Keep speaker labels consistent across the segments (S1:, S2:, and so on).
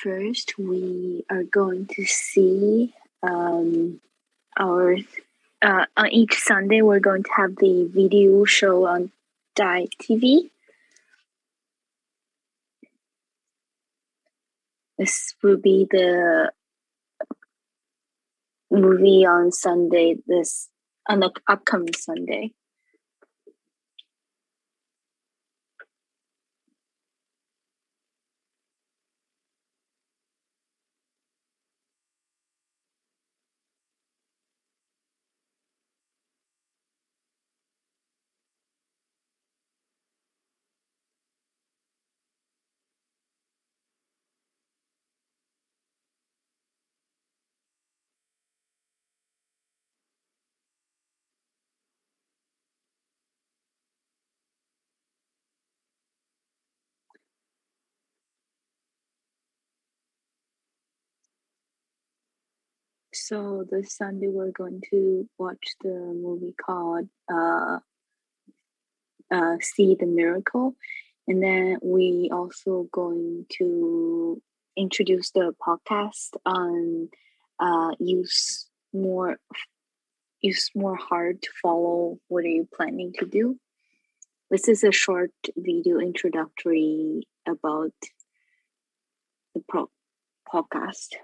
S1: first, we are going to see our on each Sunday we're going to have the video show on Dai TV. This will be the movie on Sunday. On the upcoming Sunday. So this Sunday we're going to watch the movie called See the Miracle, and then we also going to introduce the podcast on use more heart to follow. What are you planning to do? This is a short video introductory about the podcast.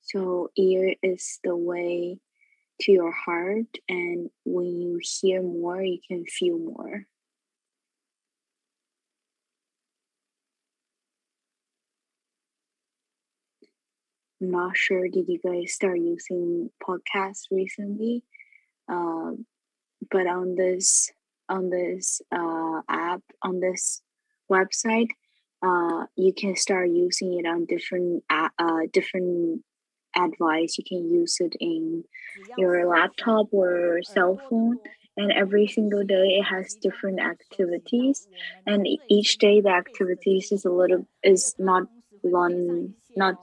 S1: So ear is the way to your heart, and when you hear more, you can feel more. I'm not sure, did you guys start using podcasts recently? But on this app, on this website, you can start using it on different advice. You can use it in your laptop or cell phone, and every single day it has different activities, and each day the activities is not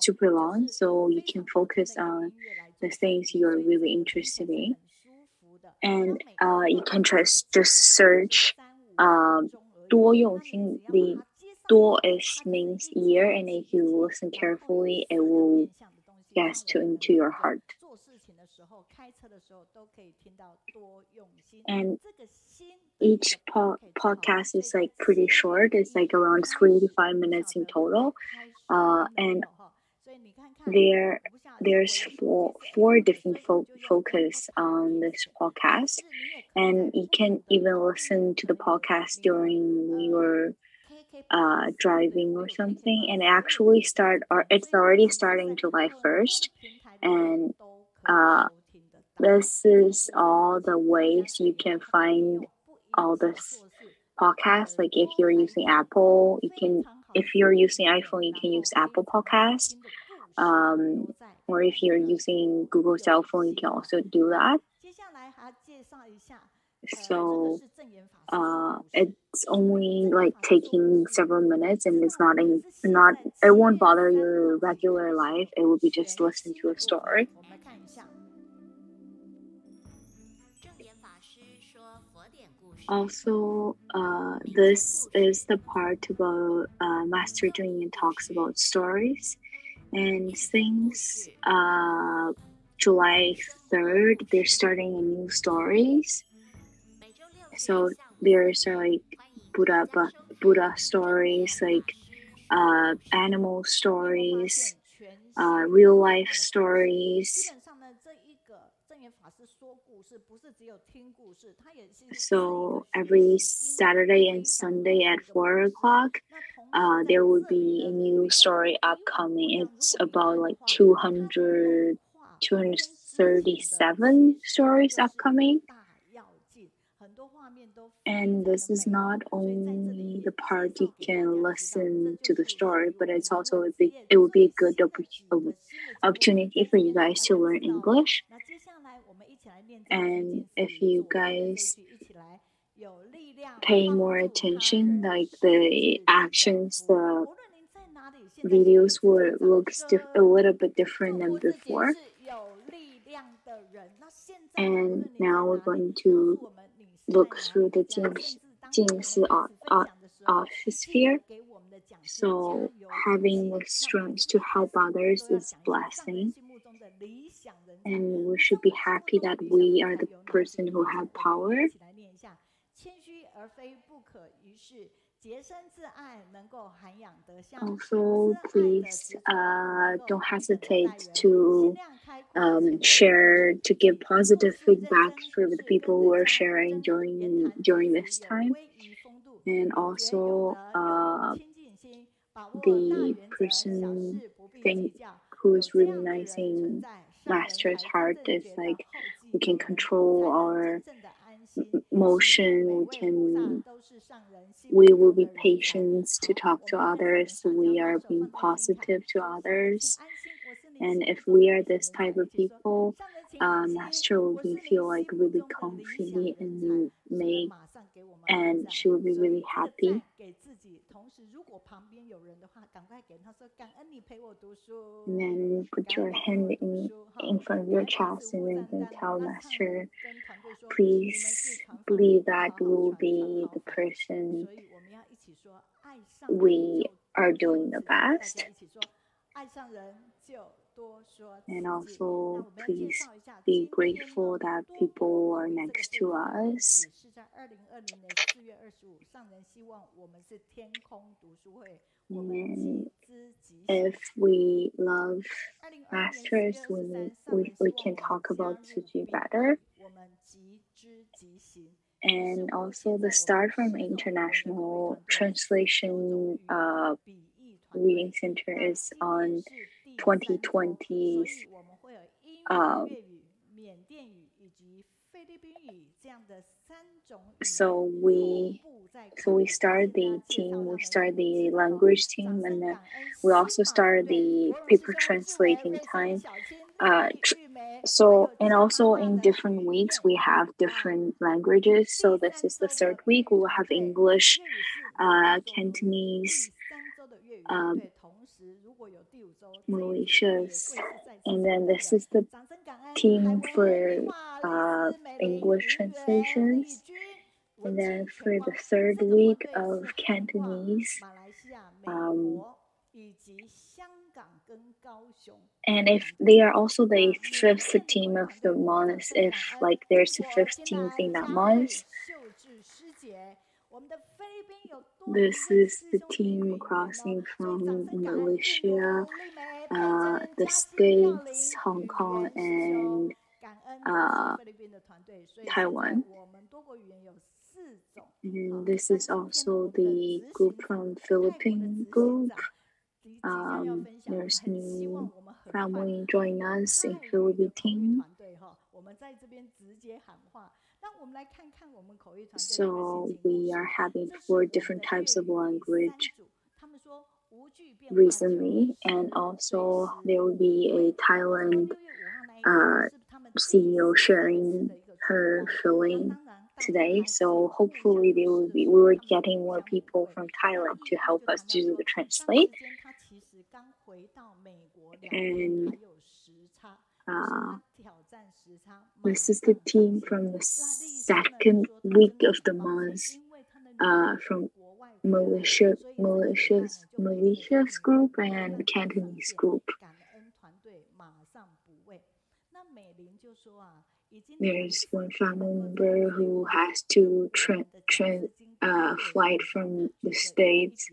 S1: super long, so you can focus on the things you're really interested in. And you can just search 多用心力. 多 means ear, and if you listen carefully, it will get into your heart. And each podcast is like pretty short. It's like around 3 to 5 minutes in total. And there's four different focus on this podcast, and you can even listen to the podcast during your driving or something. And it's already starting July 1st, and this is all the ways you can find all this podcast. Like if you're using Apple, if you're using iPhone, you can use Apple Podcast, or if you're using Google cell phone, you can also do that. So it's only like taking several minutes, and it's it won't bother your regular life. It will be just listening to a story. Also, this is the part about Master Jing talks about stories, and since July 3rd, they're starting a new stories. So there's like Buddha stories, like animal stories, real life stories. So every Saturday and Sunday at 4 o'clock, there will be a new story upcoming. It's about like 237 stories upcoming. And this is not only the part you can listen to the story, but it's also it will be a good opportunity for you guys to learn English. And if you guys pay more attention, like the actions, the videos will look a little bit different than before. And now we're going to look through the 近似 office sphere. So having the strength to help others is blessing. And we should be happy that we are the person who have power. Also, please don't hesitate to share, to give positive feedback for the people who are sharing during this time. And also the person who's really nice in master's heart is like we can control our motion, we will be patient to talk to others, we are being positive to others. And if we are this type of people, master will feel like really comfy and she will be really happy. And then put your hand in front of your chest and then tell master, please believe that we will be the person we are doing the best. And also, please be grateful that people are next to us. And if we love masters, we can talk about Tzu better. And also, the start from International Translation Reading Center is on 2020's so we started the team, we started the language team, and then we also started the paper translating time. And also in different weeks we have different languages. So this is the third week. We will have English, Cantonese, Mauritius, and then this is the team for English translations. And then for the third week of Cantonese, and if they are also the fifth team of the month, if like there's a 15th in that month. This is the team crossing from Malaysia, the States, Hong Kong, and Taiwan. And this is also the group from Philippine group. There's new family joining us in Philippine. So we are having 4 different types of language recently, and also there will be a Thailand CEO sharing her feeling today. So hopefully we were getting more people from Thailand to help us do the translate. And this is the team from the second week of the month, from Mauritius group and Cantonese group. There's one family member who has to flight from the States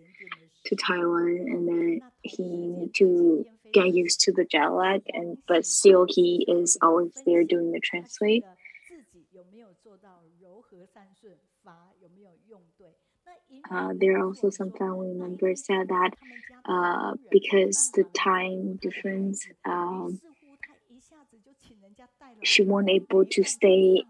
S1: to Taiwan, and then he need to get used to the jet lag, but still he is always there doing the translate. There are also some family members said that because the time difference, she wasn't able to stay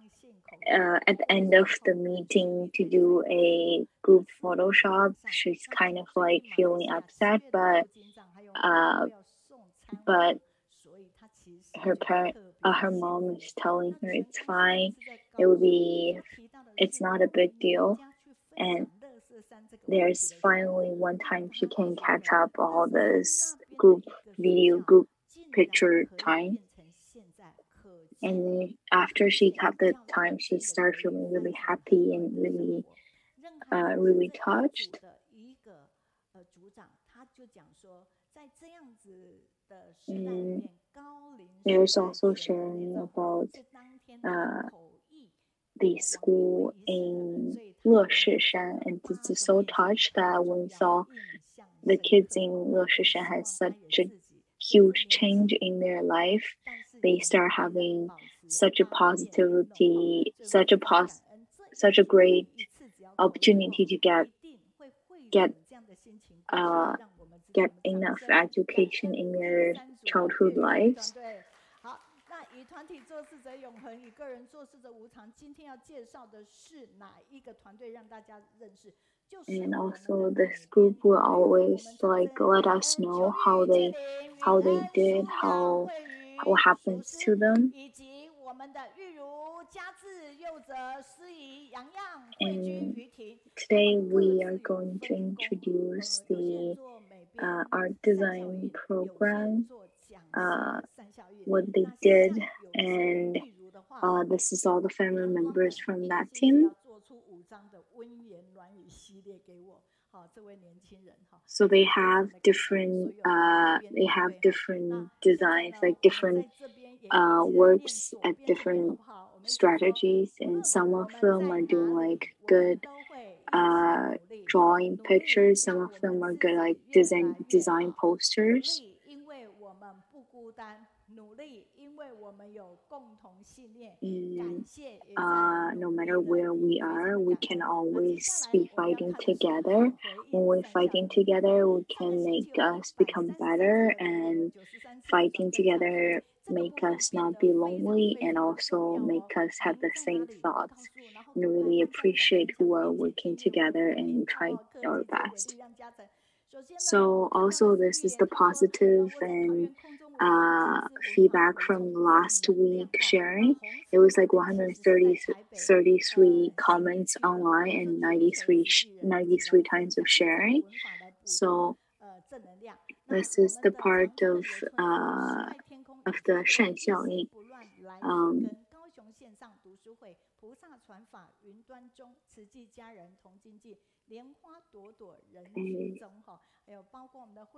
S1: at the end of the meeting to do a group Photoshop. She's kind of like feeling upset, but her mom is telling her it's fine. It's not a big deal. And there's finally one time she can catch up all this group picture time. And then after she got the time, she started feeling really happy and really touched. And there's also sharing about the school in Leshishan, and it's so touched that when we saw the kids in Leshishan has such a huge change in their life, they start having such a positivity, such a great opportunity to get enough education in their childhood lives. And also this group will always let us know how they did, what happens to them. And today we are going to introduce the art design program, what they did, and this is all the family members from that team. So they have different designs, like different works at different strategies, and some of them are doing like good drawing pictures, some of them are good like design posters. No matter where we are, we can always be fighting together. When we're fighting together, we can make us become better, and fighting together make us not be lonely, and also make us have the same thoughts, and really appreciate who are working together and try our best. So also this is the positive and feedback from last week sharing. It was like 133 comments online and 93 times of sharing. So this is the part of the 善效应.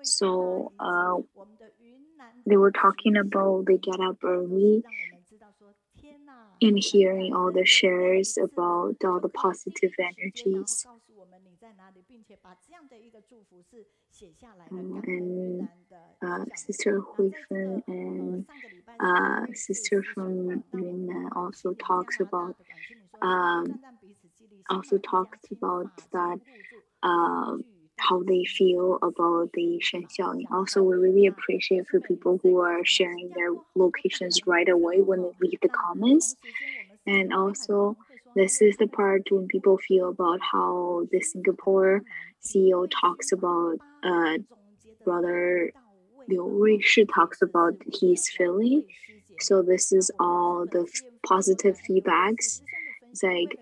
S1: So they were talking about they get up early and hearing all the shares about all the positive energies. And Sister Huiqing and sister from Yunnan also talks about that how they feel about the Shenxiaoying. Also, we really appreciate for people who are sharing their locations right away when they leave the comments. And also, this is the part when people feel about how the Singapore CEO talks about brother Liu Ruishi talks about his feeling. So this is all the positive feedbacks. It's like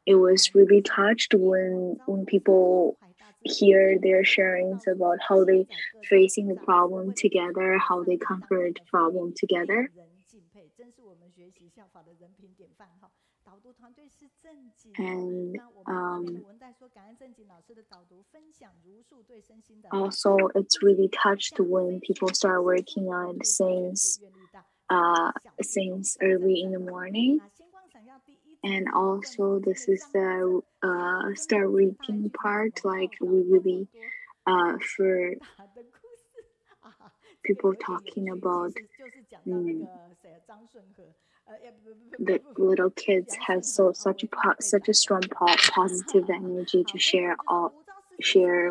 S1: it was really touched when people hear their sharings about how they facing the problem together, how they conquered the problem together. And also it's really touched when people start working on since early in the morning. And also this is the start reading part, like we really for people talking about the little kids have such a strong positive energy to share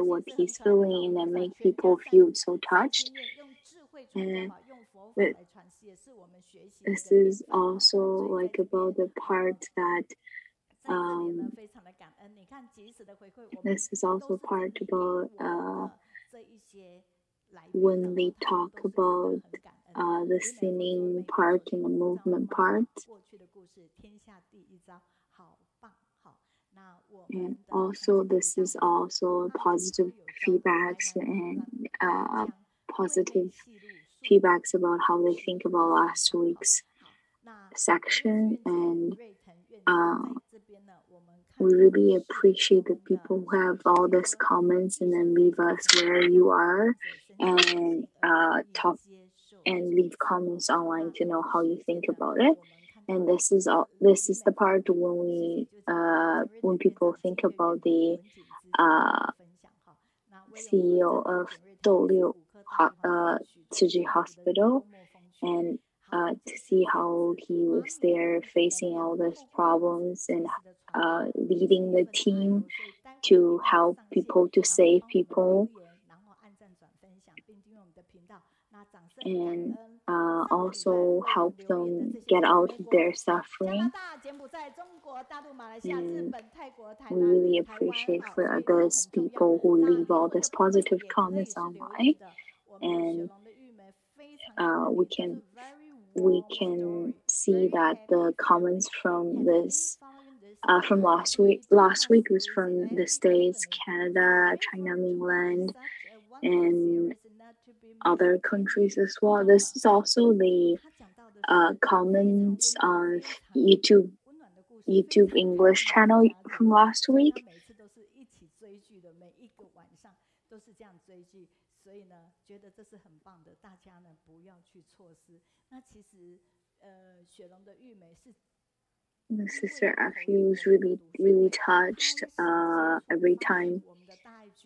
S1: what he's feeling, and then make people feel so touched. And this is also like about the part that this is also part about when they talk about the singing part and the movement part. And also this is also positive feedbacks and positive feedbacks about how they think about last week's section. And we really appreciate the people who have all these comments and then leave us where you are and talk and leave comments online to know how you think about it. And this is the part when people think about the CEO of Douliu Tsuji Hospital, and to see how he was there facing all these problems and leading the team to help people, to save people, and also help them get out of their suffering. And we really appreciate for those people who leave all these positive comments online. And we can see that the comments from this from last week was from the States, Canada, China mainland, and other countries as well. This is also the comments on YouTube English channel from last week. The sister actually was really touched every time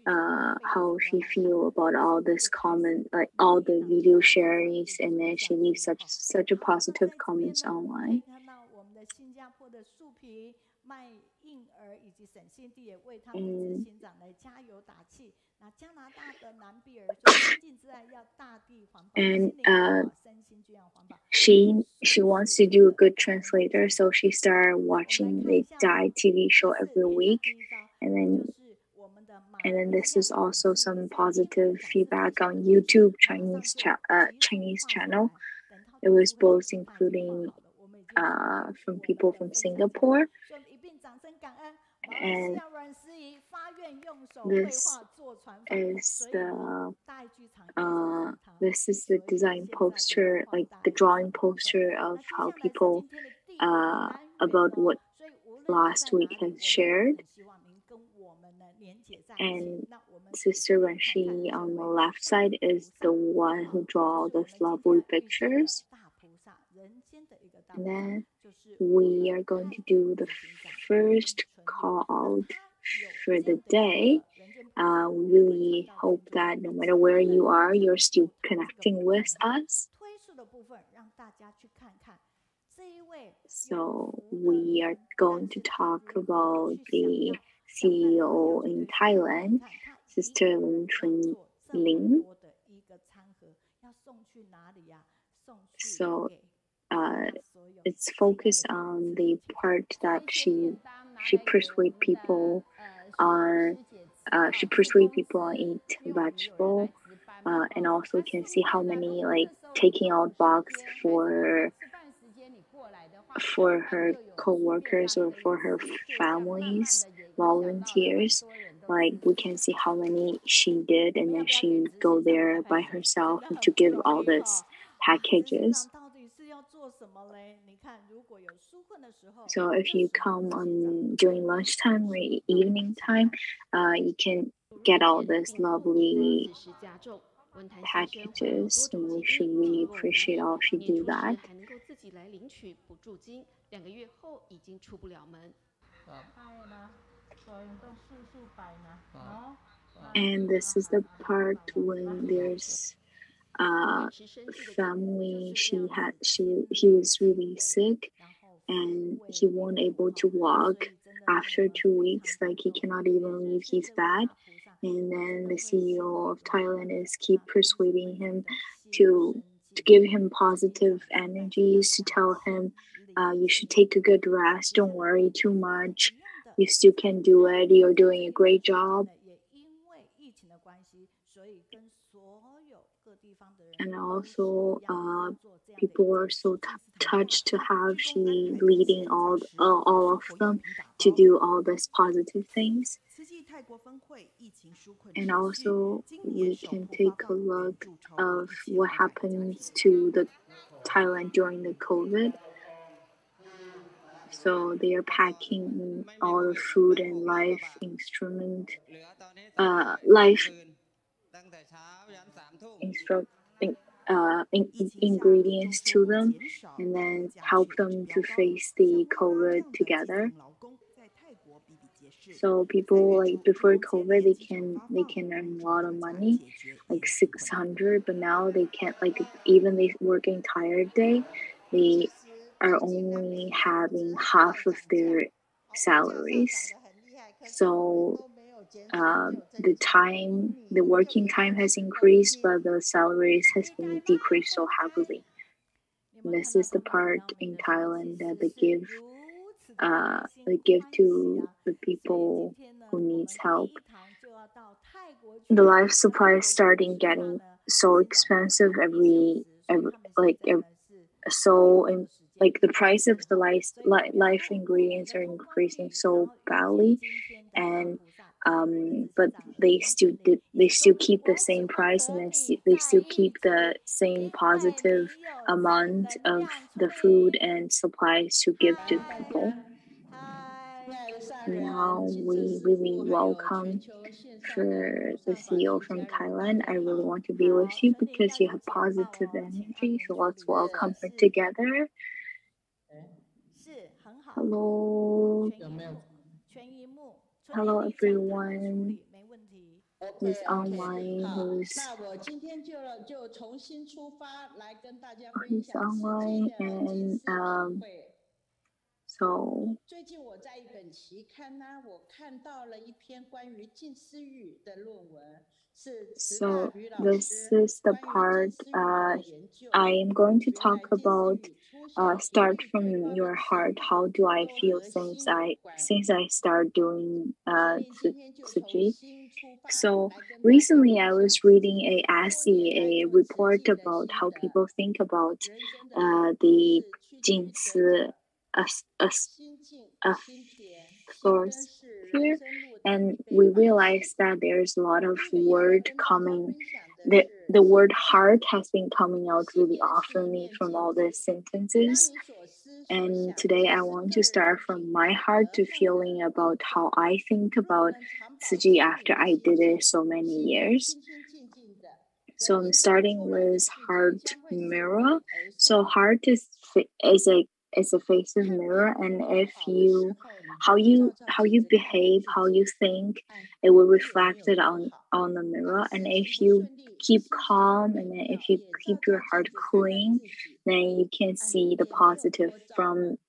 S1: how she feel about all this comment, like all the video sharings, and then she leaves such a positive comments online. And she wants to do a good translator, so she started watching the Dai TV show every week, and then this is also some positive feedback on YouTube Chinese channel. It was both including from people from Singapore, and this is the design poster, like the drawing poster of how people about what last week has shared. And Sister Renshi on the left side is the one who draw those lovely pictures. And then we are going to do the first call out for the day. We really hope that no matter where you are, you're still connecting with us. So we are going to talk about the CEO in Thailand, Sister Lin Chunling. So it's focused on the part that she persuade people on eat vegetable, and also can see how many like taking out box for her co-workers or for her families, volunteers. Like we can see how many she did, and then she go there by herself to give all this packages. So if you come on during lunchtime or evening time, you can get all this lovely packages, and we should really appreciate all she do that. And this is the part when there's family. He was really sick, and he won't able to walk after 2 weeks. Like he cannot even leave his bed. And then the CEO of Thailand is keep persuading him to give him positive energies, to tell him you should take a good rest, don't worry too much, you still can do it, you're doing a great job. And also people are so touched to have she leading all of them to do all these positive things. And also we can take a look of what happens to the Thailand during the COVID. So they are packing all the food and instrument, life instruct, ingredients to them, and then help them to face the COVID together. So people like before COVID, they can earn a lot of money, like 600, but now they can't. Like even they work entire day, they are only having half of their salaries. So the working time has increased, but the salaries has been decreased so heavily. And this is the part in Thailand that they give to the people who needs help. The life supply is starting getting so expensive like the price of the life ingredients are increasing so badly, and but they still keep the same price, and they still keep the same positive amount of the food and supplies to give to people. Now we really welcome for the CEO from Thailand. I really want to be with you because you have positive energy. So let's welcome her together. Hello. Hello everyone who's online, who's online, and so this is the part I am going to talk about. Start from your heart. How do I feel since I start doing Tsuji? So recently I was reading a report about how people think about the Jing a source here, and we realized that there's a lot of word coming. The word heart has been coming out really often from all the sentences. And today I want to start from my heart to feeling about how I think about Tsuji after I did it so many years. So I'm starting with heart mirror. So heart is a face of mirror, and if you how you behave, how you think, it will reflect it on the mirror. And if you keep calm, and then if you keep your heart clean, then you can see the positive from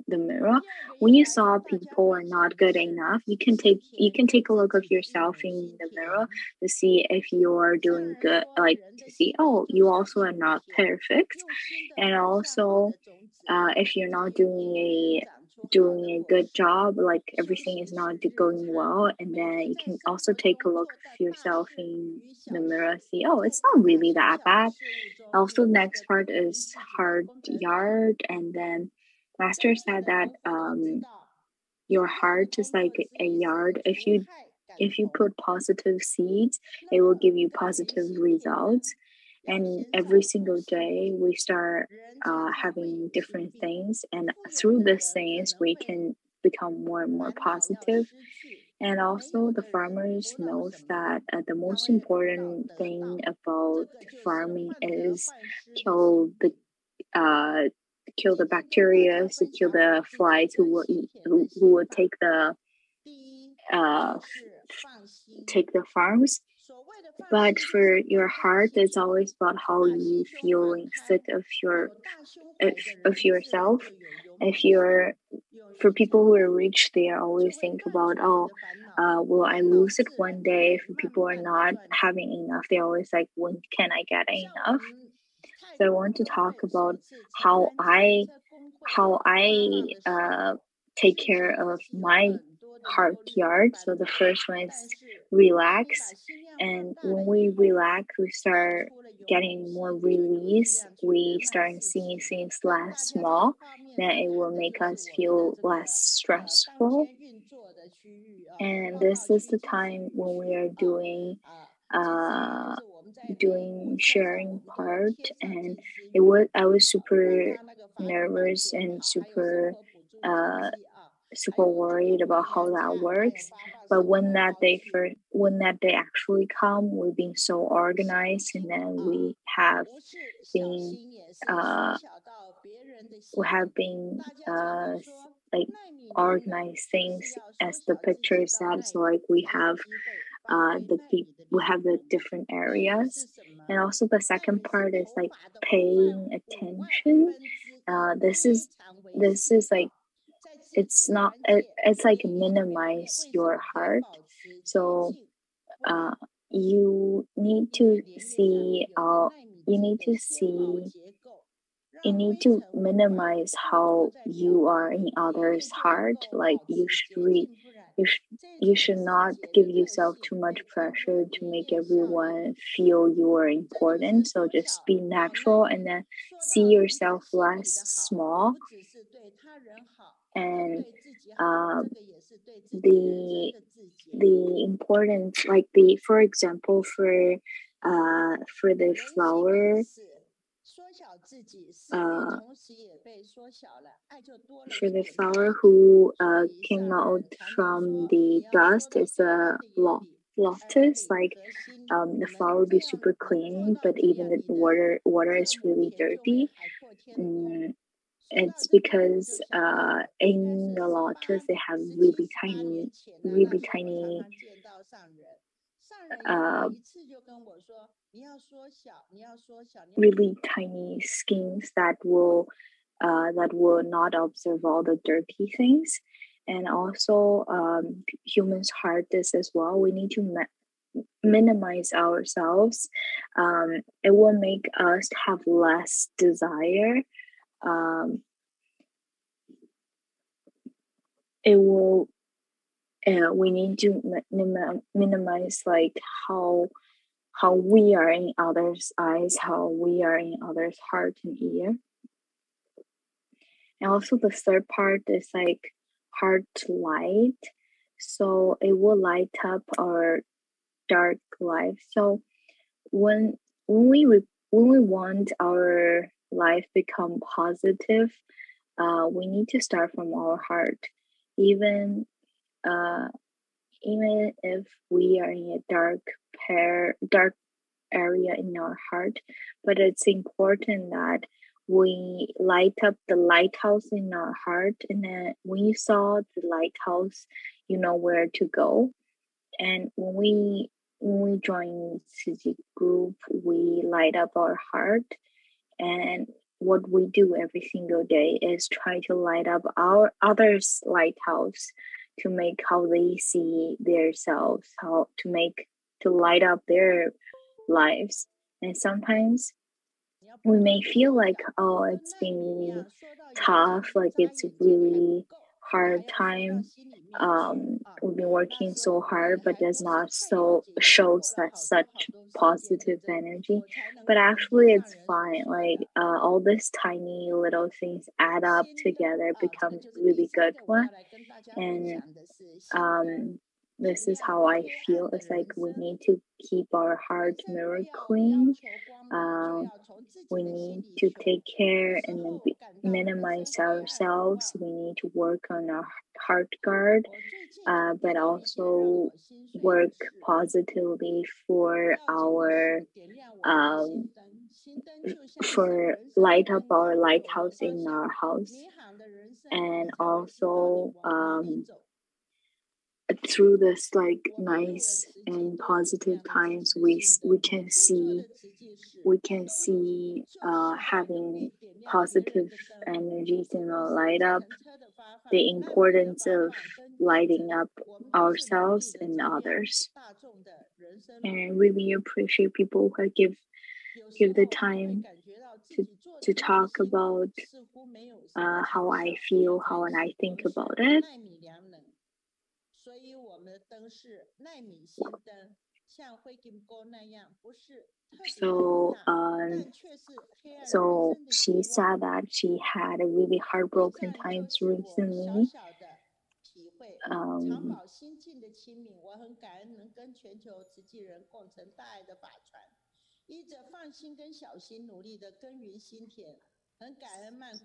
S1: the mirror. When you saw people are not good enough, you can take a look of yourself in the mirror to see if you are doing good, like to see, oh, you also are not perfect. And also if you're not doing a good job, like everything is not going well, and then you can also take a look of yourself in the mirror, see, oh, it's not really that bad. Also, next part is heart yard, and then Master said that your heart is like a yard. If you put positive seeds, it will give you positive results. And every single day we start having different things, and through these things we can become more and more positive. And also the farmers knows that the most important thing about farming is kill the bacteria, to kill the flies who will eat, who will take the farms. But for your heart, it's always about how you feel instead of yourself. If you're For people who are rich, they always think about, oh, will I lose it one day? If people are not having enough, they're always like, when can I get enough? So I want to talk about how I take care of my heart yard. So the first one is relax, and when we relax, we start getting more release. We start seeing things less small, then it will make us feel less stressful. And this is the time when we are doing sharing part, and I was super nervous and super super worried about how that works. But when that day actually come, we've been so organized, and then we have been like organized things as the picture said. So like we have the different areas, and also the second part is like paying attention. This is like it's like minimize your heart. So you need to minimize how you are in others' heart. Like you should not give yourself too much pressure to make everyone feel you are important. So just be natural, and then see yourself less small. And the importance, like for example, for the flower, who came out from the dust is a lotus. Like the flower would be super clean, but even the water is really dirty. It's because in the lotus they have really tiny skins that will not observe all the dirty things. And also humans' heart is as well. We need to minimize ourselves. It will make us have less desire. We need to minimize like how we are in others' eyes, how we are in others' heart and ear. And also the third part is like heart light. So it will light up our dark life. So when we want our life become positive, we need to start from our heart. Even if we are in a dark area in our heart, but it's important that we light up the lighthouse in our heart, and then when you saw the lighthouse, you know where to go. And when we join Suji group, we light up our heart, and what we do every single day is try to light up our others' lighthouse to make how they see themselves, to light up their lives. And sometimes we may feel like, oh, it's been really tough, like it's a really hard time. We've been working so hard, but does not shows that such positive energy. But actually, it's fine. Like all these tiny little things add up together, becomes really good one. And this is how I feel. It's like we need to keep our heart mirror clean. We need to take care and then minimize ourselves. We need to work on our heart guard, but also work positively for our for light up our lighthouse in our house. And also through this like nice and positive times, we can see having positive energies in our light up, the importance of lighting up ourselves and others. And I really appreciate people who give the time to talk about how I feel, how I think about it. So she said that she had a really heartbroken times recently.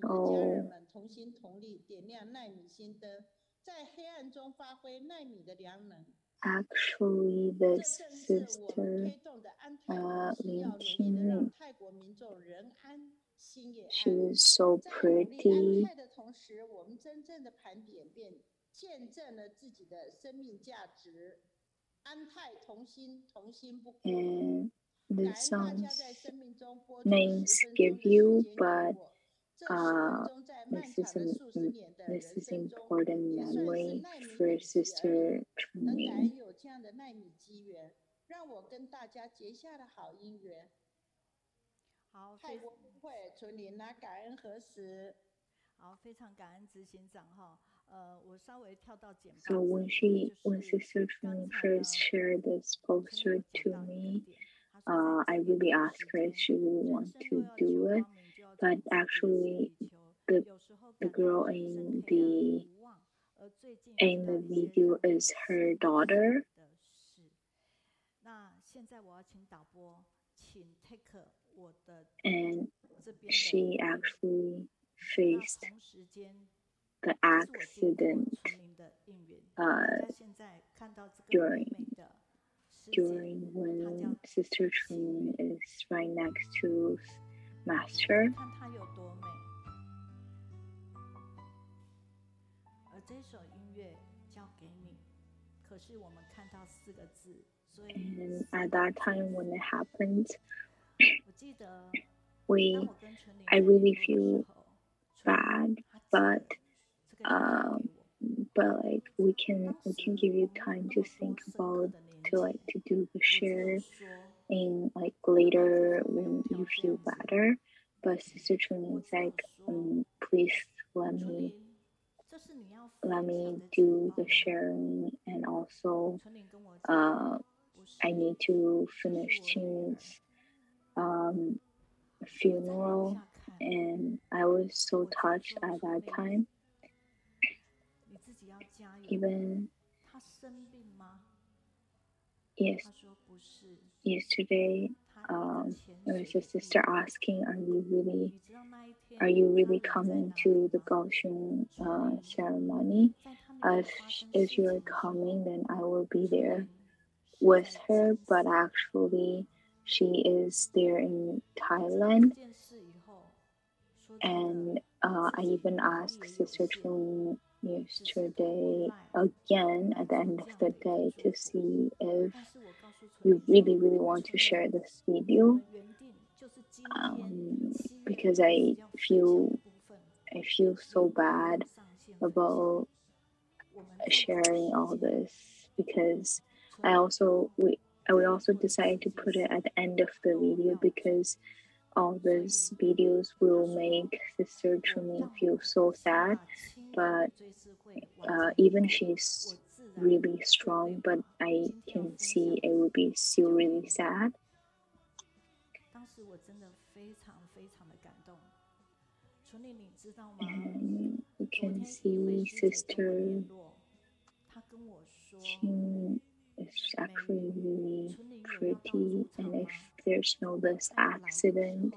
S1: So actually, this sister, Lin Chunling, she was so pretty. And the song's names give you, but this is important memory for Sister Chunling.
S2: 好，非常感恩执行长哈。我稍微跳到简报。
S1: So when Sister Chunling first shared this poster to me, I really asked her if she really want to do it, but actually the girl in the video is her daughter.
S2: 那现在我要请导播，请 take 我的
S1: and she actually faced the accident during when Sister Chunling is right next to Master.
S2: 看她有多美。而这首音乐交给你，可是我们看到4个字，所以
S1: And at that time when it happened,
S2: 我记得
S1: I really feel bad, but like we can give you time to think about to do the share in like later when you feel better. But Sister Chunling is like, please let me do the sharing, and also I need to finish Qing's funeral, and I was so touched at that time. Even yesterday, there was a sister asking, are you really coming to the Kaohsiung ceremony? If you're coming, then I will be there with her, but actually she is there in Thailand. And I even asked Sister Chunling yesterday again at the end of the day to see if we really want to share this video, because I feel so bad about sharing all this, because we also decided to put it at the end of the video, because all these videos will make Sister Chunling feel so sad. But even she's really strong, but I can see it would be still really sad. And you can see Sister Jing is actually really pretty, and if there's no this accident,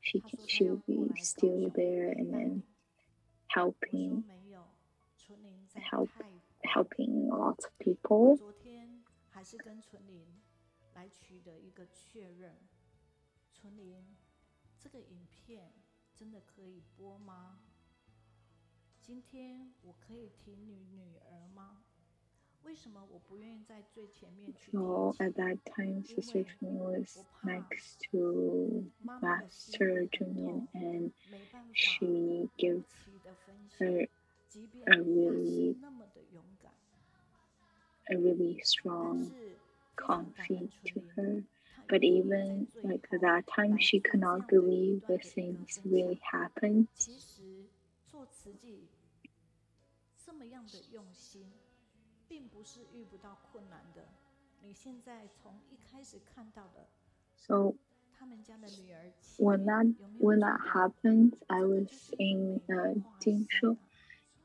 S1: she will be still there and then helping lots of people.
S2: 昨天还是跟纯林来取得一个确认，纯林，这个影片真的可以播吗？今天我可以提你女儿吗？为什么我不愿意在最前面去提？
S1: So at that time, Sister Chunling was next to Master Chunling, and she gave her a really strong confidence to her. But even like at that time, she could not believe the things really happened.
S2: 其实做慈济这么样的用心，并不是遇不到困难的。你现在从一开始看到的，
S1: So
S2: 他们家的女儿
S1: when that happened, I was in Jing,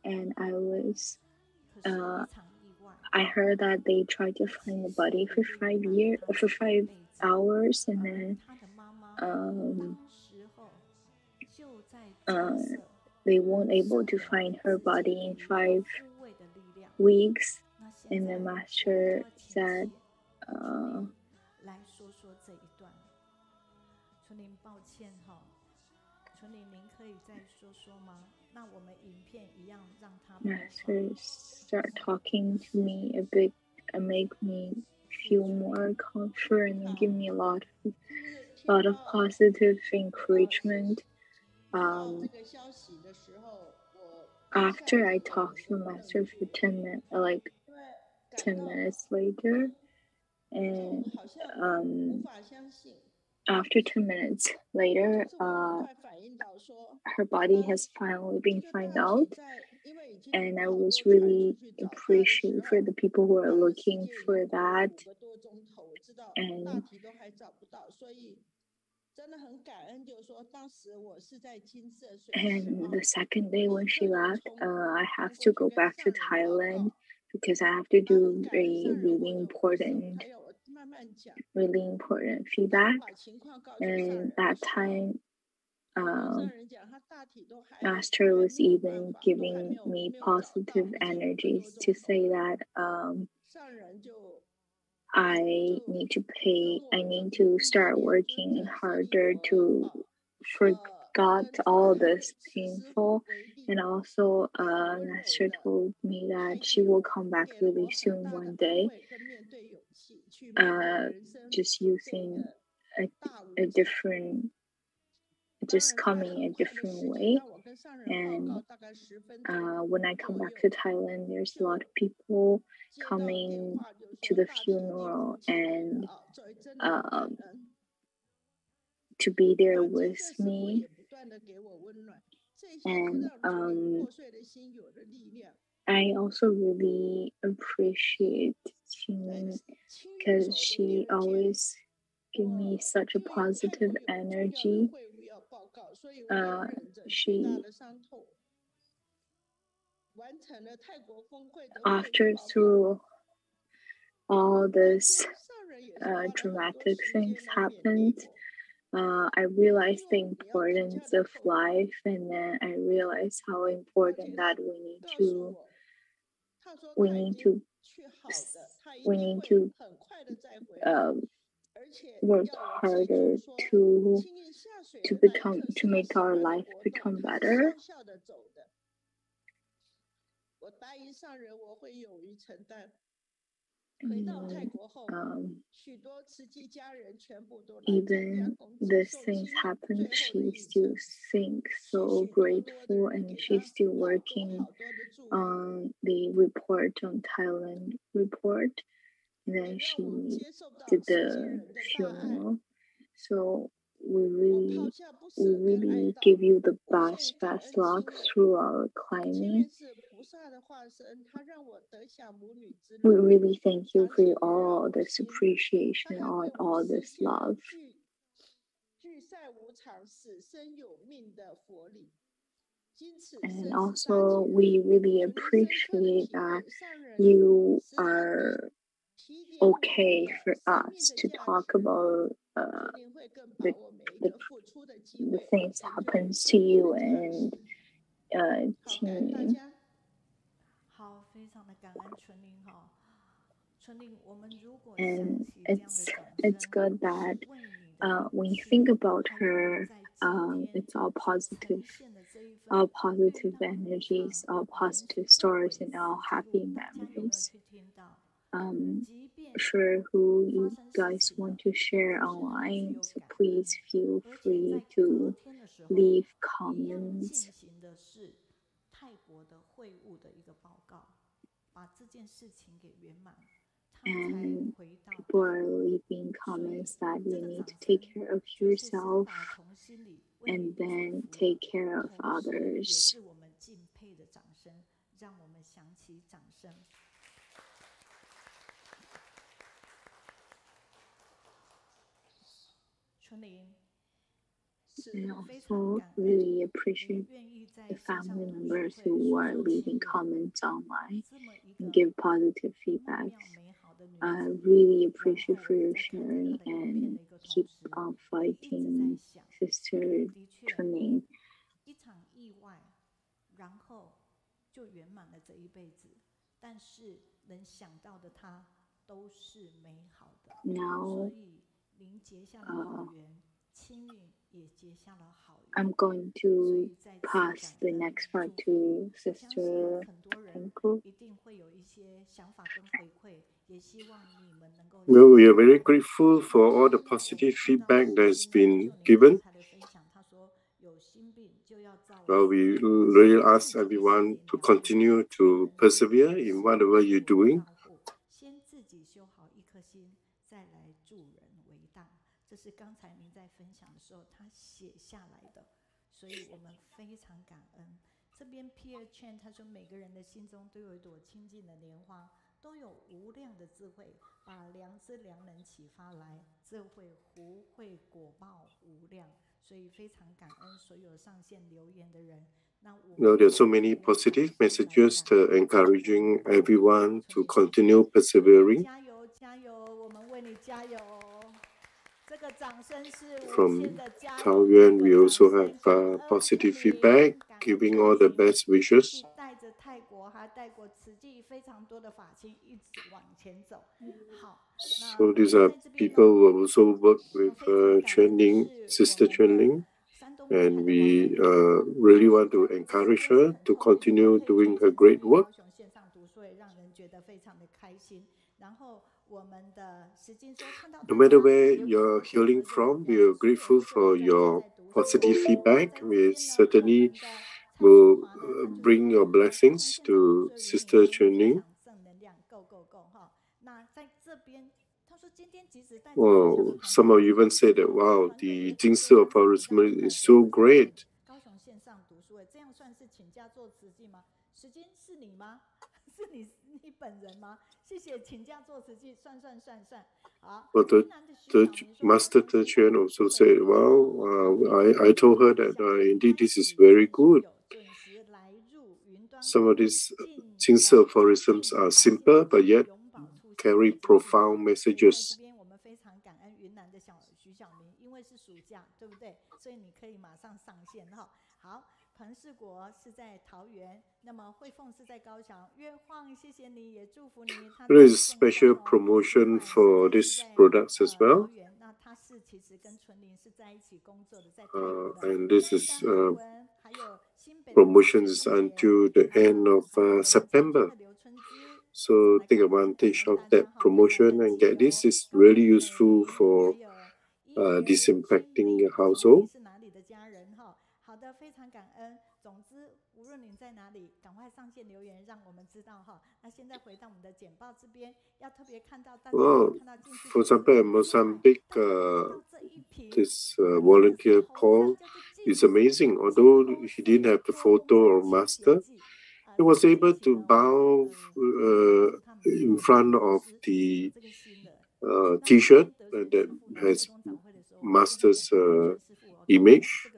S1: and I heard that they tried to find the body for 5 hours, and then they won't able to find her body in 5 weeks, and the master said,
S2: 来说说这一段。纯林，抱歉哈，纯林，您可以再说说吗？那我们影片一样让他
S1: Master start talking to me a bit and make me feel more confident and give me a lot of positive encouragement. After I talked to the master for 10 minutes, like 10 minutes later, and after 10 minutes later, her body has finally been found out, and I was really appreciative for the people who are looking for that. And the second day when she left, I have to go back to Thailand because I have to do a really important feedback. And that time, Master was even giving me positive energies to say that I need to start working harder to forgot all this painful. And also, Master told me that she will come back really soon one day, just using a different, just coming a different way. And when I come back to Thailand, there's a lot of people coming to the funeral and to be there with me. And I also really appreciate Jing because she always gives me such a positive energy. After through all this dramatic things happened, I realized the importance of life, and then I realized how important that we need to work harder to make our life become better. Even these things happened, she still thinks so grateful, and she's still working on the report on Thailand report. And then she did the funeral. So we really give you the best luck through our climbing. We really thank you for all this appreciation, all this love. And also, we really appreciate that you are okay for us to talk about the things happens to you and Jing.
S2: 好，非常的感恩纯林哈。纯林，我们如果
S1: And it's good that when you think about her, it's all positive energies, all positive stories, and all happy memories. For who you guys want to share online, so please feel free to leave comments.
S2: 泰国的会务的一个报告，把这件事情给圆满。
S1: And people are leaving comments that you need to take care of yourself and then take care of others. And also really appreciate the family members who are leaving comments online and give positive feedback. I really appreciate for your sharing and keep on fighting, Sister Chunling.
S2: 然后就圆满了这一辈子。但是能想到的他都是美好的，所
S1: Now
S2: 以您结下了好缘，青运也结下了好缘。
S1: I'm going
S2: 所
S1: to
S2: 以再次
S1: pass
S2: 感
S1: the
S2: 恩
S1: next part
S2: 祝福。
S1: to
S2: 我相信
S1: Sister
S2: 很多人
S1: Tengku.
S2: 一定会有一些想法跟回馈，也希望你们能够
S3: Well, we are very grateful for all the positive feedback that has been given.
S2: 他的分享，他说有心病就要照
S3: Well, we really ask everyone to continue to persevere in whatever you're doing.
S2: 先自己修好一颗心，再来助人为大。这是刚才您在分享的时候他写下来的，所以我们非常感恩。这边 Pierre Chen 他说，每个人的心中都有一朵清净的莲花，都有无量的智慧，把良知良能启发来，智慧福慧果报无量。所以非常感恩所有上线留言的人。
S3: There are so many positive messages encouraging everyone to continue persevering.
S2: 加油加油，我们为你加油。这个掌声是无
S3: From
S2: 限的加油。
S3: Taoyuan, we also have positive feedback, giving all the best wishes.
S2: 带着泰国还带过慈济非常多的法亲一直往前走。好，
S3: So these are people who also work with Chunling, Sister Chunling, and we really want to encourage her to continue doing her great work.
S2: 高雄线上读书会让人觉得非常的开心。然后我们的时间说看到
S3: No matter where you're healing from, we are grateful for your positive feedback. We certainly will bring your blessings to Sister Chunling.
S2: 正能量够够够哈。那在这边。
S3: Oh, some of you even said that, wow, the Jing aphorism is so great.
S2: 高雄线上读书会，这样算是请假做慈济吗？时间是你吗？是你本人吗？谢谢，请假做慈济，算。好。
S3: But the Master Chen also said, wow, I told her that indeed this is very good. Some of these Jing aphorisms are simple, but yet carry profound messages.
S2: 这边我们非常感恩云南的徐小明，因为是暑假，对不对？所以你可以马上上线哈。好，彭世国是在桃园，那么慧凤是在高雄。月晃，谢谢你，也祝福你。
S3: There is special promotion for these products as well.
S2: 那他是其实跟纯林是在一起工作的，在台
S3: 湾
S2: 的。
S3: and this is promotions until the end of September. So take advantage of that promotion and get this. It's really useful for disinfecting your household.
S2: 是哪里的家人哈？好的，非常感恩。总之，无论您在哪里，赶快上线留言，让我们知道哈。那现在回到我们的简报这边，要特别看到大家看到进去。
S3: For example, in Mozambique, this volunteer Paul is amazing. Although he didn't have the photo or master, he was able to bow in front of the T-shirt that has master's image.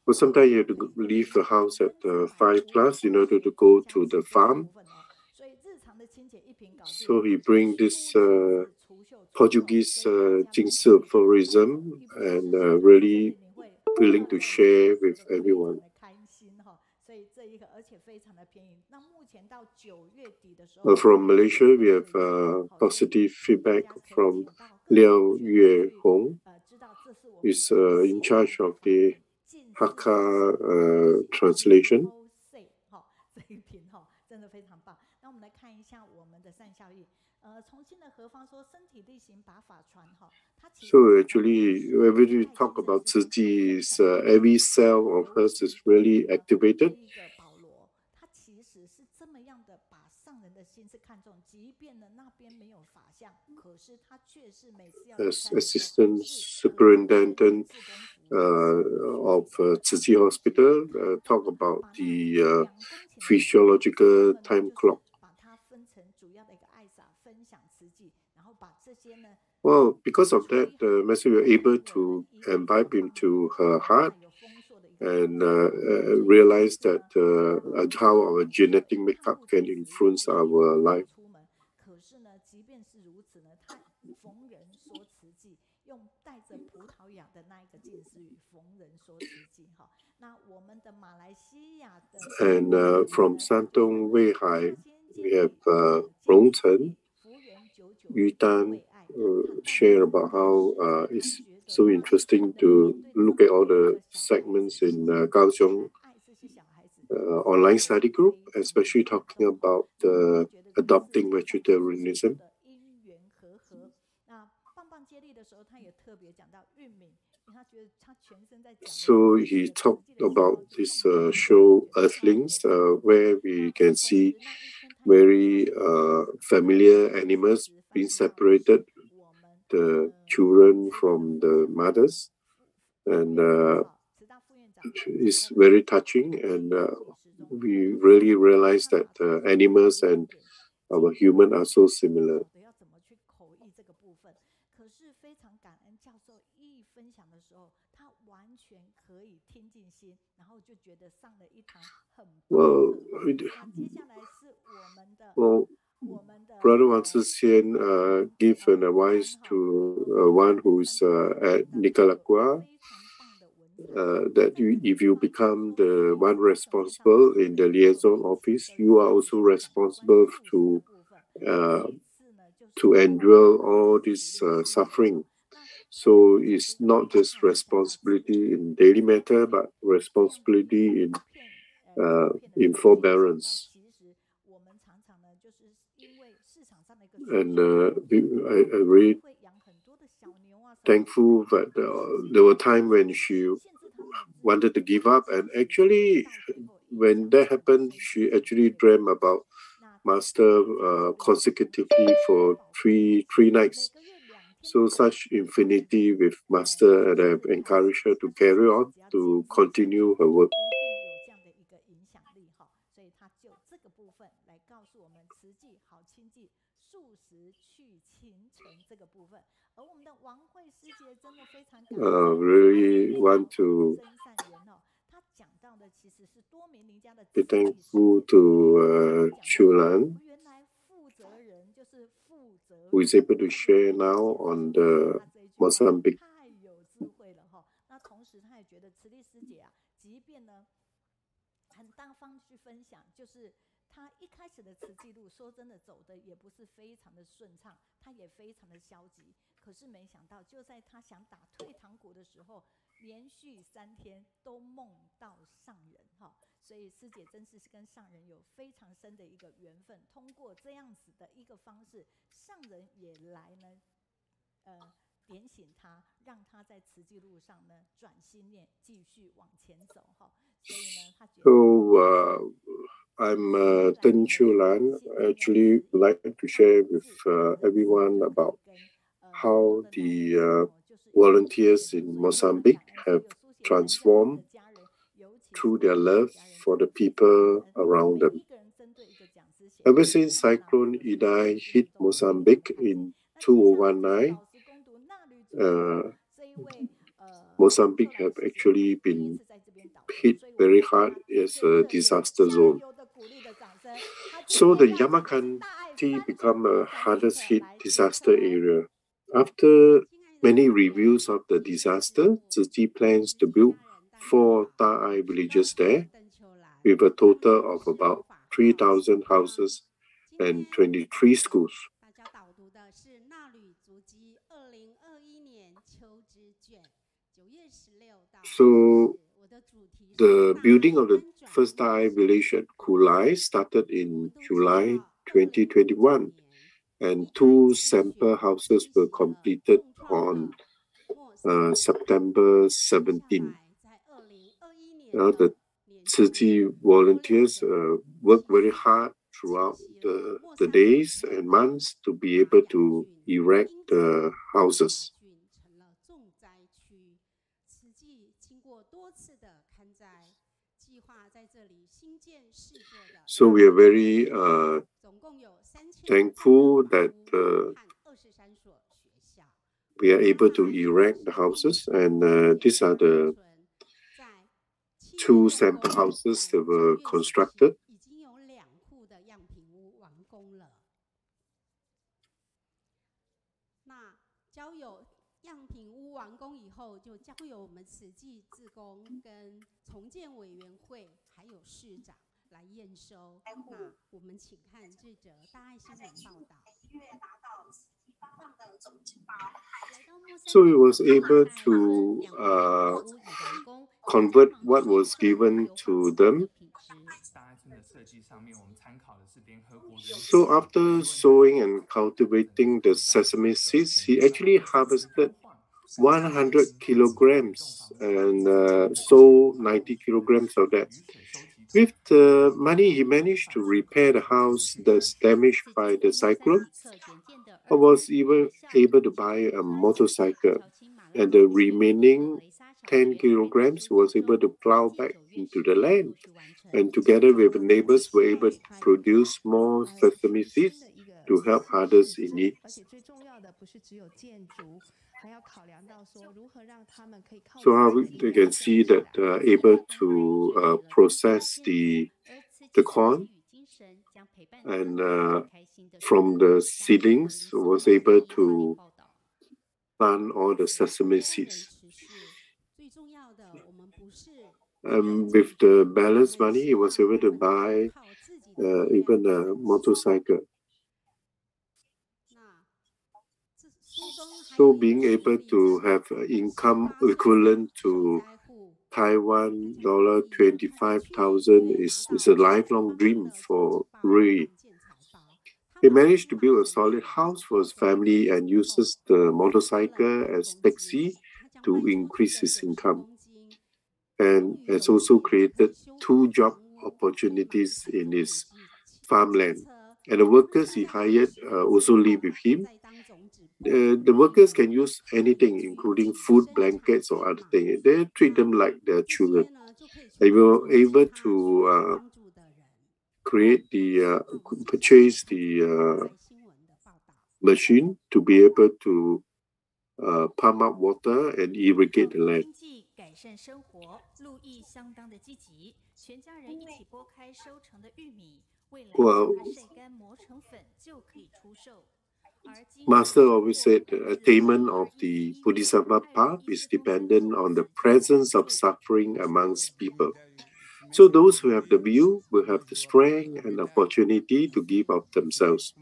S3: But sometimes you have to leave the house at 5+ in order to go to the farm. So he brings this Portuguese Jing aphorism and really willing to share with everyone. From Malaysia, we have positive feedback from Liao Yue Hong, who is in charge of the Hakka translation.
S2: 重庆的何方说身体力行把法传哈，
S3: So actually, whenever we talk about Tzu Chi, every cell of hers is really activated.
S2: 保罗，他其实是这么样的把上人的心是看重，即便呢那边没有法相，可是他却是每次要
S3: As Assistant Superintendent of Tzu Chi Hospital, talk about the physiological time clock. Well, because of that, the Master was able to imbibe into her heart and realize that how our genetic makeup can influence our life.
S2: 带着葡萄牙的那一个近似语逢人说慈济哈。那我们的马来西亚的
S3: And from Santong Weihai, we have Rong Chen, Yu Tan share about how it's so interesting to look at all the segments in Kaohsiung online study group, especially talking about adopting vegetarianism. So he talked about this show Earthlings, where we can see very familiar animals being separated, the children from the mothers, and it's very touching, and we really realize that animals and our human are so similar. Well, Brother Wang Zhixian give an advice to one who's at Nicaragua, that if you become the one responsible in the liaison office, you are also responsible to endure all this suffering. So it's not just responsibility in daily matter, but responsibility in forbearance. And I'm really thankful that there were times when she wanted to give up, and actually when that happened, she actually dreamt about Master consecutively for three nights. So such infinity with Master, and I've encouraged her to carry on, to continue her work. Really want to be thankful to Qiulan, who is able to share now on the Mozambique. So I'm Deng Qiulan. I actually would like to share with everyone about how the volunteers in Mozambique have transformed through their love for the people around them. Ever since Cyclone Idai hit Mozambique in 2019, Mozambique have actually been hit very hard as a disaster zone. So the Yamakandi become a hardest hit disaster area. After many reviews of the disaster, Tzu Chi plans to build 4 Ta'ai villages there, with a total of about 3,000 houses and 23 schools. So the building of the first Thai village at Kulai started in July 2021, and 2 sample houses were completed on September 17. The Tzu Chi volunteers worked very hard throughout the days and months to be able to erect the houses. So we are very thankful that we are able to erect the houses, and these are the 2 sample houses that were constructed.
S4: 样品屋完工以后，就将会有我们慈济志工跟重建委员会还有市长来验收。那我们请看这则大爱新闻报道。
S3: So he was able to convert what was given to them. So after sowing and cultivating the sesame seeds, he actually harvested 100 kilograms and sold 90 kilograms of that. With the money, he managed to repair the house that's damaged by the cyclone. I was even able to buy a motorcycle, and the remaining 10 kilograms was able to plow back into the land. And together with neighbors, were able to produce more sesame seeds to help others in need. So how you can see that able to process the corn, and from the seedlings was able to plant all the sesame seeds. With the balance money, he was able to buy even a motorcycle. So being able to have income equivalent to Taiwan $25,000 is a lifelong dream for Rui. He managed to build a solid house for his family and uses the motorcycle as taxi to increase his income, and has also created 2 job opportunities in his farmland. And the workers he hired also live with him. The workers can use anything, including food, blankets, or other things. They treat them like their children. They were able to purchase the machine to be able to pump up water and irrigate the land. Well, Master always said the attainment of the Bodhisattva path is dependent on the presence of suffering amongst people. So those who have the view will have the strength and opportunity to give of themselves.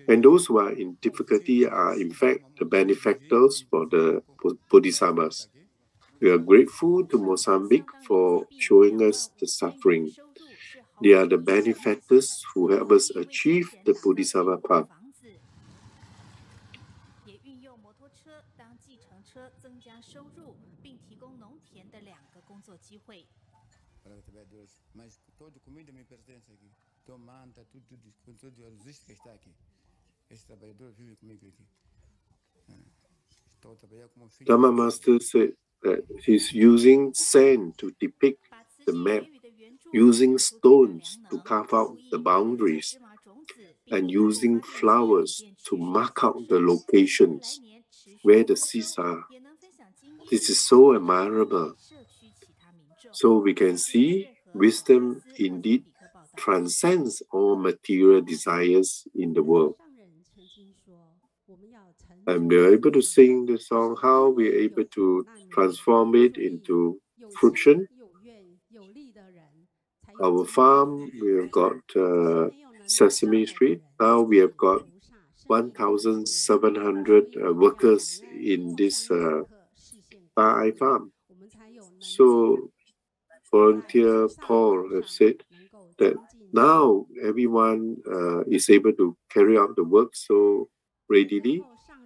S3: And those who are in difficulty are in fact the benefactors for the Bodhisattvas. We are grateful to Mozambique for showing us the suffering. They are the benefactors who help us achieve the Bodhisattva path. Dharma Master said that he's using sand to depict the map, using stones to carve out the boundaries, and using flowers to mark out the locations where the seeds are. This is so admirable. So we can see wisdom indeed transcends all material desires in the world. And we're able to sing the song, how we're able to transform it into fruition. Our farm, we have got Sesame Street. Now we have got 1,700 workers in this Thai farm. So volunteer Paul have said that now everyone is able to carry out the work so readily,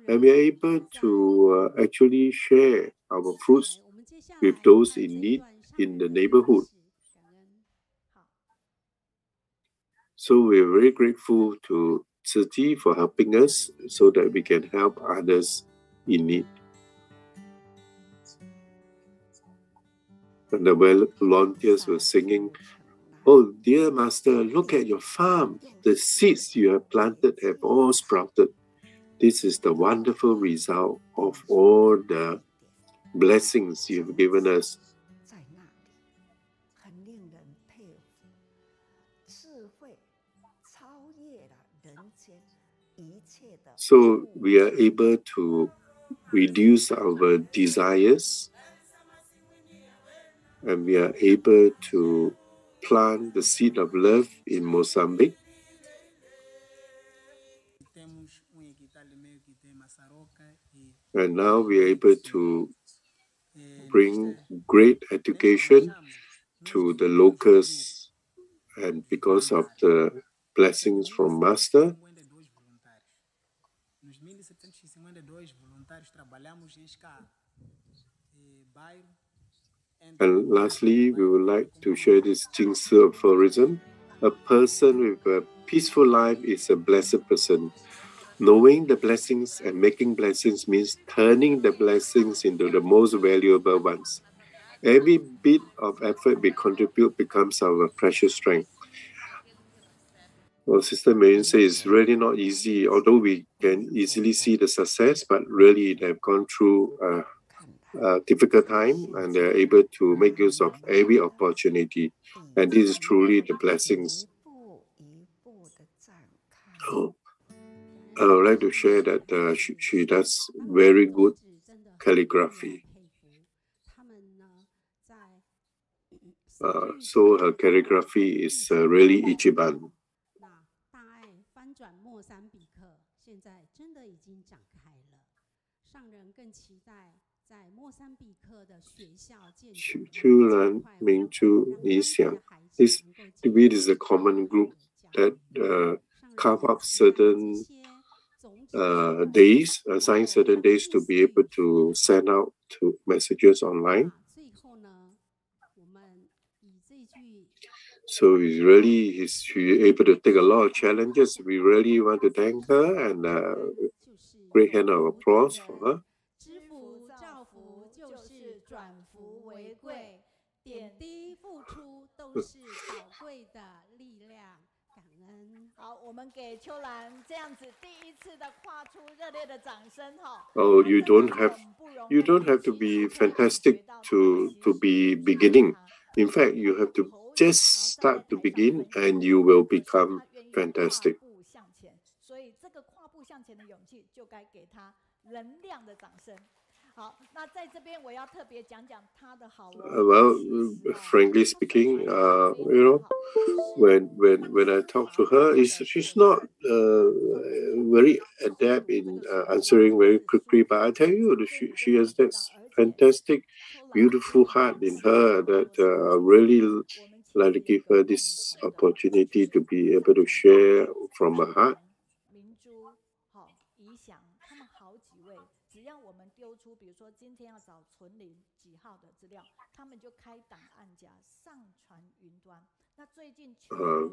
S3: and we are able to actually share our fruits with those in need in the neighborhood. So we're very grateful to Tzu Chi for helping us so that we can help others in need. And the volunteers were singing, "Oh, dear Master, look at your farm. The seeds you have planted have all sprouted. This is the wonderful result of all the blessings you've given us." So we are able to reduce our desires, and we are able to plant the seed of love in Mozambique. And now we are able to bring great education to the locals, and because of the blessings from Master. And lastly, we would like to share this Jing aphorism. A person with a peaceful life is a blessed person. Knowing the blessings and making blessings means turning the blessings into the most valuable ones. Every bit of effort we contribute becomes our precious strength. Well, Sister Meiyun says it's really not easy, although we can easily see the success, but really they have gone through a difficult time, and they're able to make use of every opportunity. And this is truly the blessings. I would like to share that she does very good calligraphy. So her calligraphy is really Ichiban. Qiulan Mingzhu Nixiang. This is a common group that carve up certain days, assign certain days to be able to send out to messages online. So she's able to take a lot of challenges. We really want to thank her, and great hand of applause for her. Oh, you don't have to be fantastic to be beginning. In fact, you have to just start to begin, and you will become fantastic. Well, frankly speaking, when I talk to her, she's not very adept in answering very quickly. But I tell you, she has this fantastic, beautiful heart in her that I really like to give her this opportunity to be able to share from her heart.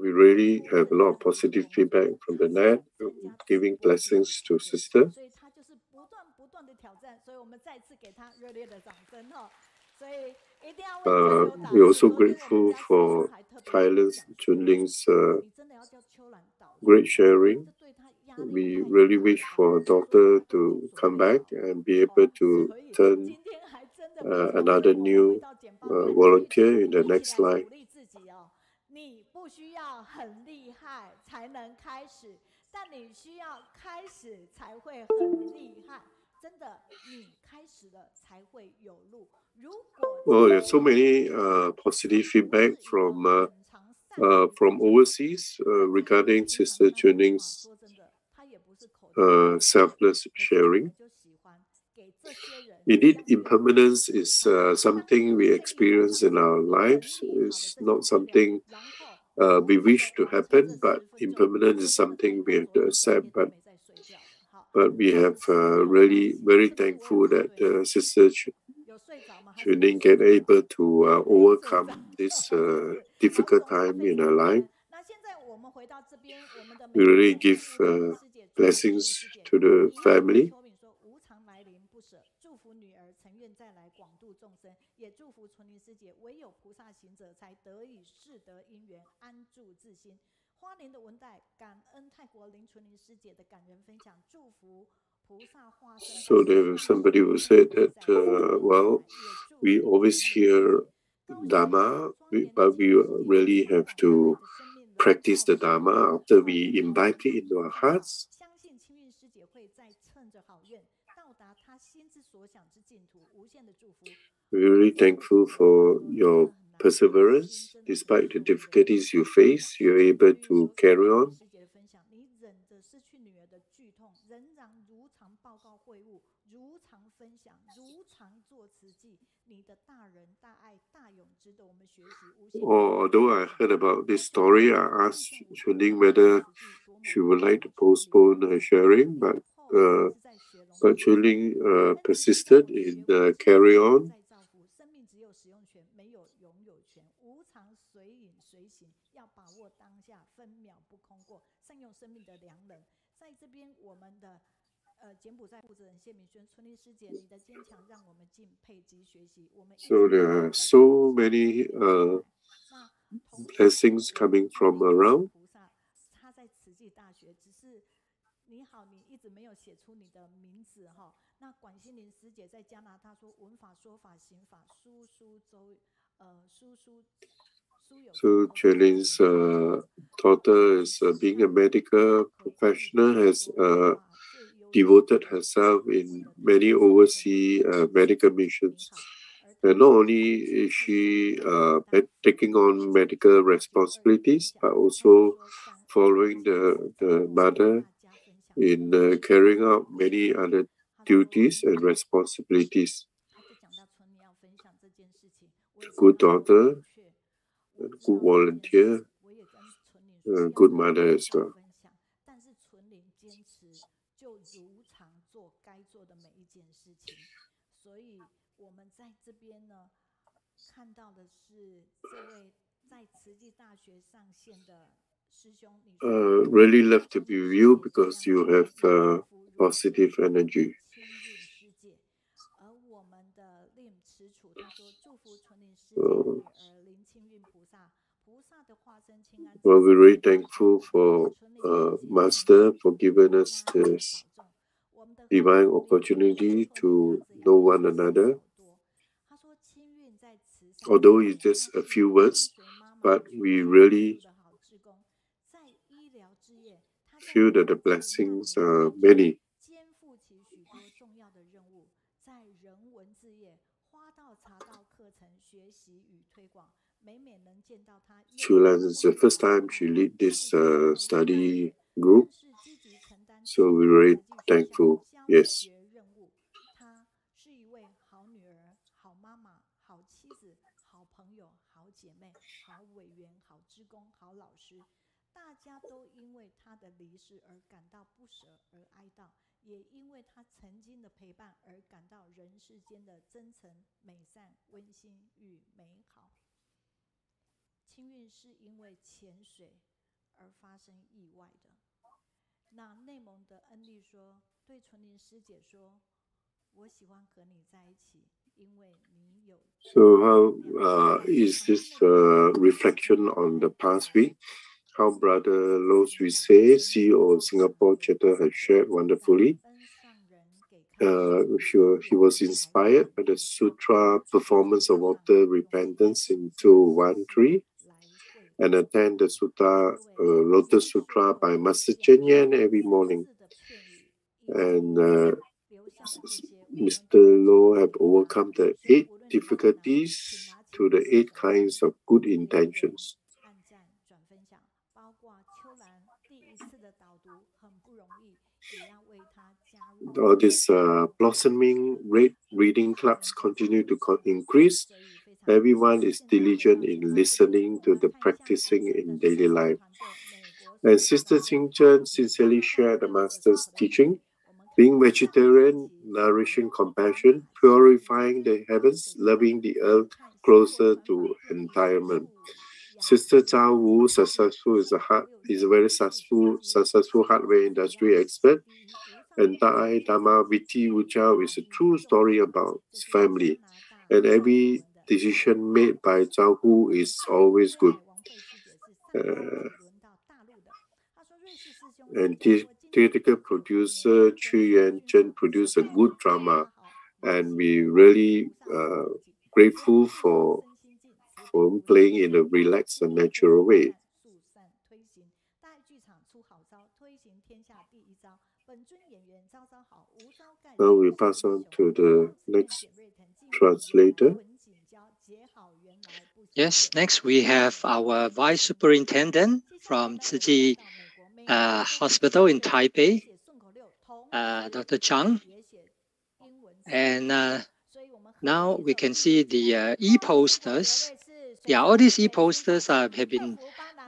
S3: We really have a lot of positive feedback from the net, giving blessings to sister. We're also grateful for Thailand's Chunling's great sharing. We really wish for a daughter to come back and be able to turn another new volunteer in the next life. Oh, there's so many positive feedback from overseas regarding Sister Chunling's selfless sharing. Indeed, impermanence is something we experience in our lives. It's not something we wish to happen, but impermanence is something we have to accept. But we have really very thankful that Sister Chunling get able to overcome this difficult time in her life. We really give blessings to the family. So there was somebody who said that, we always hear Dharma, but we really have to practice the Dharma after we imbibe it into our hearts. We're really thankful for your perseverance. Despite the difficulties you face, you're able to carry on. Although I heard about this story, I asked Chunling whether she would like to postpone her sharing, but Chunling persisted in carry on. So there are so many blessings coming from around. So Chunling's daughter is being a medical professional, has devoted herself in many overseas medical missions. And not only is she taking on medical responsibilities, but also following the mother in carrying out many other duties and responsibilities. A good daughter, a good volunteer, a good mother as well. Really love to be with you because you have positive energy. Well, we're very thankful for Master for giving us this divine opportunity to know one another. Although it's just a few words, but we really feel that the blessings are many. Qiulan is the first time she lead this study group, so we're very thankful. Yes. So how is this reflection on the past week? How Brother Lo Suisse, CEO of Singapore Chapter, has shared wonderfully. He was inspired by the Sutra Performance of Water Repentance in 2013 and attend the Lotus Sutra by Master Chen Yan every morning. And Mr. Lo have overcome the 8 difficulties to the 8 kinds of good intentions. All these blossoming red reading clubs continue to increase. Everyone is diligent in listening to the practicing in daily life. And Sister Xingchen sincerely shared the Master's teaching, being vegetarian, nourishing compassion, purifying the heavens, loving the earth closer to environment. Sister Zhao Wu is a very successful hardware industry expert. And Dharma Viti Wuchao is a true story about his family. And every decision made by Zhao Hu is always good. And theatrical producer Chu Yuan Chen produced a good drama. And we really grateful for playing in a relaxed and natural way. Now we pass on to the next translator.
S5: Yes, next we have our Vice Superintendent from Tzu Hospital in Taipei, Dr. Zhang. And now we can see the e-posters. Yeah, all these e-posters have been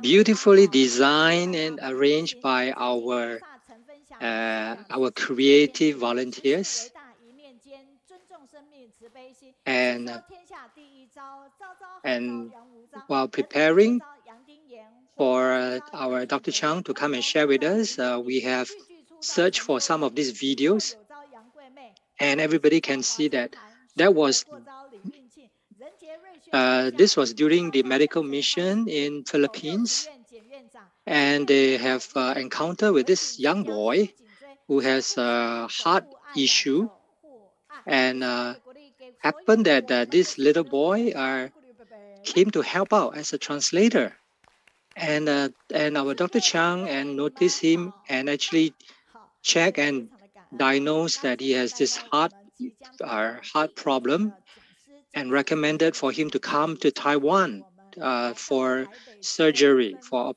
S5: beautifully designed and arranged by our creative volunteers. And while preparing for our Dr. Chang to come and share with us, we have searched for some of these videos, and everybody can see that this was during the medical mission in Philippines, and they have encountered with this young boy who has a heart issue, and happened that this little boy came to help out as a translator, and our Dr. Chang and noticed him and actually check and diagnose that he has this heart problem, and recommended for him to come to Taiwan for surgery, for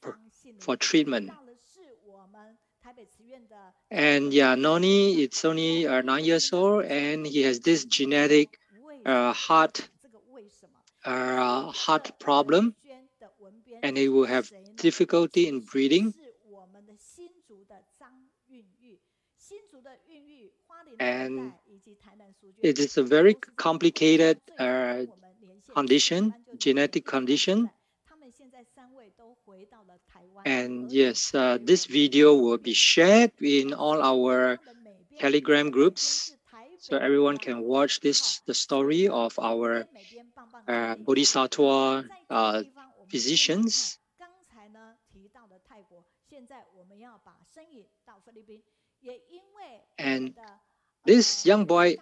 S5: treatment. And yeah, Noni, it's only 9 years old, and he has this genetic heart problem, and he will have difficulty in breathing. And it is a very complicated condition, genetic condition. And yes, this video will be shared in all our Telegram groups, so everyone can watch the story of our Bodhisattva physicians. And this young boy,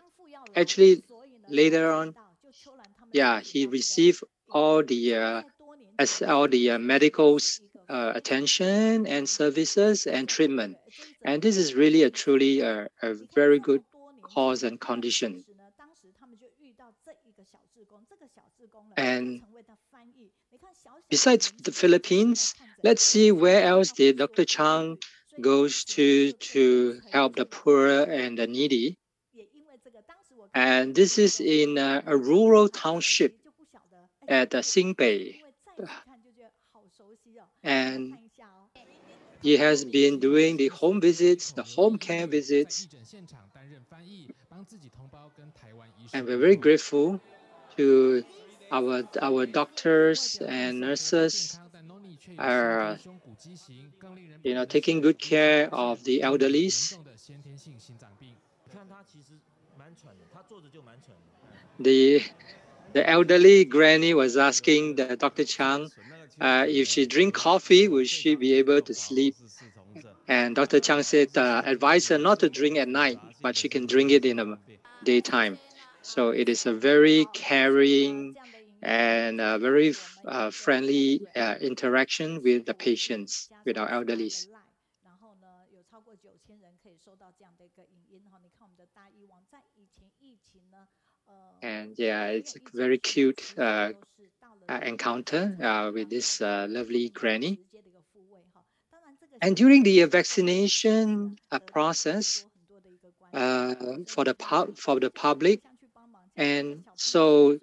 S5: actually later on, he received all the medical attention and services and treatment. And this is really truly a very good cause and condition. And besides the Philippines, let's see where else did Dr. Chang goes to help the poor and the needy. And this is in a rural township at Xingbei. And he has been doing the home visits, the home care visits. And we're very grateful to our doctors and nurses are taking good care of the elderlies. The elderly granny was asking the Dr. Chang if she drink coffee, will she be able to sleep? And Dr. Chang said, advise her not to drink at night, but she can drink it in the daytime. So it is a very caring and very friendly interaction with the patients, with our elderlies. And yeah, it's a very cute encounter with this lovely granny. And during the vaccination process for the public, and so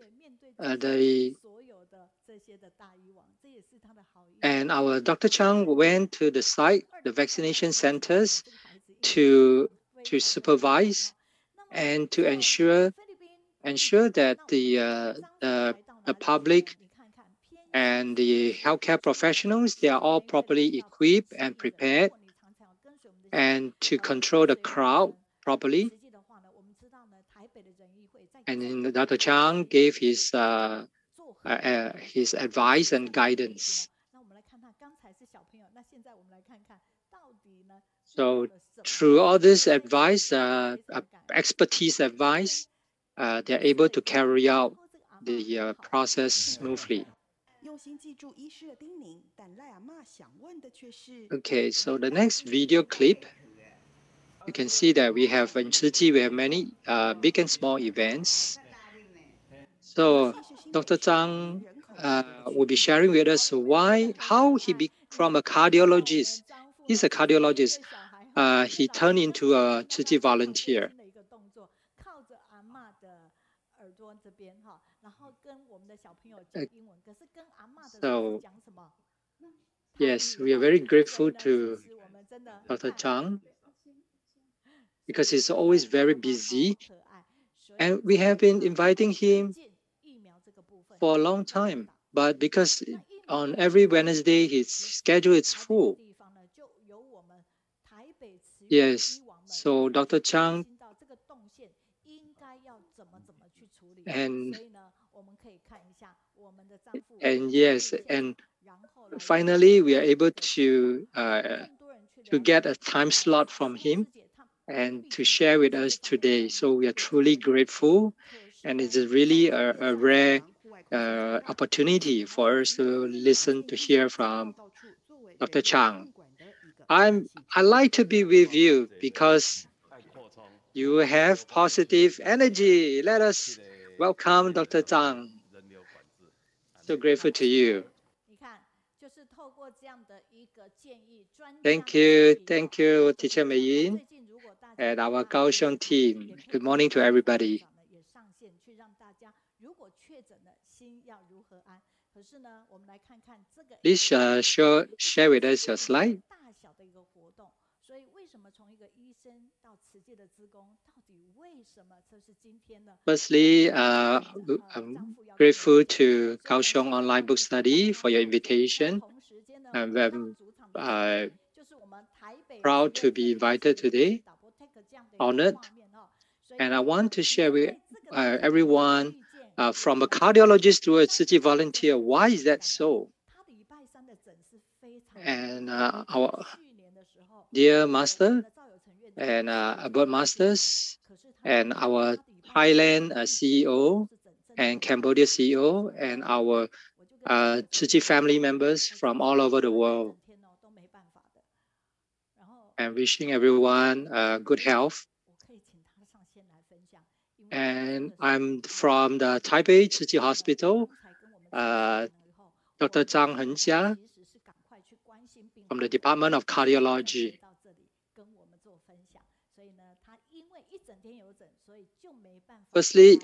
S5: our Dr. Chang went to the site, the vaccination centers, to supervise and to ensure that the public and the healthcare professionals, they are all properly equipped and prepared, and to control the crowd properly. And then Dr. Chang gave his advice and guidance. So through all this advice, expertise advice, they're able to carry out the process smoothly. Okay, so the next video clip, you can see that we have in Tzu Chi, we have many big and small events. So Dr. Zhang will be sharing with us how he from a cardiologist. He's a cardiologist. He turned into a Tzu Chi volunteer. So yes, we are very grateful to Dr. Zhang because he's always very busy. And we have been inviting him for a long time, but because on every Wednesday his schedule is full. Yes, so Dr. Zhang and yes, and finally we are able to get a time slot from him and to share with us today. So we are truly grateful, and it's really a rare opportunity for us to listen, to hear from Dr. Zhang. I like to be with you because you have positive energy. Let us welcome Dr. Zhang. So grateful to you. Thank you, Teacher Meiyin and our Kaohsiung team. Good morning to everybody. Please share with us your slide. Firstly, I'm grateful to Kaohsiung Online Book Study for your invitation. I'm proud to be invited today, honored. And I want to share with everyone from a cardiologist to a Tzu Chi volunteer, why is that so? And our dear master and abroad masters and our Thailand CEO and Cambodia CEO and our Tzu Chi family members from all over the world. And wishing everyone good health. And I'm from the Taipei Tzu Chi Hospital, Dr. Zhang Hengjia from the Department of Cardiology. Firstly,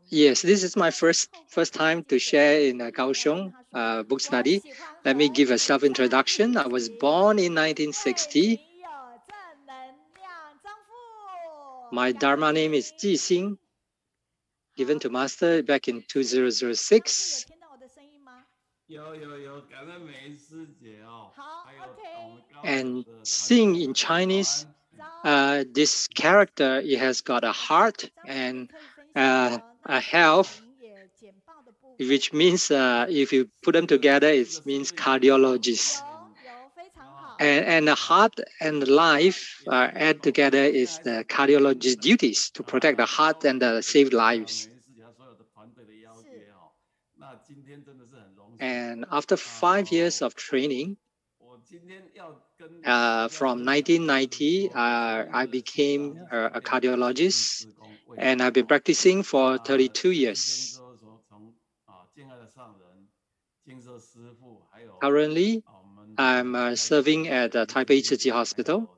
S5: yes, this is my first time to share in Kaohsiung book study. Let me give a self-introduction. I was born in 1960. My Dharma name is Jing, given to Master back in 2006. And seeing in Chinese, this character, it has got a heart and a health, which means if you put them together, it means cardiologist. And the heart and the life add together is the cardiologist duties to protect the heart and save lives. And after 5 years of training, from 1990, I became a cardiologist, and I've been practicing for 32 years. Currently, I'm serving at the Taipei Tzu Chi Hospital.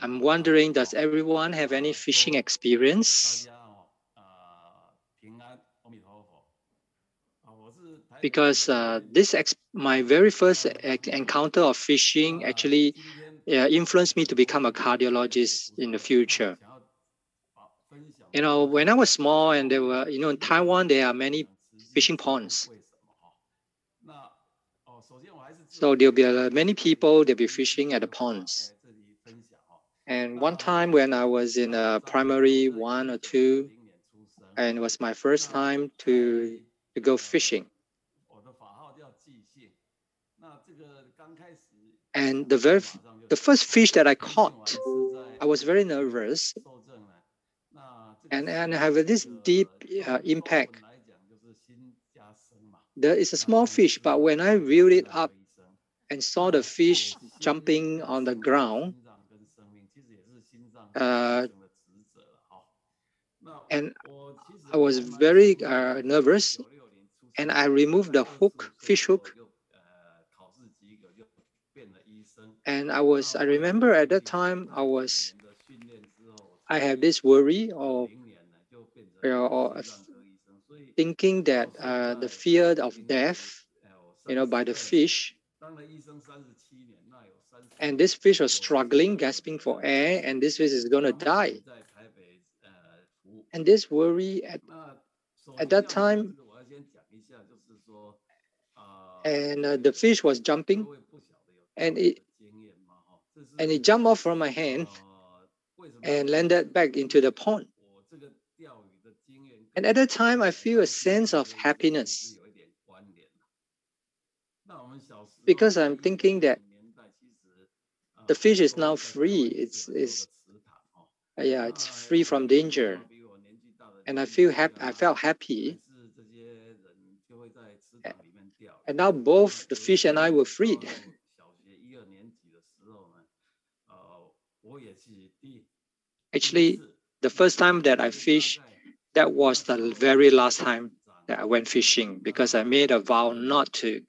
S5: I'm wondering, does everyone have any fishing experience? Because my very first encounter of fishing actually influenced me to become a cardiologist in the future. You know, when I was small and there were, in Taiwan, there are many fishing ponds. So there'll be many people, they'll be fishing at the ponds. And one time when I was in primary 1 or 2, and it was my first time to go fishing. And the first fish that I caught, I was very nervous. and have this deep impact. There is a small fish, but when I viewed it up and saw the fish jumping on the ground, and I was very nervous, and I removed the fish hook. And I remember at that time I had this worry or thinking that the fear of death, by the fish. And this fish was struggling, gasping for air, and this fish is going to die. And this worry at that time, and the fish was jumping, and it jumped off from my hand and landed back into the pond. And at that time, I feel a sense of happiness because I'm thinking that the fish is now free. It's free from danger, and I felt happy. And now both the fish and I were freed. Actually, the first time that I fished, that was the very last time that I went fishing, because I made a vow not to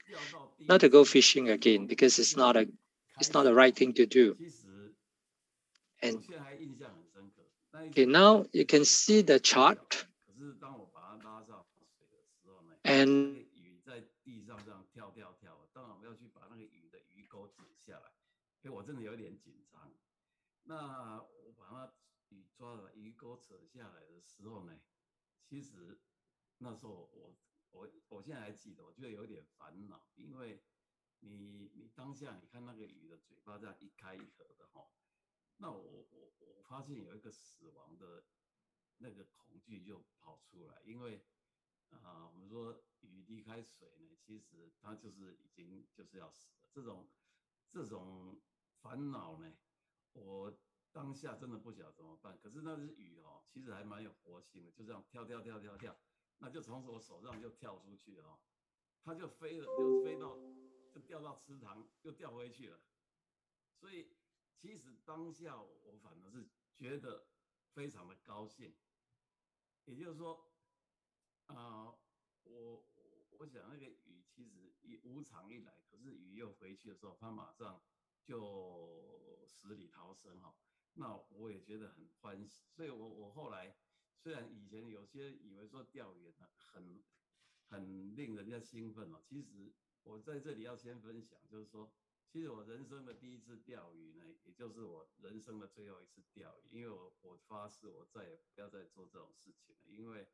S5: go fishing again, because it's not the right thing to do. And okay, now you can see the chart. And
S6: 我现在还记得，我觉得有点烦恼，因为你当下你看那个鱼的嘴巴这样一开一合的哈，那我发现有一个死亡的那个恐惧就跑出来，因为我们说鱼离开水呢，其实它就是已经就是要死了，这种烦恼呢，我当下真的不晓得怎么办。可是那只鱼其实还蛮有活性的，就这样跳。那就从我手上就跳出去了，它就飞了，就掉到池塘，又掉回去了。所以其实当下我反而是觉得非常的高兴。也就是说，我想那个鱼其实无常一来，可是鱼又回去的时候，它马上就死里逃生哈。那我也觉得很欢喜，所以我后来。虽然以前有些以为说钓鱼呢很令人家兴奋其实我在这里要先分享，就是说，其实我人生的第一次钓鱼呢，也就是我人生的最后一次钓鱼，因为我发誓我再也不要再做这种事情了，因为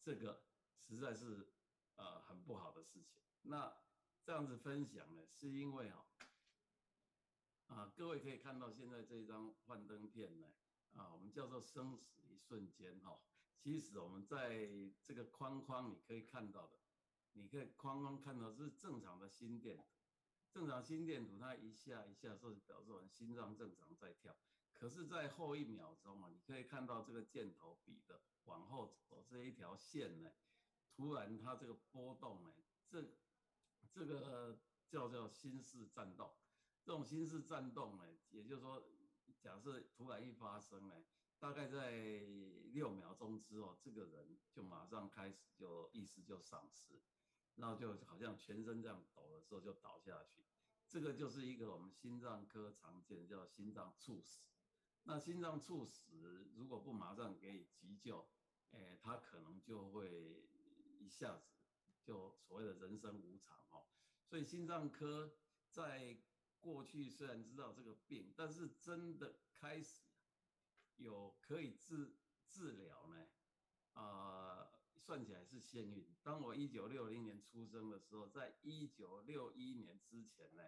S6: 这个实在是很不好的事情。那这样子分享呢，是因为各位可以看到现在这张幻灯片呢。我们叫做生死一瞬间其实我们在这个框你可以看到的，你可以框看到是正常的心电图，正常心电图它一下一下是表示我们心脏正常在跳，可是在后1秒钟你可以看到这个箭头笔的往后走这一条线呢，突然它这个波动呢，这个叫心室颤动，这种心室颤动呢，也就是说。假设突然一发生呢，大概在6秒钟之后，这个人就马上开始就意识就丧失，然后就好像全身这样抖的时候就倒下去。这个就是一个我们心脏科常见的叫心脏猝死。那心脏猝死如果不马上给予急救，他可能就会一下子就所谓的人生无常所以心脏科在过去虽然知道这个病，但是真的开始有可以治疗呢，算起来是幸运。当我1960年出生的时候，在1961年之前呢，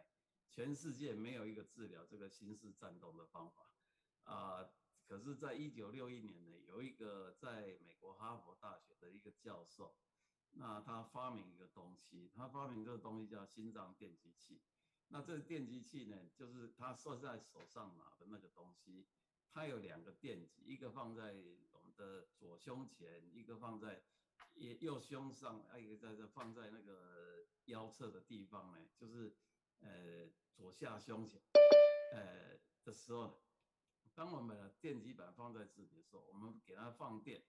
S6: 全世界没有一个治疗这个心室颤动的方法可是在1961年呢，有一个在美国哈佛大学的一个教授，那他发明一个东西，他发明这个东西叫心脏电击器。那这个电击器呢，就是他设在手上拿的那个东西，它有2个电极，一个放在我们的左胸前，一个放在右胸上，一个放在那个腰侧的地方呢，就是左下胸前的时候，当我们的电极板放在这里的时候，我们给它放电，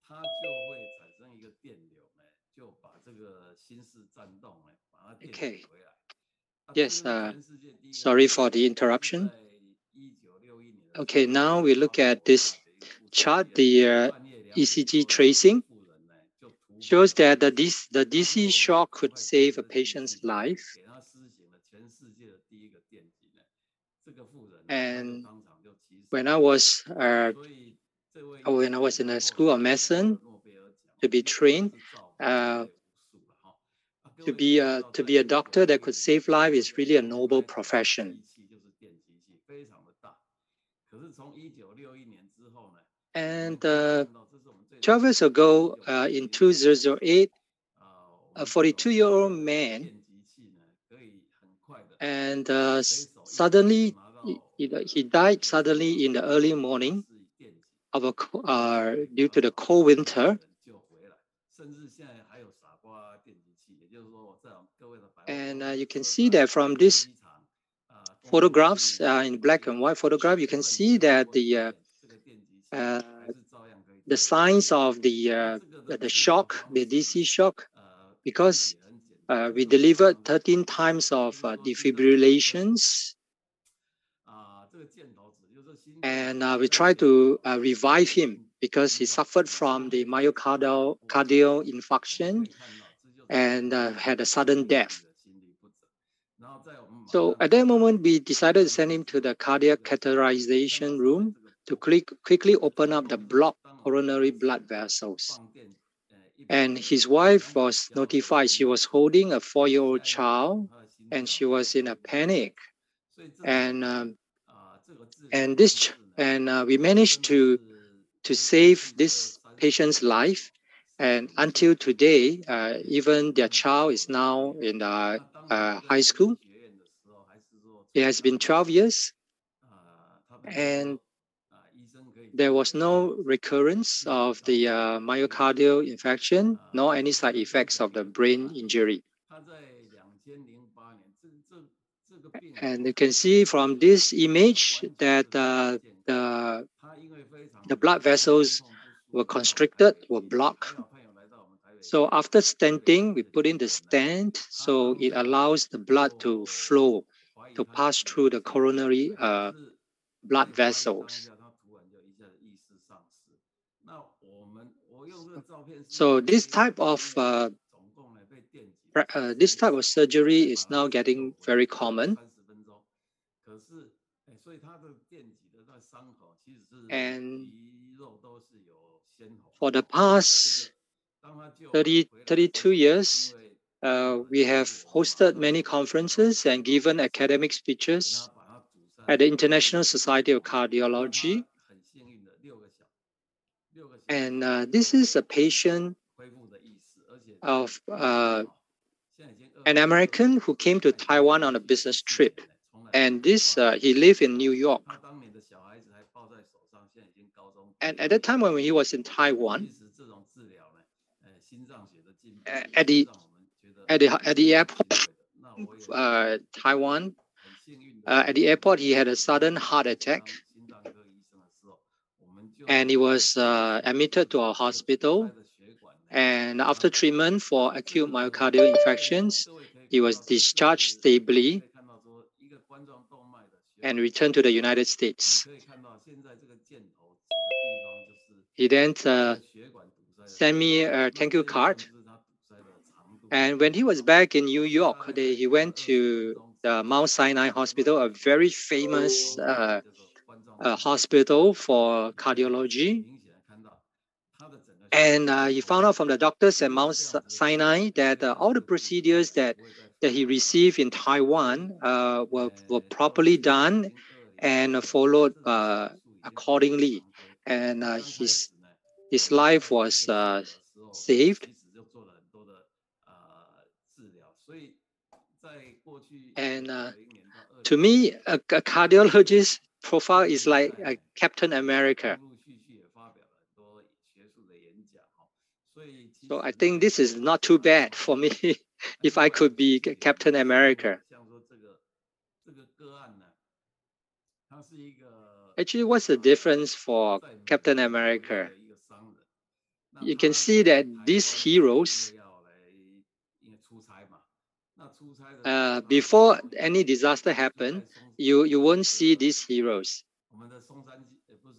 S6: 它就会产生一个电流呢，就把这个心室颤动呢，把它电回来。
S5: Yes, sorry for the interruption. Okay, now we look at this chart. The ECG tracing shows that the DC shock could save a patient's life. And when I was in a school of medicine to be trained, to be a doctor that could save life is really a noble profession. And 12 years ago, in 2008, a 42-year-old man, and suddenly he died suddenly in the early morning due to the cold winter. And you can see that from these photographs, in black and white photograph, you can see that the signs of the shock, the DC shock, because we delivered 13 times of defibrillations, and we tried to revive him because he suffered from the myocardial infarction and had a sudden death. So at that moment, we decided to send him to the cardiac catheterization room to quickly open up the blocked coronary blood vessels. And his wife was notified. She was holding a 4-year-old child, and she was in a panic. And we managed to save this patient's life. And until today, even their child is now in high school. It has been 12 years, and there was no recurrence of the myocardial infarction, nor any side effects of the brain injury. And you can see from this image that the blood vessels were constricted, were blocked. So after stenting, we put in the stent, so it allows the blood to flow, to pass through the coronary blood vessels. So this type of surgery is now getting very common. And for the past 32 years, we have hosted many conferences and given academic speeches at the International Society of Cardiology. And this is a patient of an American who came to Taiwan on a business trip. And he lived in New York. And at that time when he was in Taiwan, at the airport, Taiwan, at the airport, he had a sudden heart attack. And he was admitted to our hospital. And after treatment for acute myocardial infections, he was discharged stably and returned to the United States. He then sent me a thank you card. And when he was back in New York, he went to the Mount Sinai Hospital, a very famous hospital for cardiology. And he found out from the doctors at Mount Sinai that all the procedures that he received in Taiwan were properly done and followed accordingly. And his life was saved. And to me, a cardiologist profile is like a Captain America. So I think this is not too bad for me if I could be Captain America. Actually, what's the difference for Captain America? You can see that these heroes, before any disaster happened, you won't see these heroes.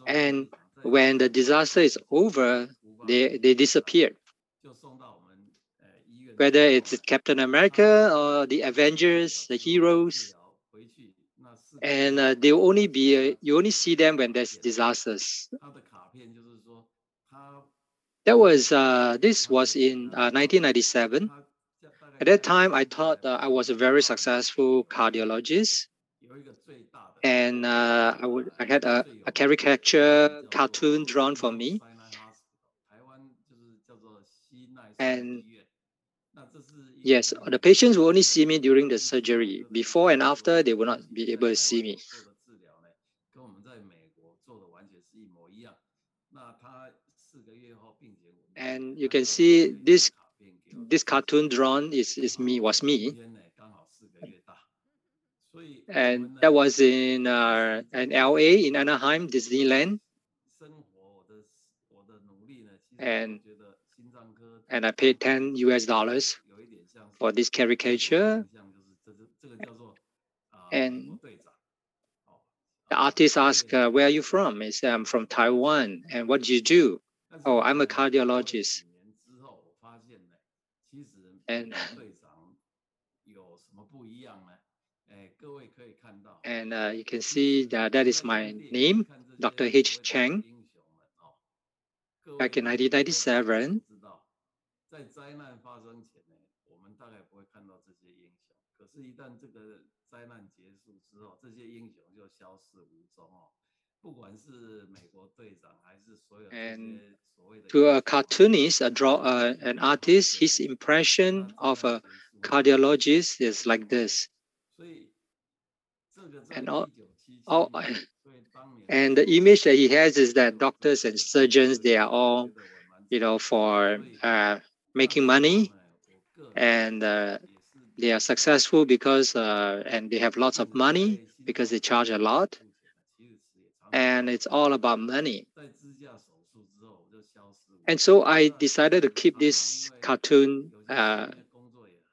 S5: And when the disaster is over, they disappeared. Whether it's Captain America or the Avengers, the heroes, and you only see them when there's disasters. This was in 1997. At that time, I thought I was a very successful cardiologist, and I had a caricature cartoon drawn for me. And yes, the patients will only see me during the surgery. Before and after, they will not be able to see me. And you can see this cartoon drawn was me. And that was in LA, in Anaheim, Disneyland. And I paid $10 for this caricature. And the artist asked, where are you from? I said, I'm from Taiwan. And what do you do? Oh, I'm a cardiologist. And you can see that is my name, Dr. H. Cheng. Back in 1997. And to a cartoonist, an artist, his impression of a cardiologist is like this. And the image that he has is that doctors and surgeons, they are all, for making money, and they are successful because, and they have lots of money because they charge a lot, and it's all about money. And so I decided to keep this cartoon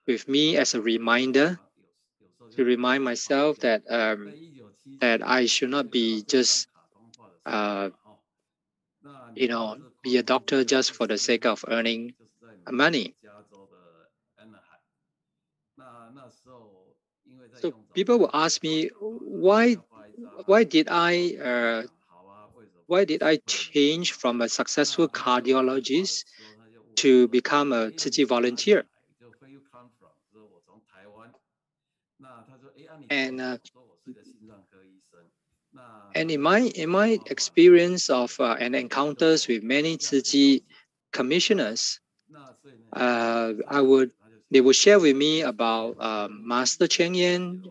S5: with me as a reminder, to remind myself that that I should not be just be a doctor just for the sake of earning money. So people will ask me, why did I change from a successful cardiologist to become a Tzu Chi volunteer? And in my experience of and encounters with many Tzu Chi commissioners, they would share with me about Master Cheng Yen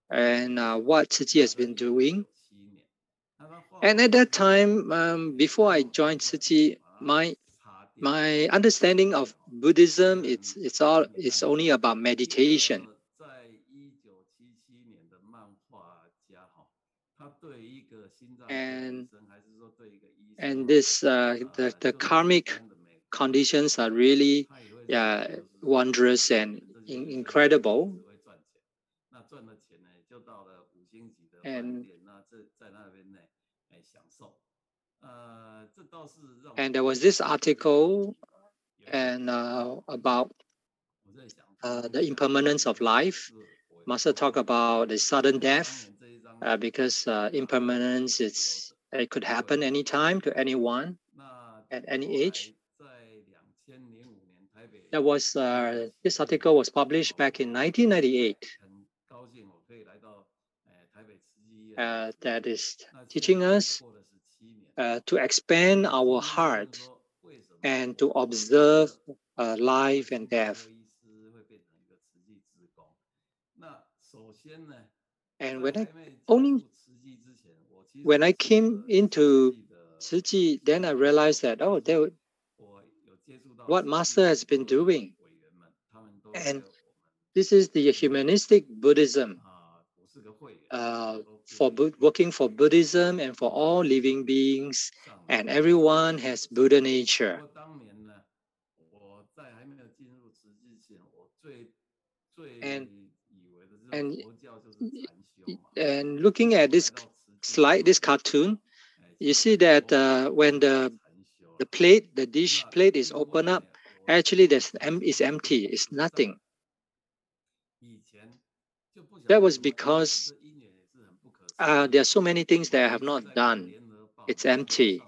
S5: and what Tzu Chi has been doing. And at that time, before I joined Tzu Chi, my understanding of Buddhism, it's only about meditation. And this the karmic conditions are really wondrous and incredible. And there was this article about the impermanence of life. Master talk about the sudden death because impermanence, it could happen anytime to anyone at any age. That was this article was published back in 1998. That is teaching us to expand our heart and to observe life and death. And when I only when I came into Tzu Chi, then I realized that, oh, what Master has been doing. And this is the humanistic Buddhism, working for Buddhism and for all living beings, and everyone has Buddha nature. And looking at this slide, this cartoon, you see that when the dish plate is open up, actually it's empty, it's nothing. That was because there are so many things that I have not done. It's empty.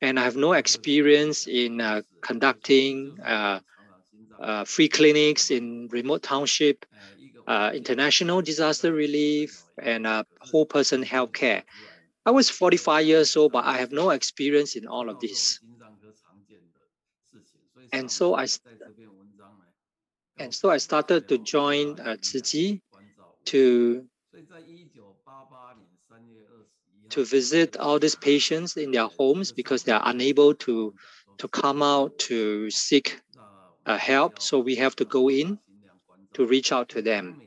S5: And I have no experience in conducting free clinics in remote township, international disaster relief, and whole person healthcare. I was 45 years old, but I have no experience in all of this. And so I started to join Tzu Chi to visit all these patients in their homes because they are unable to come out to seek help. So we have to go in to reach out to them.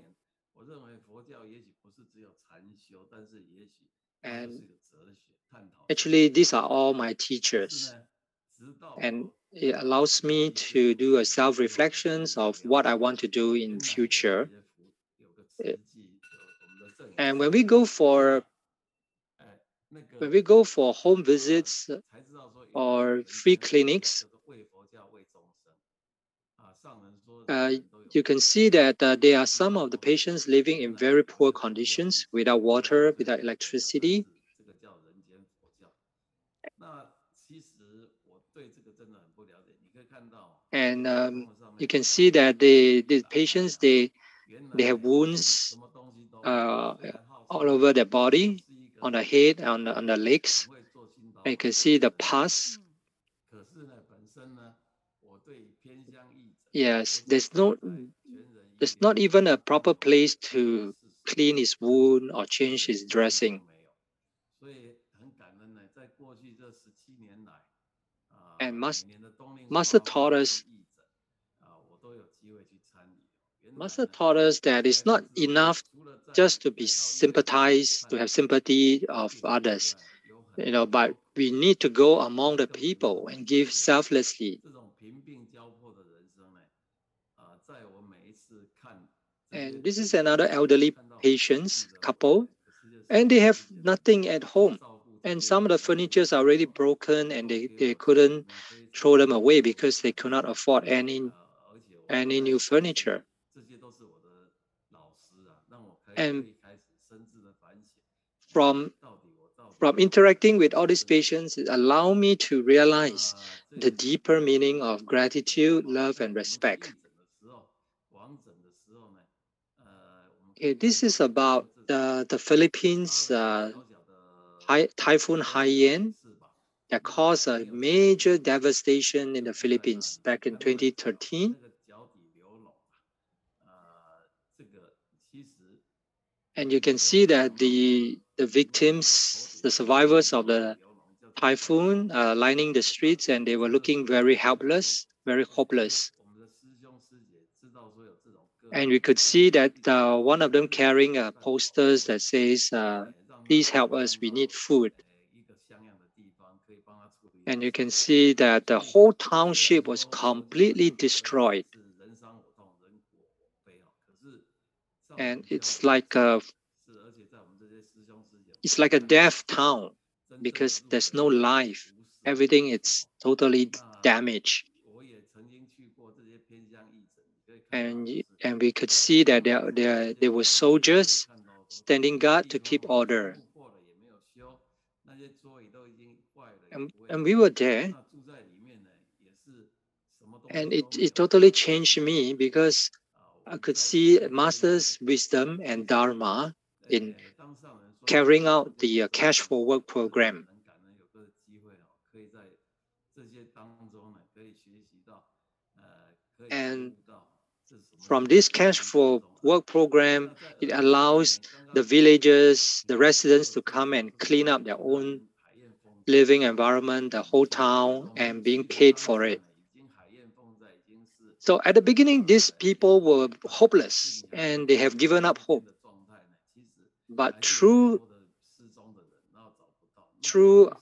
S5: And actually, these are all my teachers. And it allows me to do a self-reflections of what I want to do in future. And when we go for home visits or free clinics, you can see that there are some of the patients living in very poor conditions, without water, without electricity. And you can see that the patients, they have wounds all over their body, on the head, on the legs. And you can see the pus. Yes, there's not even a proper place to clean his wound or change his dressing. And Master taught us that it's not enough just to be sympathized, to have sympathy of others, but we need to go among the people and give selflessly. And this is another elderly patients couple, and they have nothing at home. And some of the furniture are already broken, and they couldn't throw them away because they could not afford any new furniture. And from interacting with all these patients, it allowed me to realize the deeper meaning of gratitude, love, and respect. Okay, this is about the Philippines Typhoon Haiyan that caused a major devastation in the Philippines back in 2013. And you can see that the victims, the survivors of the typhoon, lining the streets, and they were looking very helpless, very hopeless. And we could see that one of them carrying posters that says, "Please help us, we need food." And you can see that the whole township was completely destroyed. And it's like a deaf town because there's no life. Everything is totally damaged. And we could see that there were soldiers standing guard to keep order. And we were there. And it totally changed me because I could see Master's wisdom and Dharma in carrying out the Cash for Work program. And from this cash for work program, it allows the villagers, the residents to come and clean up their own living environment, the whole town, and being paid for it. So at the beginning, these people were hopeless and they have given up hope. But through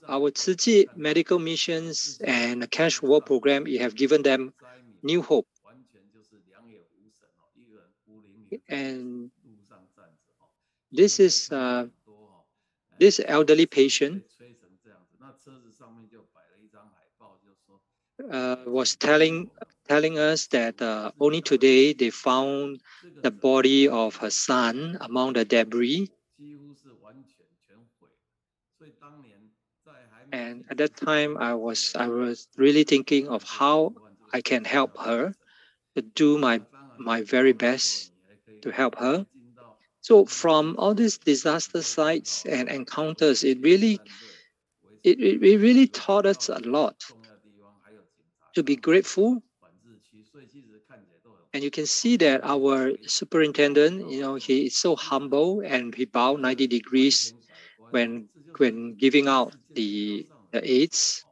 S5: our Tzu Chi medical missions and the cash war program, it have given them new hope. And this is this elderly patient was telling us that only today they found the body of her son among the debris. And at that time, I was really thinking of how I can help her, to do my very best to help her. So from all these disaster sites and encounters, it really taught us a lot to be grateful. And you can see that our superintendent, he is so humble and he bowed 90 degrees when giving out the aids.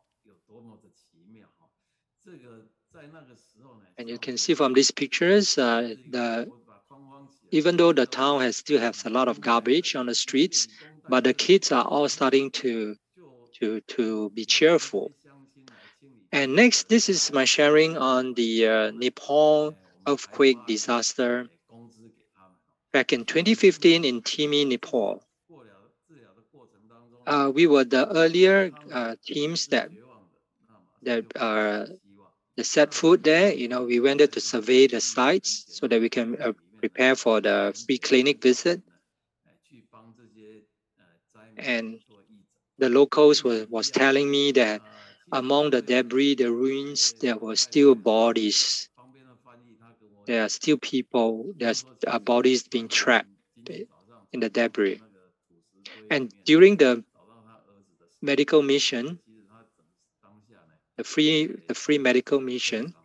S5: And you can see from these pictures, even though the town still has a lot of garbage on the streets, but the kids are all starting to be cheerful. And next, this is my sharing on the Nepal earthquake disaster back in 2015 in Timi, Nepal. We were the earlier teams that set foot there. We went there to survey the sites so that we can prepare for the free clinic visit. And the locals was telling me that among the debris, the ruins, there were still bodies. There are still people. There's bodies being trapped in the debris. And during the medical mission, the free medical mission,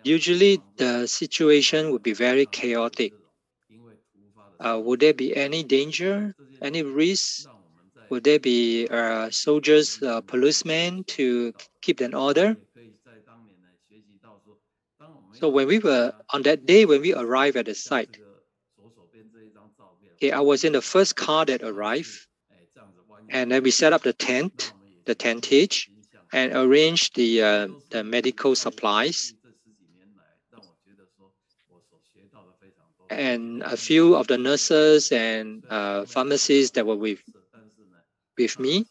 S5: usually the situation would be very chaotic. Would there be any danger, any risk? Would there be soldiers, policemen to keep an order? So when we were on that day, when we arrived at the site, I was in the first car that arrived, and then we set up the tentage, and arranged the medical supplies. And a few of the nurses and pharmacists that were with me,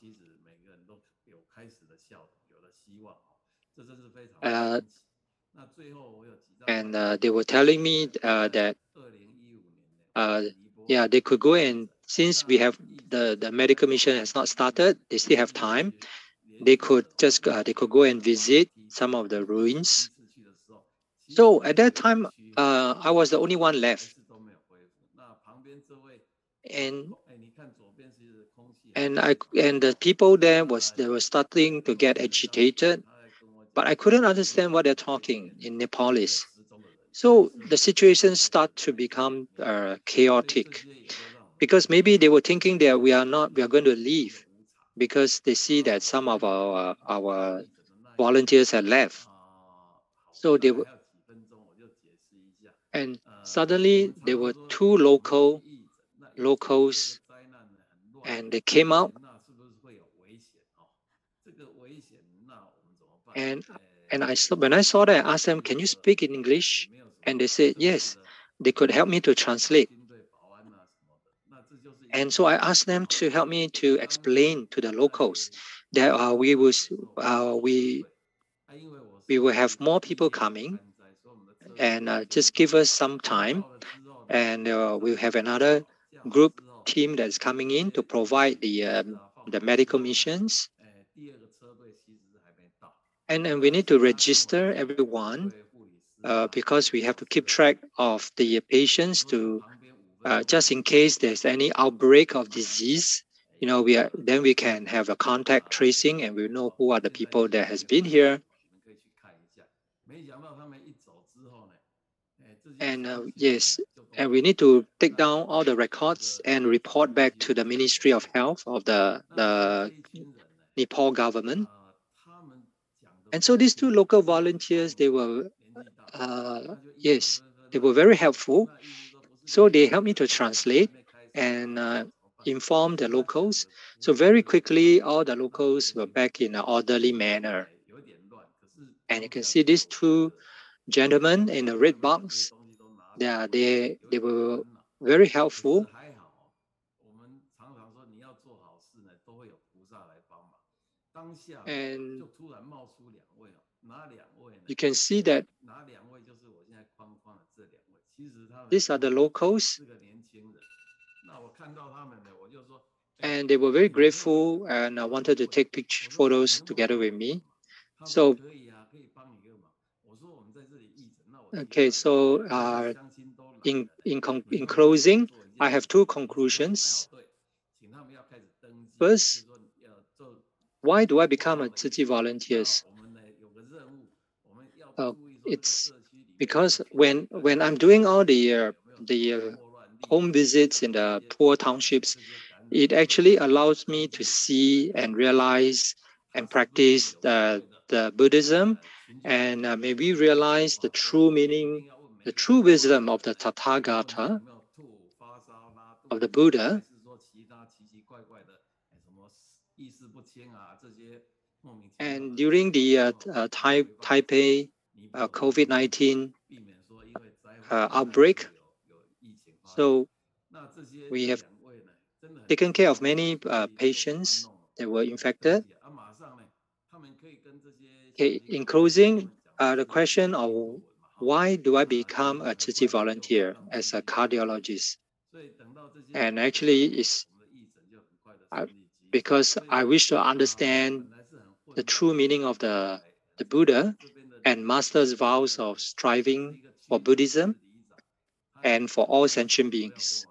S5: and they were telling me that they could go, and since we have the medical mission has not started, they still have time. They could go and visit some of the ruins. So at that time, I was the only one left, and the people there were starting to get agitated, but I couldn't understand what they're talking in Nepalese. So the situation started to become chaotic, because maybe they were thinking that we are going to leave, because they see that some of our volunteers had left. So they were, and suddenly there were two locals, and they came out, and when I saw that, I asked them, "Can you speak in English?" And they said yes. They could help me to translate. And so I asked them to help me to explain to the locals that we will have more people coming, and just give us some time, and we'll have another group team that's coming in to provide the medical missions. And then we need to register everyone because we have to keep track of the patients to just in case there's any outbreak of disease, then we can have a contact tracing and we know who are the people that has been here. And yes, and we need to take down all the records and report back to the Ministry of Health of the Nepal government. And so these two local volunteers, they were very helpful. So they helped me to translate and inform the locals. So very quickly, all the locals were back in an orderly manner. And you can see these two gentlemen in the red box. They were very helpful. And you can see that these are the locals. And they were very grateful and wanted to take photos together with me. So, okay, so in closing, I have two conclusions. First, why do I become a Tzu Chi volunteers? It's because when I'm doing all the home visits in the poor townships, it actually allows me to see and realize and practice the Buddhism, and maybe realize the true meaning, the true wisdom of the Tathagata, of the Buddha. And during the Taipei COVID-19 outbreak, so we have taken care of many patients that were infected. Okay, in closing, the question of why do I become a Tzu Chi volunteer as a cardiologist? And actually, it's because I wish to understand the true meaning of the Buddha and master's vows of striving for Buddhism and for all sentient beings.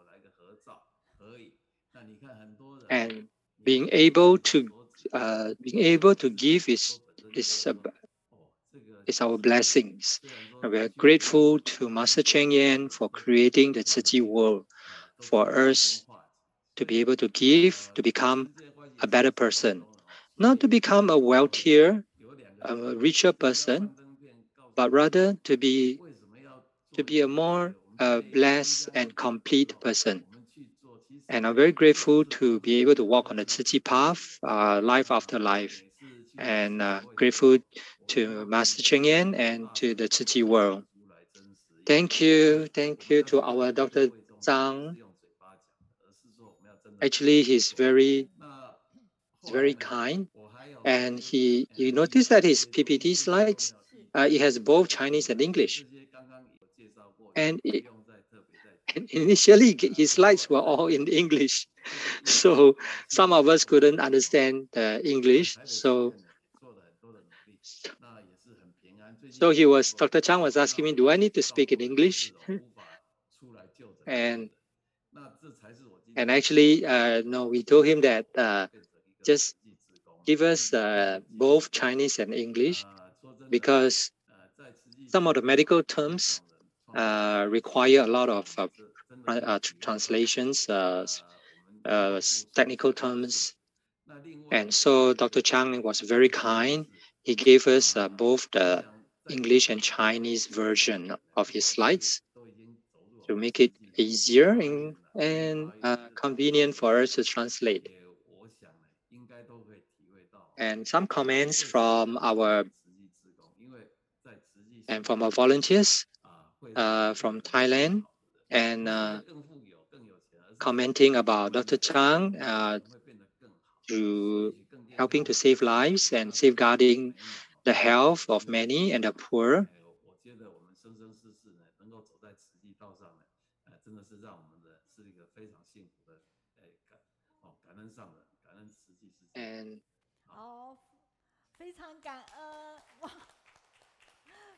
S5: And being able to give is our blessings. And we are grateful to Master Cheng Yen for creating the Tzu Chi world for us to be able to give, to become a better person, not to become a wealthier, a richer person, but rather to be a more blessed and complete person. And I'm very grateful to be able to walk on the Tzu Chi path, life after life, and grateful to Master Cheng Yen and to the Tzu Chi world. Thank you to our Dr. Zhang. Actually, he's very kind, and you notice that his PPT slides, it has both Chinese and English. And initially, his slides were all in English, so some of us couldn't understand the English. So Dr. Chang was asking me, do I need to speak in English? and actually, no, we told him that just give us both Chinese and English, because some of the medical terms require a lot of translations, technical terms. And so Dr. Chang was very kind. He gave us both the English and Chinese version of his slides to make it easier and convenient for us to translate. And some comments from our volunteers from Thailand, and commenting about Dr. Chang to helping to save lives and safeguarding the health of many and the poor. And
S2: 非常感恩哇，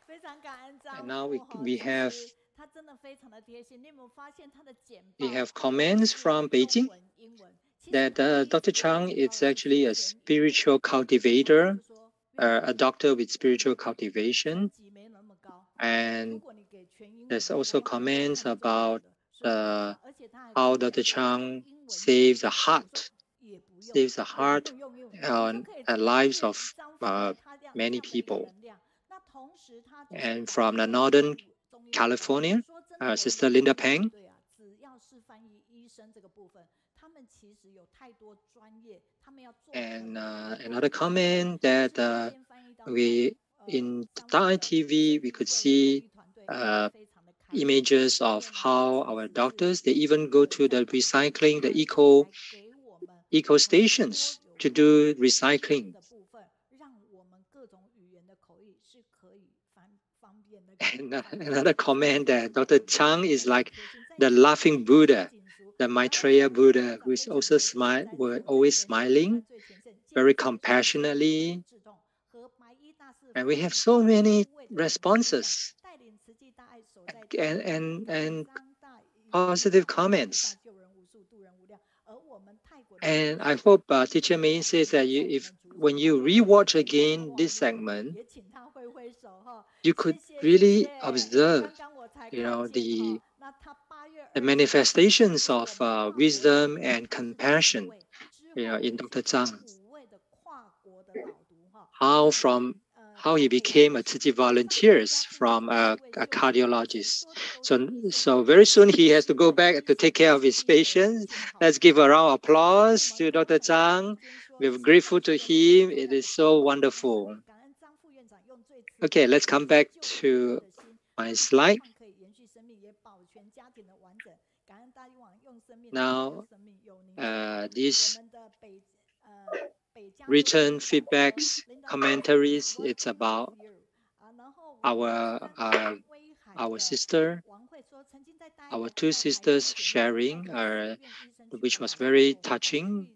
S2: 非常感恩张。
S5: And now we have
S2: 他真的非常的贴心。你有没有发现他的简报？
S5: We have comments from Beijing. that Dr. Chang is actually a spiritual cultivator, a doctor with spiritual cultivation. And there's also comments about how Dr. Chang saves the heart and lives of many people. And from the Northern California, Sister Linda Peng. And another comment that in Thai TV, we could see images of how our doctors, they even go to the recycling, the eco stations to do recycling. And another comment that Dr. Chang is like the laughing Buddha, the Maitreya Buddha, who is also always smiling, very compassionately. And we have so many responses and positive comments. And I hope Teacher Mei says that when you rewatch again this segment, you could really observe, the manifestations of wisdom and compassion, in Dr. Zhang. How he became a Tzu Chi volunteer from a cardiologist. So very soon he has to go back to take care of his patients. Let's give a round of applause to Dr. Zhang. We're grateful to him. It is so wonderful. Okay, let's come back to my slide. Now, these written feedbacks, commentaries, it's about our sister, our two sisters sharing, which was very touching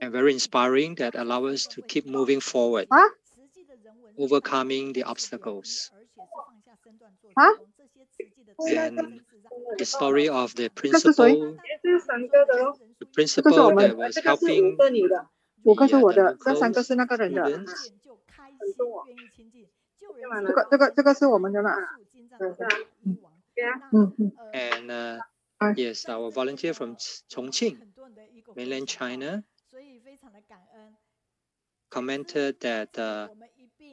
S5: and very inspiring, that allow us to keep moving forward, overcoming the obstacles. And the story of the principal that was helping the local students. And yes, our volunteer from Chongqing, mainland China, commented that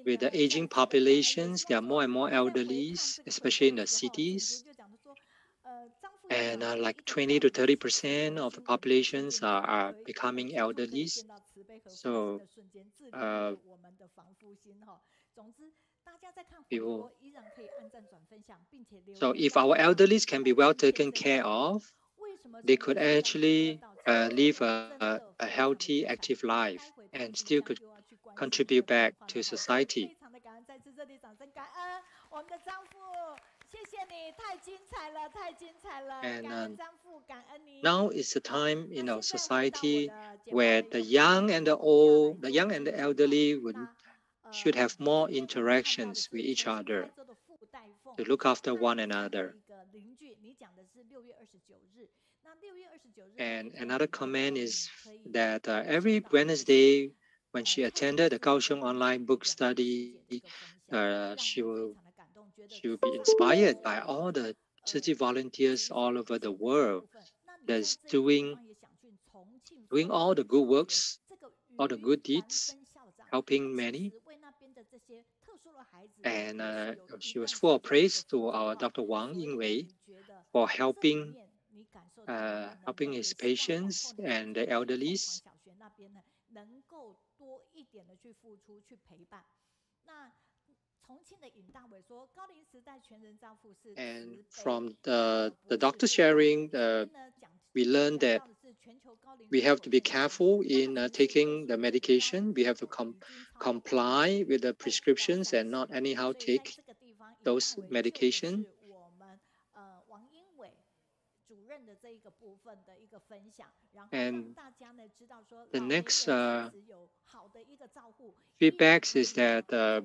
S5: with the aging populations, there are more and more elderlies, especially in the cities. And like 20 to 30% of the populations are becoming elderlies. So if our elderlies can be well taken care of, they could actually live a healthy, active life and still could contribute back to society. And now is the time in our society where the young and the old, the young and the elderly should have more interactions with each other to look after one another. And another comment is that every Wednesday, when she attended the Kaohsiung online book study, she will be inspired by all the Tzu Chi volunteers all over the world that's doing all the good works, all the good deeds, helping many. And she was full of praise to our Dr. Wang Yingwei for helping his patients and the elderlies. And from the doctor sharing, we learned that we have to be careful in taking the medication. We have to comply with the prescriptions and not anyhow take those medications. And the next feedback is that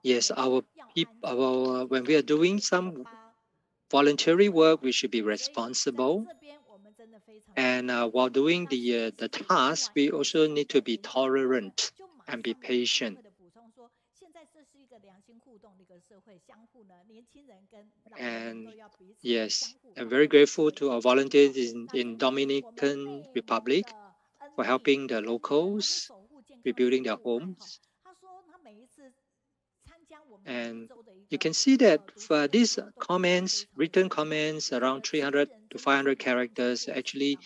S5: yes, when we are doing some voluntary work, we should be responsible. And while doing the task, we also need to be tolerant and be patient. And yes, I'm very grateful to our volunteers in Dominican Republic for helping the locals rebuilding their homes. And you can see that for these comments, written comments around 300 to 500 characters, actually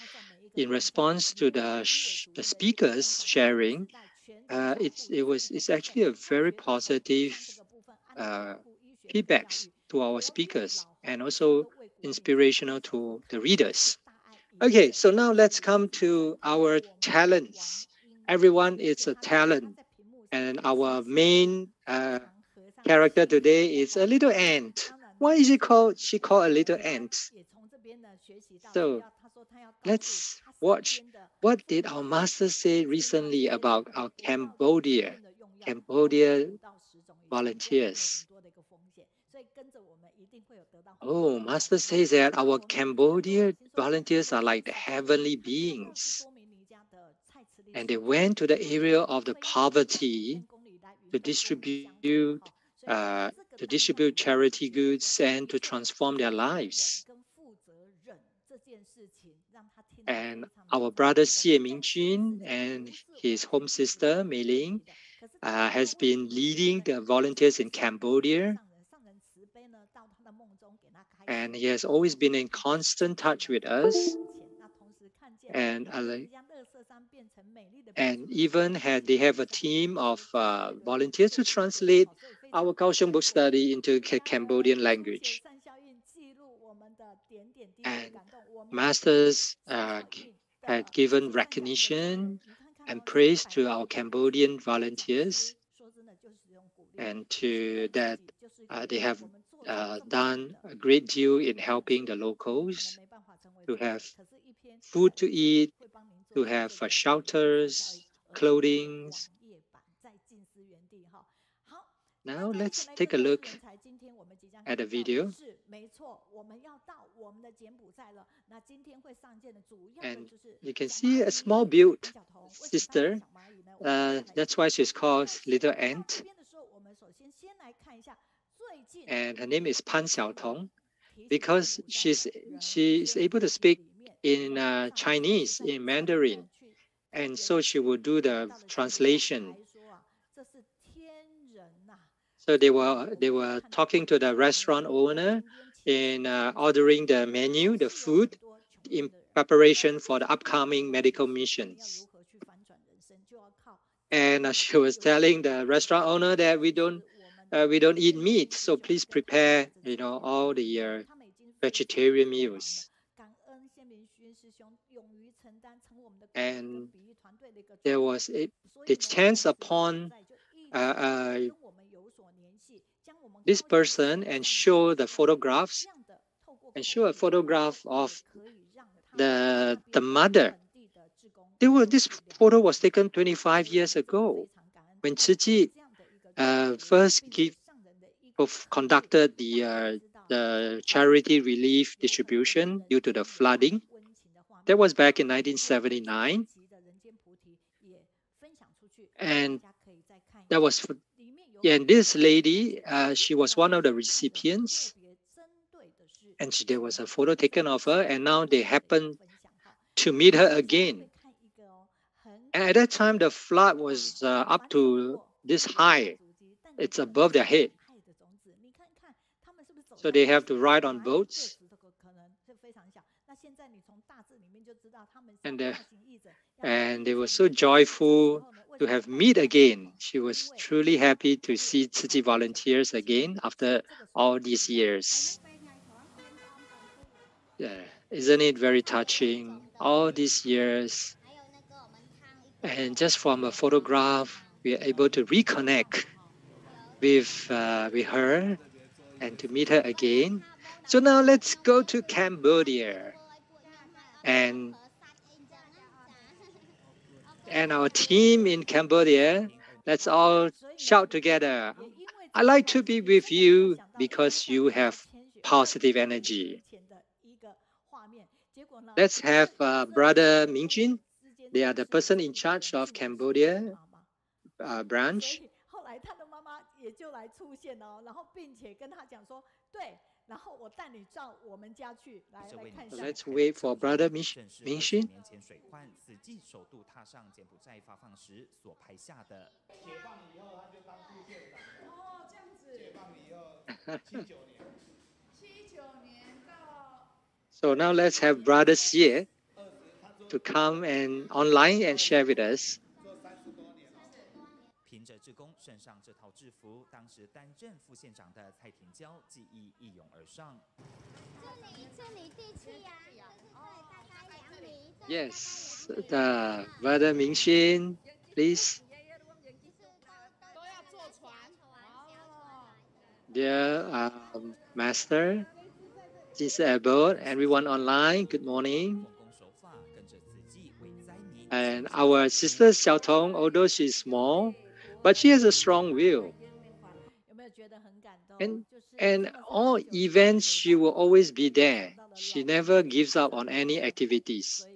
S5: in response to the speakers sharing, it's actually a very positive feedbacks to our speakers and also inspirational to the readers. Okay, so now let's come to our talents. Everyone is a talent, and our main character today is a little ant. Why is she called a little ant? So let's watch what did our master say recently about our Cambodia volunteers. Oh, master says that our Cambodia volunteers are like the heavenly beings. And they went to the area of the poverty to distribute charity goods and to transform their lives. And our brother Xie Mingxun and his home sister Meiling has been leading the volunteers in Cambodia. And he has always been in constant touch with us. And even they have a team of volunteers to translate our Kaohsiung book study into Cambodian language. And masters had given recognition and praise to our Cambodian volunteers, and to that they have done a great deal in helping the locals to have food to eat, to have shelters, clothing. Now let's take a look at the video. And you can see a small built sister. That's why she's called Little Ant. And her name is Pan Xiaotong, because she is able to speak in Chinese, in Mandarin. And so she will do the translation. So they were talking to the restaurant owner in ordering the menu, the food, in preparation for the upcoming medical missions. And she was telling the restaurant owner that we don't eat meat, so please prepare, all the vegetarian meals. And there was the chance upon this person and show the photographs and show a photograph of the mother. This photo was taken 25 years ago when Tzu first conducted the charity relief distribution due to the flooding. That was back in 1979. And that was and this lady, she was one of the recipients, and there was a photo taken of her, and now they happened to meet her again. And at that time, the flood was up to this high. It's above their head. So they have to ride on boats. And they were so joyful to have met again. She was truly happy to see Tzu volunteers again after all these years. Yeah, isn't it very touching? All these years. And just from a photograph, we are able to reconnect with her and to meet her again. So now let's go to Cambodia. And our team in Cambodia, let's all shout together. I like to be with you because you have positive energy. let's have Brother Mingxun. They are the person in charge of Cambodia branch. Let's wait for Brother Mingxun. So now let's have Brother Xie to come and online and share with us.
S7: 凭着志工身上这套制服，当时担任副县长的蔡廷娇记忆一涌而上。这里地气呀，大概2米。
S5: Yes, the Brother Mingxun, please. Dear Master, Sister Abbott, everyone online, good morning. And our sister Xiaotong, although she's small, but she has a strong will. And all events, she will always be there. She never gives up on any activities.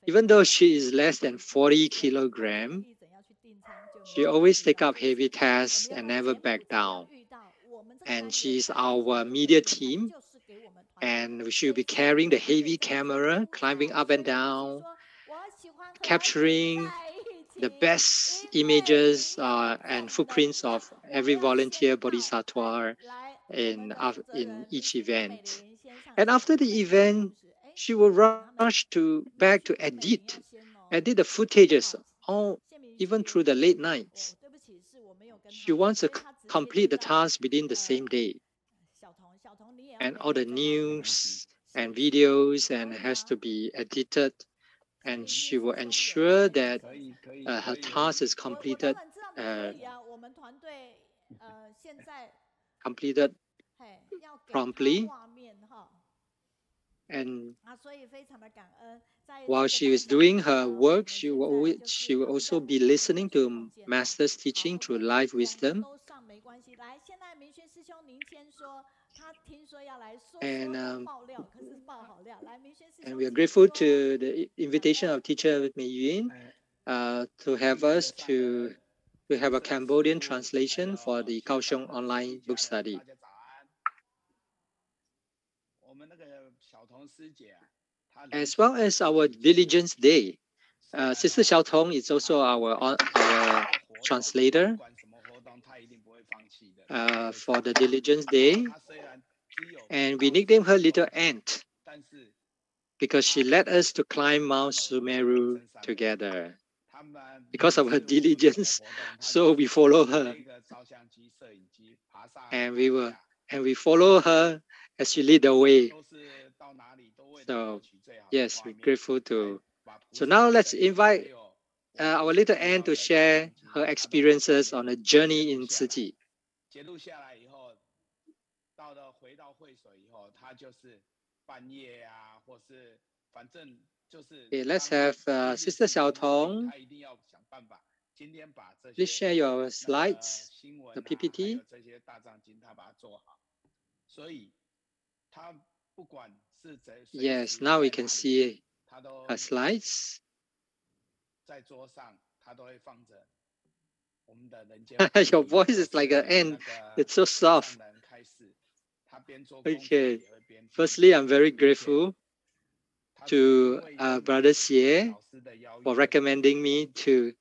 S5: Even though she is less than 40 kilograms, she always take up heavy tasks and never back down. And she's our media team. And she'll be carrying the heavy camera, climbing up and down, capturing the best images and footprints of every volunteer bodhisattva in each event. And after the event, she will rush back to edit the footages, even through the late nights. She wants to complete the task within the same day. And all the news and videos and has to be edited. And she will ensure that her task is completed promptly. And while she is doing her work, she will also be listening to Master's teaching through life wisdom. And we are grateful to the invitation of Teacher Meiyun to have us to have a Cambodian translation for the Kaohsiung online book study. As well as our Diligence Day. Sister Xiaotong is also our translator for the Diligence Day. And we nicknamed her Little Ant because she led us to climb Mount Sumeru together. Because of her diligence, so we follow her. And we follow her as she lead the way. So yes, we're grateful to. So now let's invite our little Anne to share her experiences on a journey in Tzu Chi. Okay, let's have Sister Xiaotong. Please share your slides, the PPT. Yes, now we can see her slides. Your voice is like an ant. It's so soft. Okay. Firstly, I'm very grateful to Brother Xie for recommending me to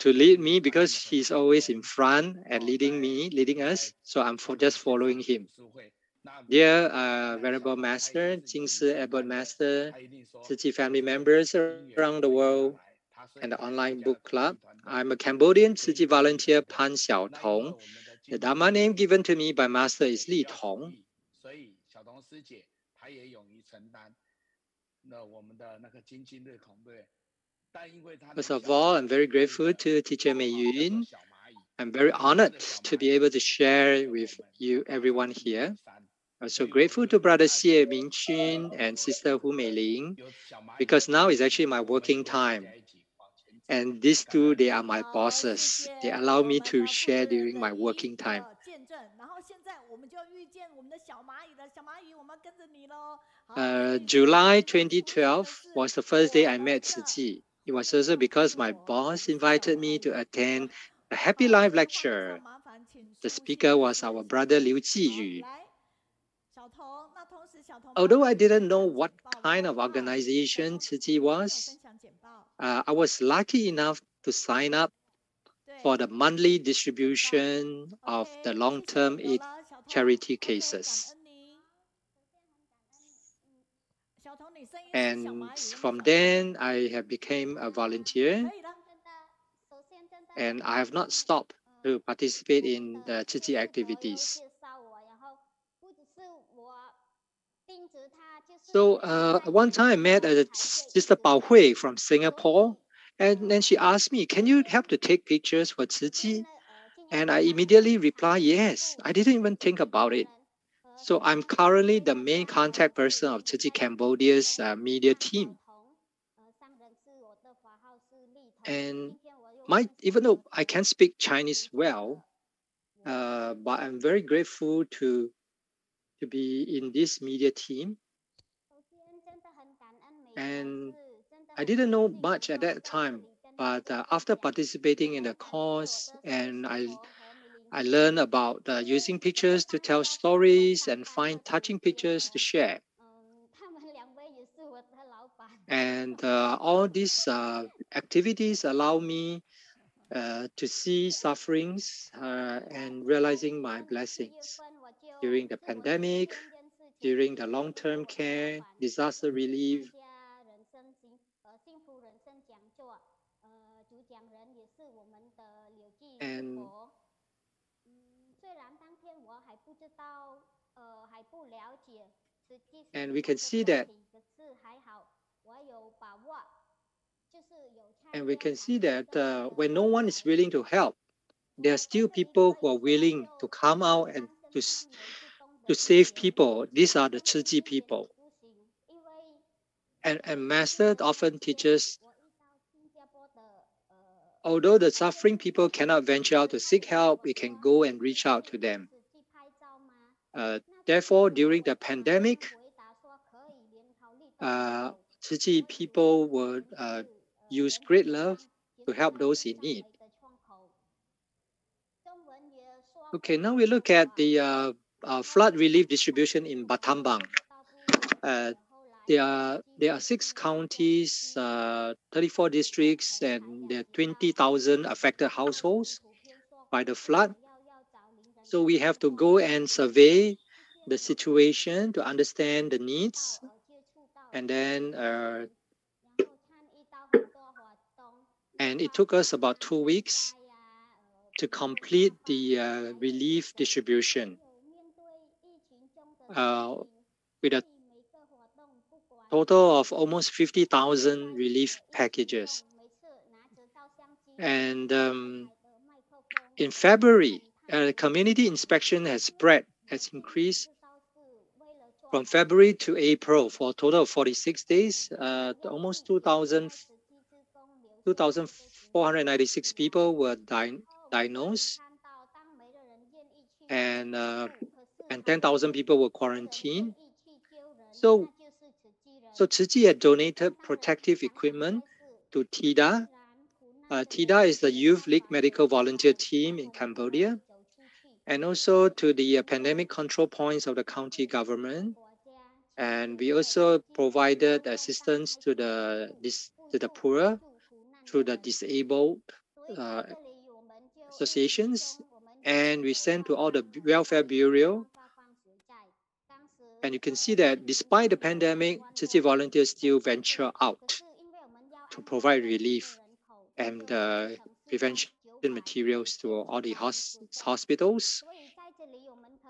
S5: lead me, because he's always in front and leading us. So I'm just following him. Dear Venerable Master, Jing Abbot Master, Tzu Chi family members around the world, and the online book club, I'm a Cambodian Tzu Chi volunteer, Pan Xiaotong. The Dharma name given to me by Master is Li Tong. First of all, I'm very grateful to Teacher Meiyun. I'm very honored to be able to share with you, everyone here. I'm so grateful to Brother Xie Mingxun and Sister Meiling, because now is actually my working time. And these two, they are my bosses. They allow me to share during my working time. July 2012 was the first day I met Tzu Chi. It was also because my boss invited me to attend a Happy Life lecture. The speaker was our brother Liu Jiyu. Although I didn't know what kind of organization Tzu Chi was, I was lucky enough to sign up for the monthly distribution of the long-term aid charity cases. And from then, I have become a volunteer, and I have not stopped to participate in the Tzu Chi activities. So one time I met Sister Bao Hui from Singapore, and then she asked me, "Can you help to take pictures for Tzu Chi?" And I immediately replied, "Yes." I didn't even think about it. So I'm currently the main contact person of Tzu Chi Cambodia's media team. And even though I can't speak Chinese well, but I'm very grateful to be in this media team. And I didn't know much at that time, but after participating in the course, and I learned about using pictures to tell stories and find touching pictures to share. And all these activities allow me to see sufferings and realizing my blessings during the pandemic, during the long-term care, disaster relief. And we can see that when no one is willing to help, there are still people who are willing to come out and to save people. These are the Tzu Chi people. And Master often teaches, although the suffering people cannot venture out to seek help, we can go and reach out to them. Therefore, during the pandemic, Tzu Chi people would use great love to help those in need. Okay, now we look at the flood relief distribution in Battambang. There are 6 counties, 34 districts, and there are 20,000 affected households by the flood. So we have to go and survey the situation to understand the needs, and then and it took us about 2 weeks to complete the relief distribution with a total of almost 50,000 relief packages. And in February, community inspection has increased from February to April for a total of 46 days. Almost 2,496 people were diagnosed, and 10,000 people were quarantined. So Tzu Chi had donated protective equipment to TIDA. TIDA is the Youth League Medical Volunteer Team in Cambodia, and also to the pandemic control points of the county government. And we also provided assistance to the poor through the disabled associations, and we sent to all the welfare bureau. And you can see that despite the pandemic, Tzu Chi volunteers still venture out to provide relief and prevention materials to all the hospitals.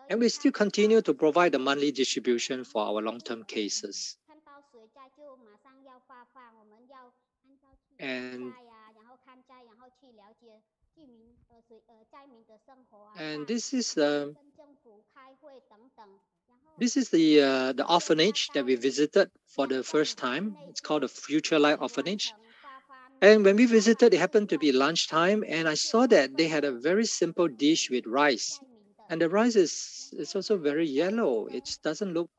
S5: And we still continue to provide the monthly distribution for our long-term cases. And this is the orphanage that we visited for the first time. It's called the Future Life Orphanage. And when we visited, it happened to be lunchtime, and I saw that they had a very simple dish with rice And the rice is also very yellow. It doesn't look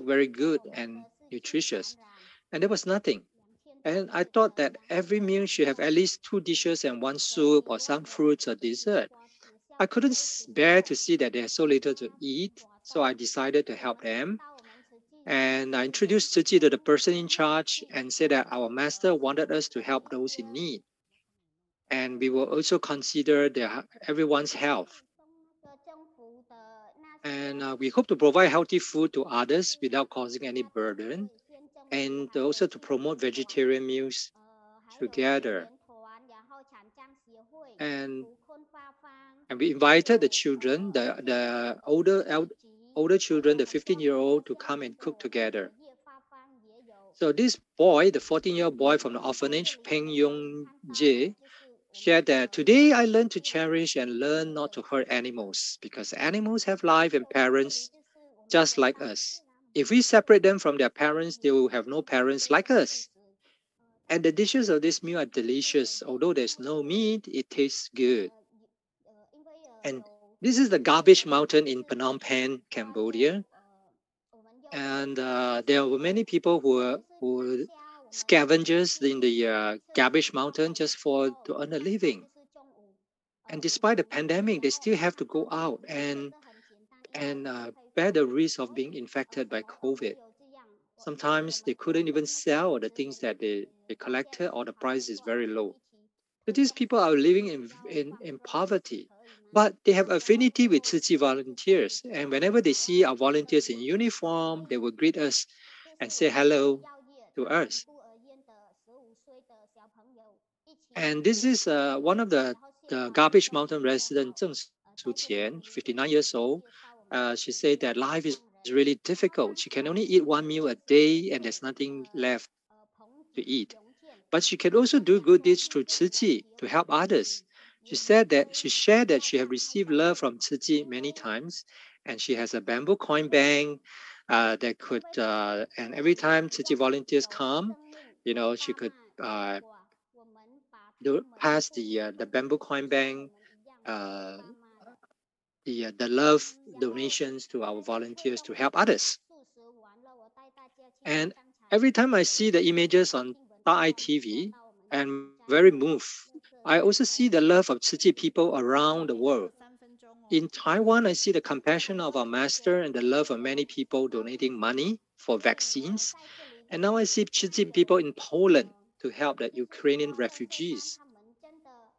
S5: very good and nutritious. And there was nothing. And I thought that every meal should have at least 2 dishes and one soup or some fruits or dessert. I couldn't bear to see that there's so little to eat, so I decided to help them. And I introduced Tzu Chi to the person in charge and said that our master wanted us to help those in need. And we will also consider everyone's health. And we hope to provide healthy food to others without causing any burden, and also to promote vegetarian meals together. And we invited the children, the older children, the 15-year-old, to come and cook together. So this boy, the 14-year-old boy from the orphanage, Peng Yong Jie, shared that today I learned to cherish and learn not to hurt animals because animals have life and parents just like us. If we separate them from their parents, they will have no parents like us. And the dishes of this meal are delicious. Although there's no meat, it tastes good. And this is the garbage mountain in Phnom Penh, Cambodia. And there were many people who were scavengers in the garbage mountain just to earn a living. And despite the pandemic, they still have to go out and bear the risk of being infected by COVID. Sometimes they couldn't even sell the things that they collected, or the price is very low. So these people are living in poverty, but they have affinity with Tzu Chi volunteers. And whenever they see our volunteers in uniform, they will greet us and say hello to us. And this is one of the garbage mountain resident, Zheng Qiulan, 59 years old. She said that life is really difficult. She can only eat one meal a day and there's nothing left to eat. But she can also do good deeds through Tzu Chi to help others. She shared that she had received love from Tzu Chi many times, and she has a bamboo coin bank that could, and every time Tzu Chi volunteers come, she could pass the bamboo coin bank, the love donations to our volunteers to help others. And every time I see the images on Thai TV, I'm very moved. I also see the love of Tzu Chi people around the world. In Taiwan, I see the compassion of our master and the love of many people donating money for vaccines. And now I see Tzu Chi people in Poland to help the Ukrainian refugees.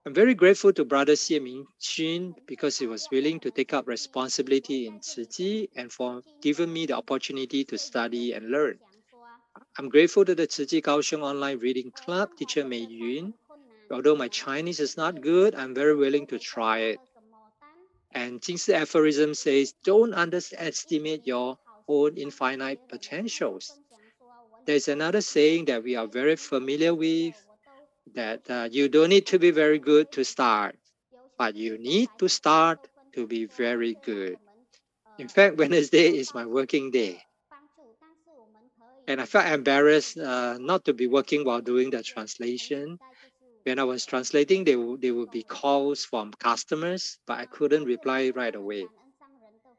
S5: I'm very grateful to Brother Xie Mingxun because he was willing to take up responsibility in Tzu Chi and for giving me the opportunity to study and learn. I'm grateful to the Tzu Chi Kaohsiung Online Reading Club teacher Meiyun. Although my Chinese is not good, I'm very willing to try it. And Jing's aphorism says, don't underestimate your own infinite potentials. There's another saying that we are very familiar with, that you don't need to be very good to start, but you need to start to be very good. In fact, Wednesday is my working day. And I felt embarrassed not to be working while doing the translation. When I was translating, there would be calls from customers, but I couldn't reply right away.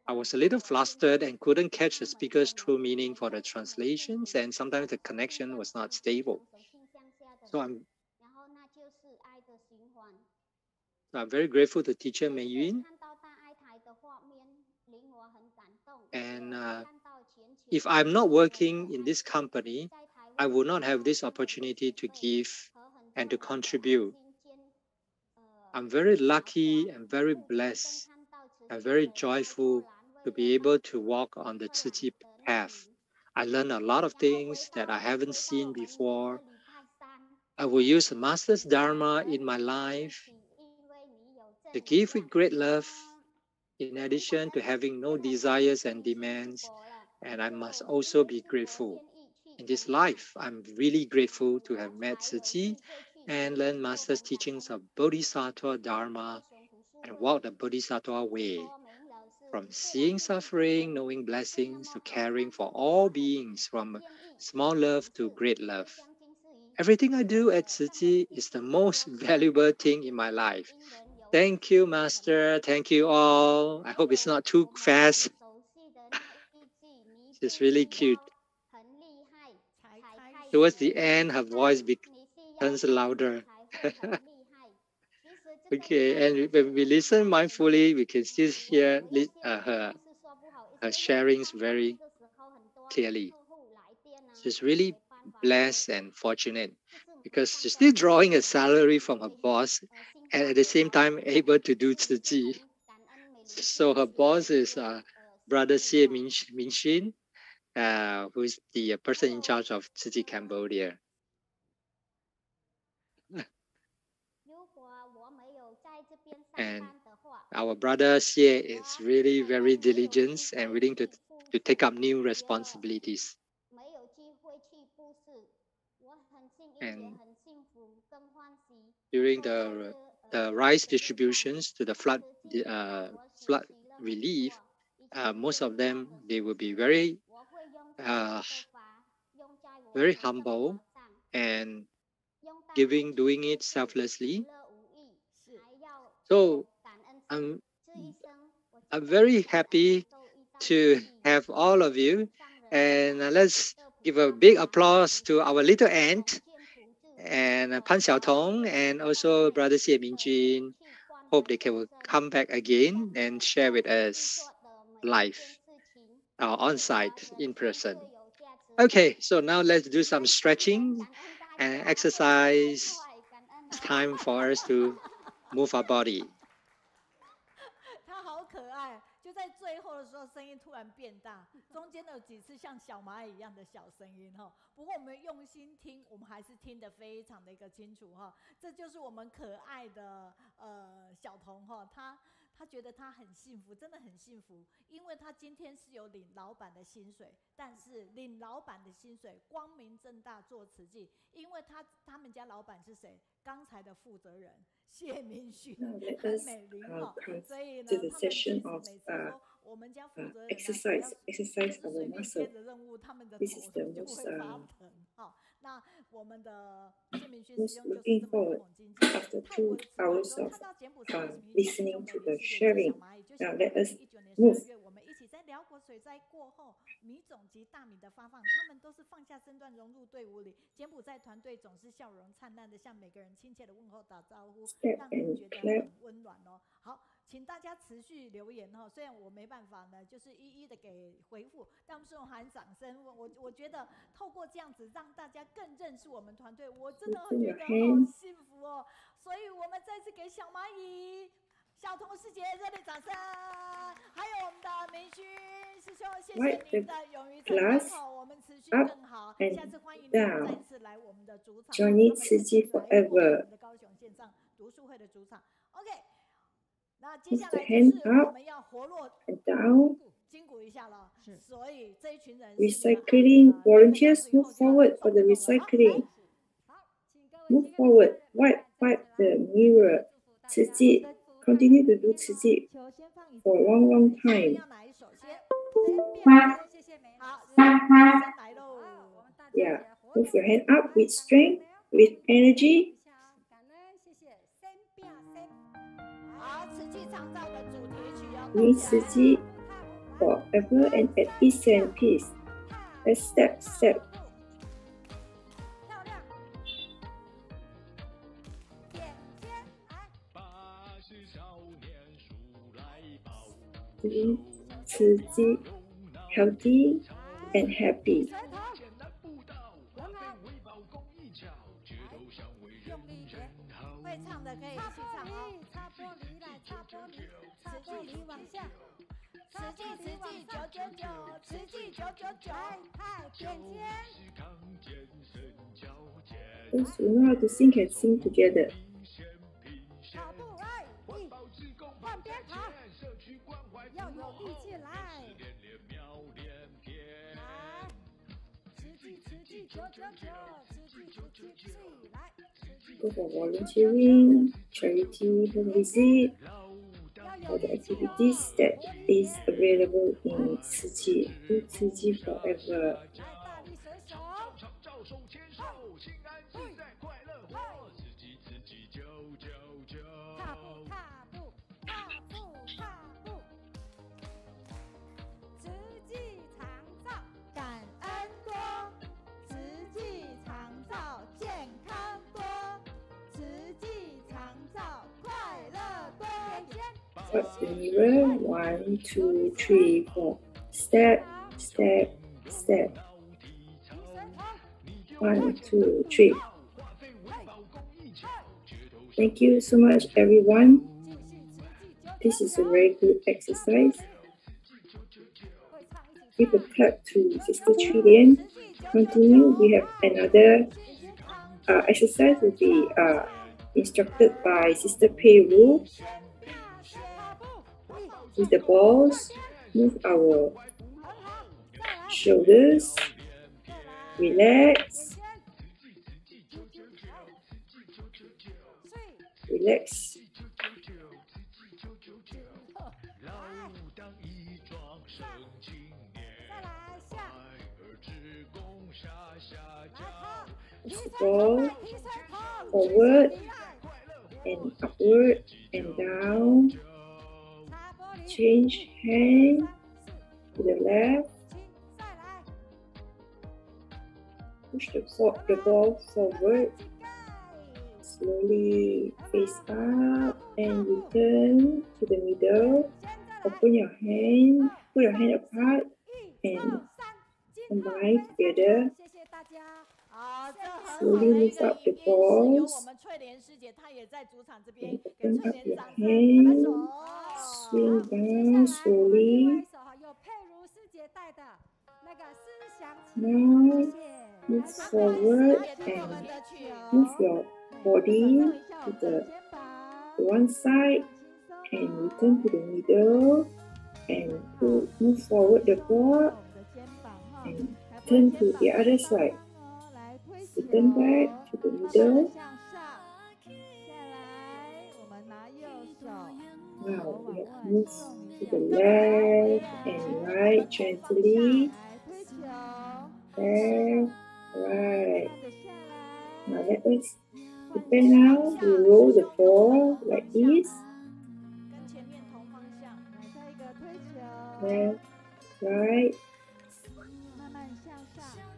S5: I was a little flustered and couldn't catch the speaker's true meaning for the translations, and sometimes the connection was not stable. So I'm very grateful to teacher Meiyun. And if I'm not working in this company, I would not have this opportunity to give and to contribute. I'm very lucky and very blessed and very joyful to be able to walk on the Tzu Chi path. I learned a lot of things that I haven't seen before. I will use the Master's Dharma in my life to give with great love, in addition to having no desires and demands. And I must also be grateful. In this life, I'm really grateful to have met Tzu Chi and learned Master's teachings of Bodhisattva Dharma and walk the Bodhisattva way. From seeing suffering, knowing blessings, to caring for all beings, from small love to great love. Everything I do at Tzu Chi is the most valuable thing in my life. Thank you, Master. Thank you all. I hope it's not too fast. She's really cute. Towards the end, her voice becomes louder. Okay, and when we listen mindfully, we can still hear her sharings very clearly. She's really blessed and fortunate because she's still drawing a salary from her boss and at the same time able to do Tzu Chi. So her boss is Brother Xie Mingxun, who is the person in charge of Tzu Chi Cambodia. And our brother Xie is really very diligent and willing to take up new responsibilities. And during the rice distributions to the flood relief, most of them, they will be very humble and doing it selflessly. So I'm very happy to have all of you, and let's give a big applause to our little aunt and Pan Xiaotong and also Brother Xie Mingxun. Hope they can come back again and share with us live on site in person. Okay, so now let's do some stretching and exercise. It's time for us to move our body.
S2: 他好可爱，就在最后的时候，声音突然变大，中间有几次像小蚂蚁一样的小声音哈。不过我们用心听，我们还是听得非常的一个清楚哈。这就是我们可爱的小童哈，他觉得他很幸福，真的很幸福，因为他今天是有领老板的薪水，但是领老板的薪水光明正大做慈济，因为他们家老板是谁？刚才的负责人谢明旭和美玲哈，所以呢，他们其实每次说我们家负责人exercise our muscle， 接着任务，他们的头就会发疼哈。那我们的谢明旭使用就是这么勇猛精进。
S1: After 2 hours of listening to the sharing, now let us move.
S2: 我们一起在辽国水灾过后，米种及大米的发放，他们都是放下身段融入队伍里。柬埔寨团队总是笑容灿烂的向每个人亲切的问候打招呼，让人觉得很温暖哦。好，请大家持续留言哦。虽然我没办法呢，就是一一的给回复，但是我喊掌声。我觉得透过这样子让大家更认识我们团队，我真的觉得好幸福哦。所以我们再次给小蚂蚁、小童师姐热烈掌声，还有我们的明勋师兄，谢谢您的勇于参与，我们持续更好。下次欢迎您再次来我们的主场，Johnny
S1: Tzu Forever，
S2: 我们的高雄线上读书会的主场。OK， 那接下来就是我们要活络筋骨一下了，所以这一群人
S1: Recycling volunteers move forward for the recycling. Move forward, wipe the mirror. Tzu Chi, continue to do Tzu Chi for a long time. Yeah, move your hand up with strength, with energy. Need Tzu Chi forever and at peace and peace. Let's step. 刺激 healthy and happy.
S2: 会唱的可以一起唱哦。擦玻璃来擦玻璃，擦玻璃往下。慈济999，慈济999，太点肩。
S1: Those who know how to sing can sing together.
S2: 跑步哎，换边跑，要有力气来。来，慈济999，慈济来。
S1: Go for volunteering, charity home visit, all the activities that is available in Tzu Chi. Do Tzu Chi forever. 踏步 Up the mirror. 1, 2, 3, 4. Step, step, step. 1, 2, 3. Thank you so much, everyone. This is a very good exercise. Give a clap to Sister Jiren. Continue. We have another exercise will be instructed by Sister Pei Wu. With the balls, move our shoulders, relax, relax. Ball forward and upward and down. Change hand to the left. Push the ball forward. Slowly face up and return to the middle. Open your hand, put your hand apart and combine together. Slowly move up the balls. And open up your hand. Swing down slowly. Now move forward and move your body to the one side and return to the middle and move forward the ball and turn to the other side. Return back to the middle. Now we have moved to the left and right gently. Left, right. Now let us prepare now. We roll the ball like this. Left, right.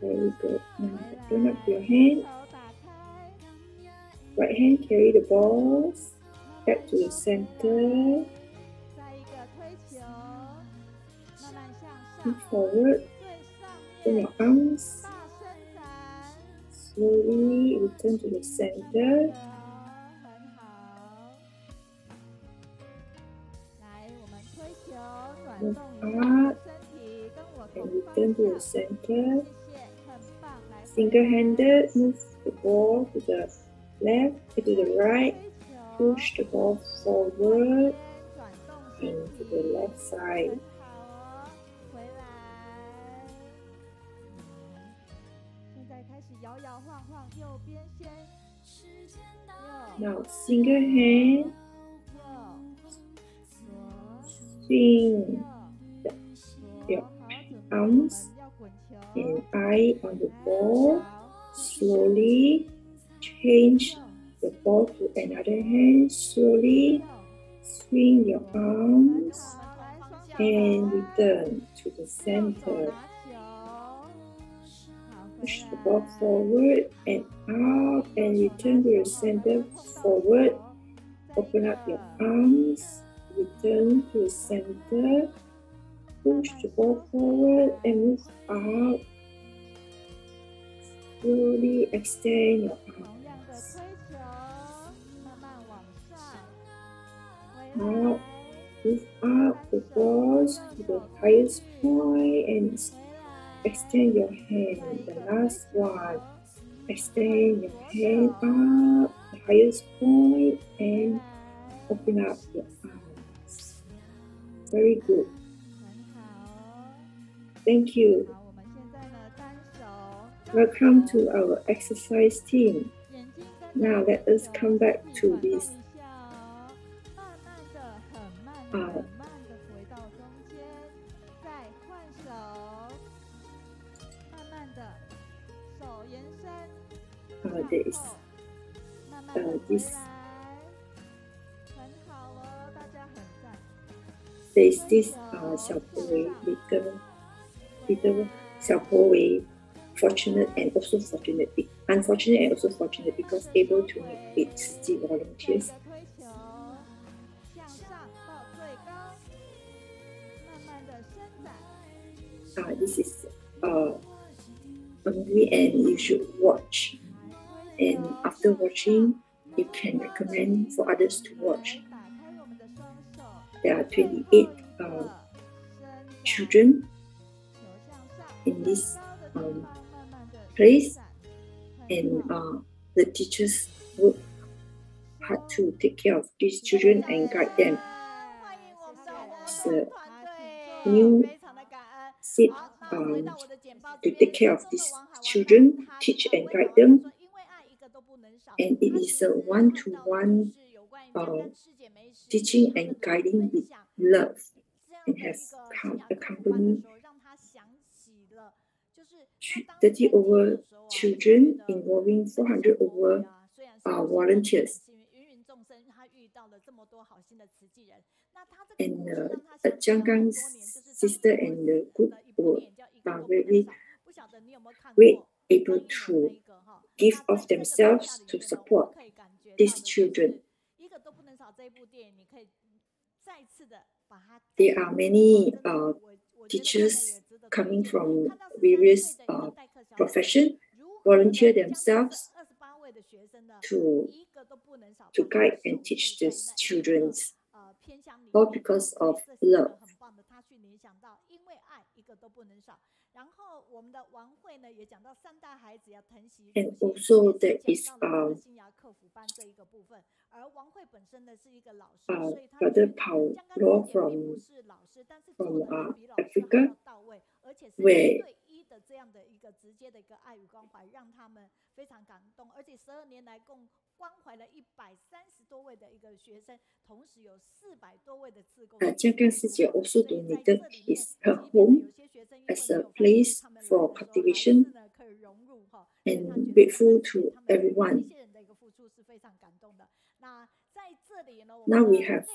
S1: Very good. Now open up your hand. Right hand carry the balls back to the center. Move forward. Open your arms. Slowly return to the center. Move up and return to the center. Single-handed, move the ball to the left, to the right. Push the ball forward and to the left side. Now single hand, swing your arms and eye on the ball. Slowly change the ball to another hand. Slowly swing your arms and return to the center. Push the ball forward and up and return to the center. Forward. Open up your arms. Return to the center. Push the ball forward and move out. Slowly extend your arms. Now move up the balls to the highest point and extend your hand. The last one. Extend your hand up the highest point and open up your arms. Very good. Thank you. Welcome to our exercise team. Now let us come back to this there's this Xiaopong little Xiaopong fortunate and also fortunate, unfortunate and also fortunate because able to meet 8 volunteers.
S8: this is movie and you should watch. And after watching, you can recommend for others to watch. There are 28 children in this place, and the teachers work hard to take care of these children and guide them. It's a new set to take care of these children, teach and guide them, and it is a one-to-one teaching and guiding with love, and has accompanied 30 over children involving 400 over volunteers. And Jiankun sister and the group were very able to give of themselves to support these children. There are many teachers coming from various professions, volunteer themselves to guide and teach these children, all because of love. And also there is Brother Paulo from Africa, where Jiankun Xie also donated her home as a place for cultivation, and grateful to everyone. Now we have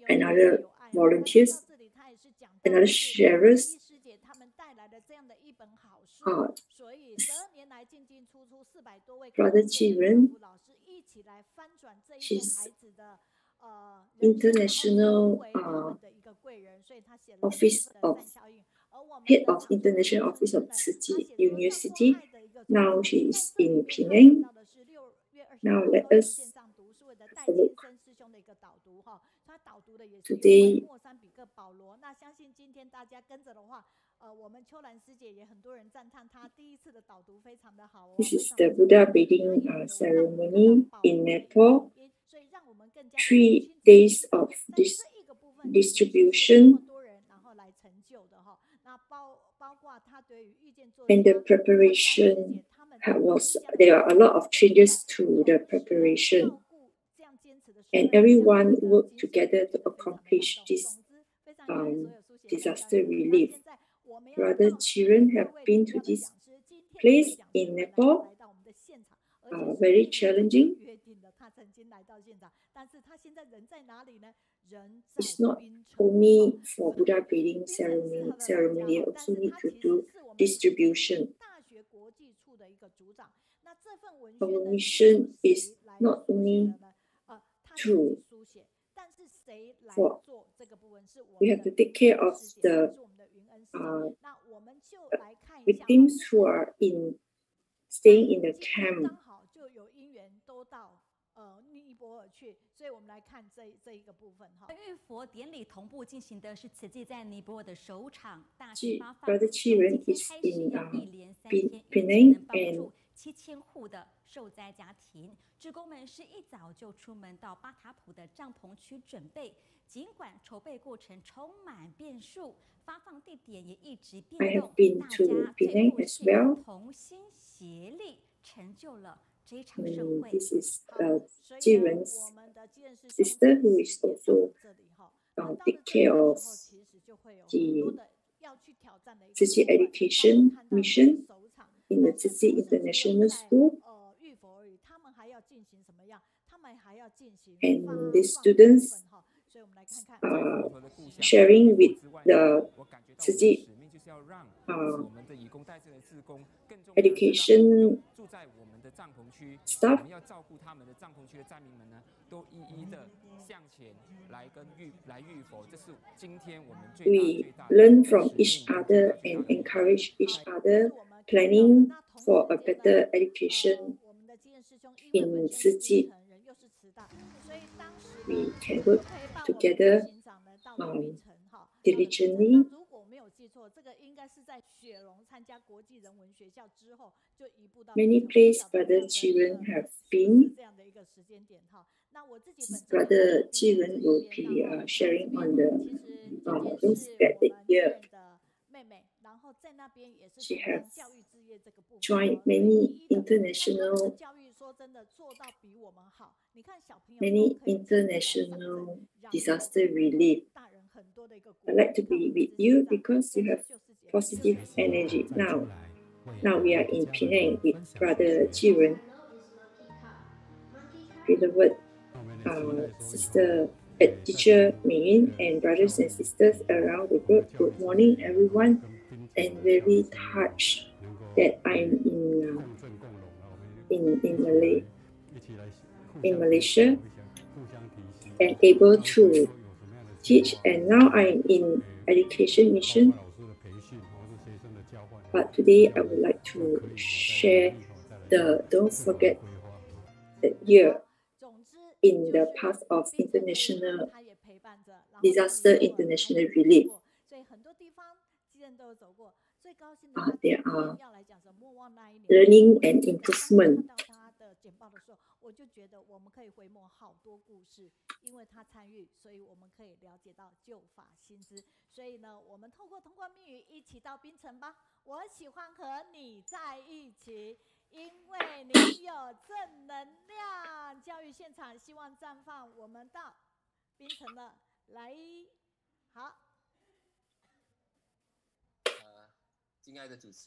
S8: another volunteers, another sharers. Brother Jiren, she's international office of head of international office of Tzu University. Now she is in Penang. Now let us look. Today, this is the Buddha bathing ceremony in Nepal. 3 days of this distribution, and the preparation there are a lot of changes to the preparation, and everyone worked together to accomplish this disaster relief. Brother Jiren have been to this place in Nepal, very challenging. It's not only for Buddha bathing ceremony, also need to do distribution. Our mission is not only we have to take care of the victims who are staying in the camp. Brother Jiren is in Penang, and
S9: 7000户的受灾家庭，志工们是一早就出门到巴塔普的帐篷区准备。尽管筹备过程充满变数，发放地点也一直变动，大家最后是同心协力，成就了这一场盛会。
S8: This is Jiren's sister, who is also take care of the Tzu education mission in the Tzu International School, and the students sharing with the education staff. We learn from each other and encourage each other, planning for a better education in Tzu Chi. We can work together diligently. Many places Brother Jiren have been. Brother Jiren will be sharing on those that year. She has joined many international disaster relief. I'd like to be with you because you have positive energy. Now we are in Penang with Brother Jiren. Beloved sister teacher Meiyun and brothers and sisters around the world, good morning everyone, and very touched that I'm in Malaysia and able to teach, and now I'm in education mission. But today I would like to share don't forget the year in the path of international disaster international relief. There are learning and improvement.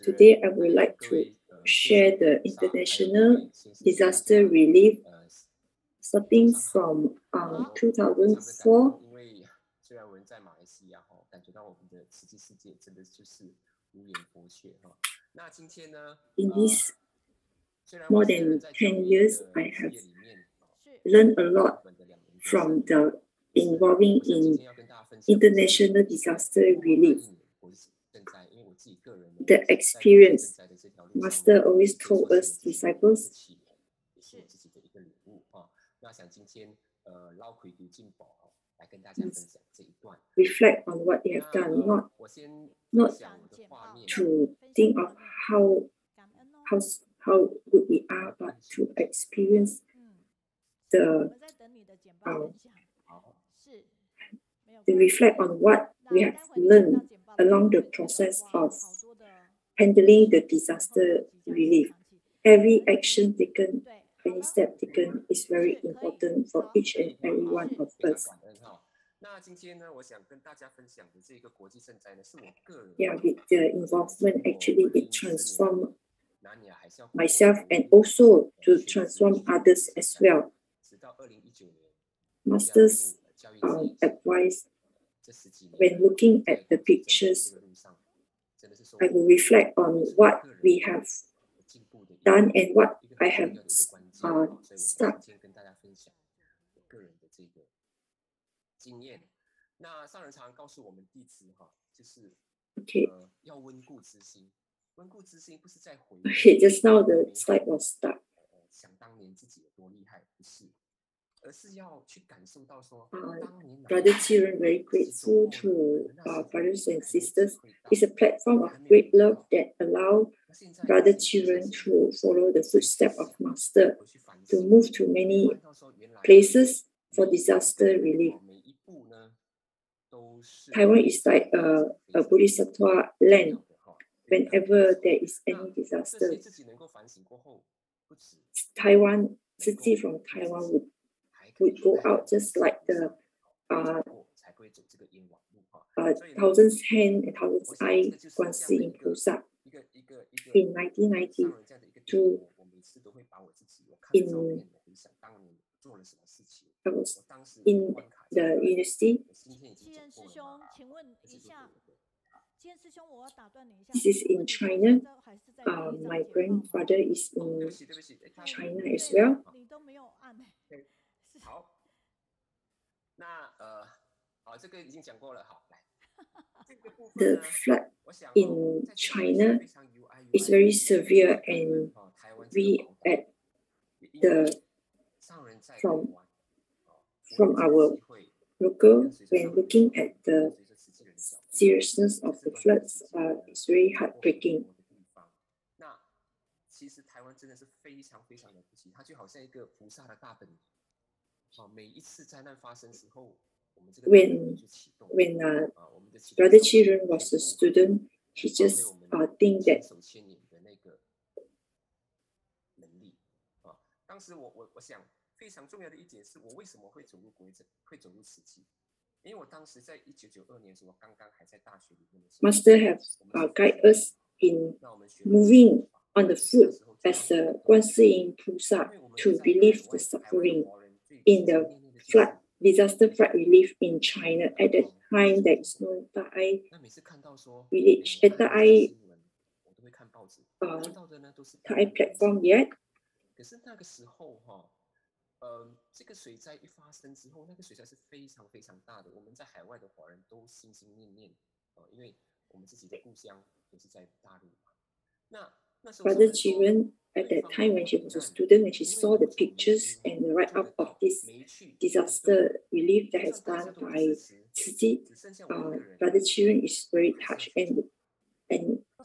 S8: Today, I would like to share the international disaster relief starting from 2004. In these more than 10 years, I have learned a lot from the involving in international disaster relief. The experience, Master always told us, disciples, reflect on what you have done, not to think of how good we are, but to experience to reflect on what we have learned along the process of handling the disaster relief. Every action taken, any step taken is very important for each and every one of us. Yeah, with the involvement, actually it transformed myself and also to transform others as well. Master's advice, when looking at the pictures, I will reflect on what we have done and what I have stuck. Okay. Okay, just now the slide was stuck. Brother Jiren, very grateful to brothers and sisters. It's a platform of great love that allow Brother Jiren to follow the footsteps of Master, to move to many places for disaster relief. Taiwan is like a bodhisattva land. Whenever there is any disaster, Taiwan, Tzu Chi from Taiwan would go out just like the thousand hand and thousand eye Guanxi菩萨. In 1992, in I was in the university.
S2: 基仁师兄，请问一下，基仁师兄，我要打断你一下。
S8: This is in China. My grandfather is in China as well.
S2: 你都没有按。
S10: 好，那这个已经讲过了，好，来。
S8: The flood in China is very severe, and we at the from our local, when looking at the seriousness of the floods, it's very heartbreaking.
S10: 那其实台湾真的是非常非常了不起，它就好像一个菩萨的大本营。每一次灾难发生时候，我们这个
S8: when Brother Jiren was a student, he just think that
S10: 当时我想非常重要的一点是我为什么会走入国诊，会走入慈济，因为我当时在1992年的时候，刚刚还在大学里面的时候
S8: Master have guide us in moving on the foot as a Guanxi Pusa to relieve the suffering in the flood disaster flood relief in China. At that time, there is no Thai village, Thai platform yet.
S10: 可是那个时候这个水灾一发生之后，那个水灾是非常非常大的。我们在海外的华人都心心念念因为我们自己的故乡也是在大陆嘛。那时候
S8: Brother Jiren, at that time when she was a student, when she saw the pictures and the write-up of this disaster relief that has done by Tzu, Brother Jiren is very touched and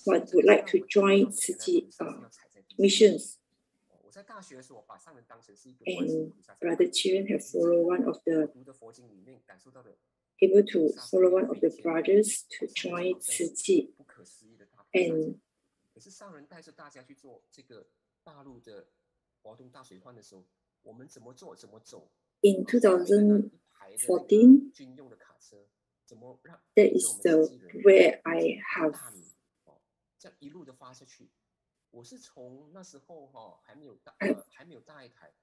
S8: would like to join Tzu missions. And Brother Jiren have followed one of the able to follow one of the brothers to join Tzu. And
S10: 可是上人带着大家去做这个大陆的华东大水患的时候，我们怎么做怎么走
S8: In 2014, that is the where I have
S10: 这样一路的发下去。我是从那时候还没有大一台，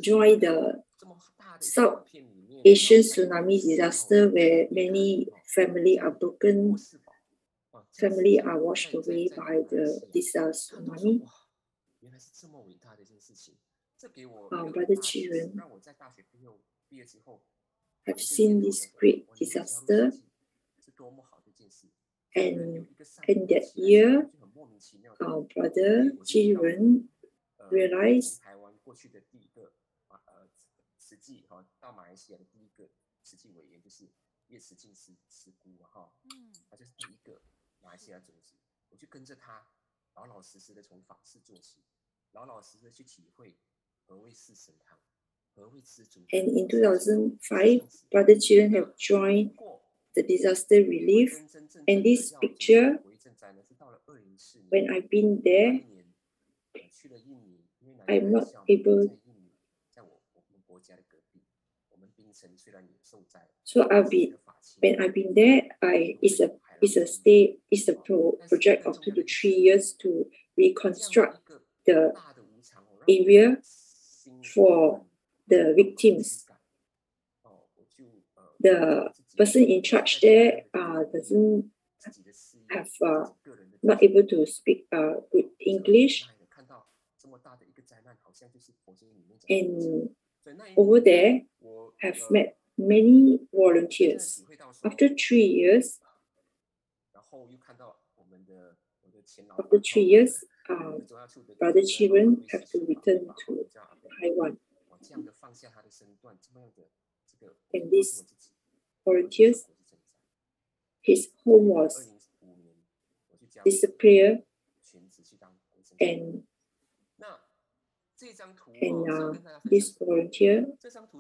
S8: joined the South Asian tsunami disaster where many families are broken, families are washed away by this tsunami. Brother Jiren have seen this great disaster, and in that year, Brother Jiren realized
S10: 台湾过去的第一个慈济到马来西亚的第一个慈济委员就是叶慈敬师姑他就是第一个马来西亚种子，我就跟着他老老实实的从访视做起，老老实实的去体会何谓四神汤，何谓知足。
S8: And in 2005, Brother Jiren have joined the disaster relief, and this picture, when I've been there, I'm not able. So when I've been there, it's a project of 2 to 3 years to reconstruct the area for the victims. The person in charge there doesn't have not able to speak good English, and over there have met many volunteers. After 3 years, Brother Jiren have to return to Taiwan. And these volunteers, his home was disappeared, and this volunteer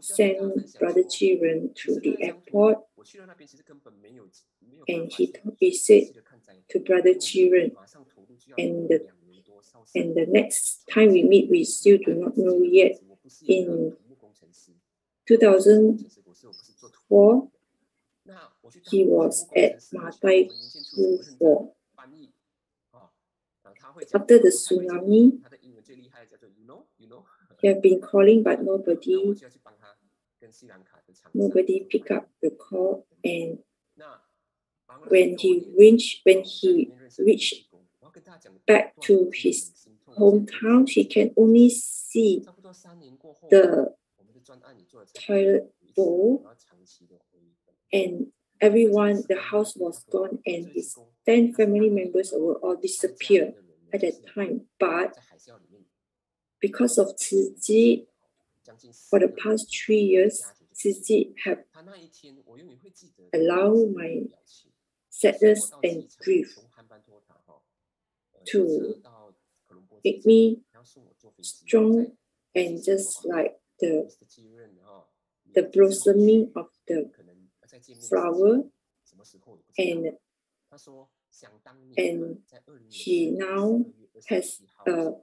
S8: sent Brother Jiren to the airport, and he said to Brother Jiren, and the next time we meet, we still do not know yet. In 2004, he was at Matai Hu. After the tsunami, He have been calling, but nobody pick up the call. And when he reached back to his hometown, he can only see the toilet bowl, and everyone, the house was gone, and his 10 family members were all disappeared at that time. But because of Tzu Ji, for the past 3 years, Tzu Ji have allowed my sadness and grief to make me strong, and just like the blossoming of the flower, and he now has a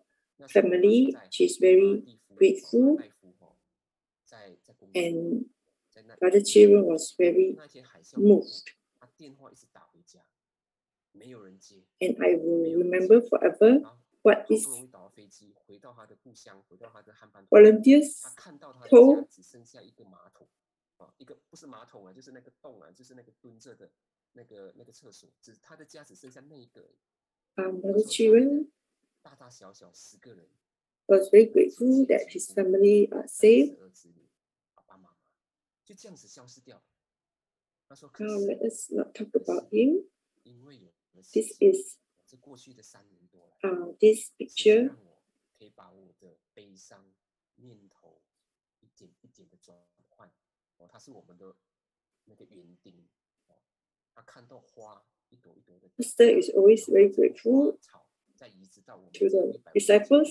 S8: family. She's very grateful, and Brother Jiren was very moved. And I will remember forever what these volunteers told. Brother Jiren was very grateful that his family are safe. Let us not talk about him. This is this picture. Master is always very grateful to the disciples,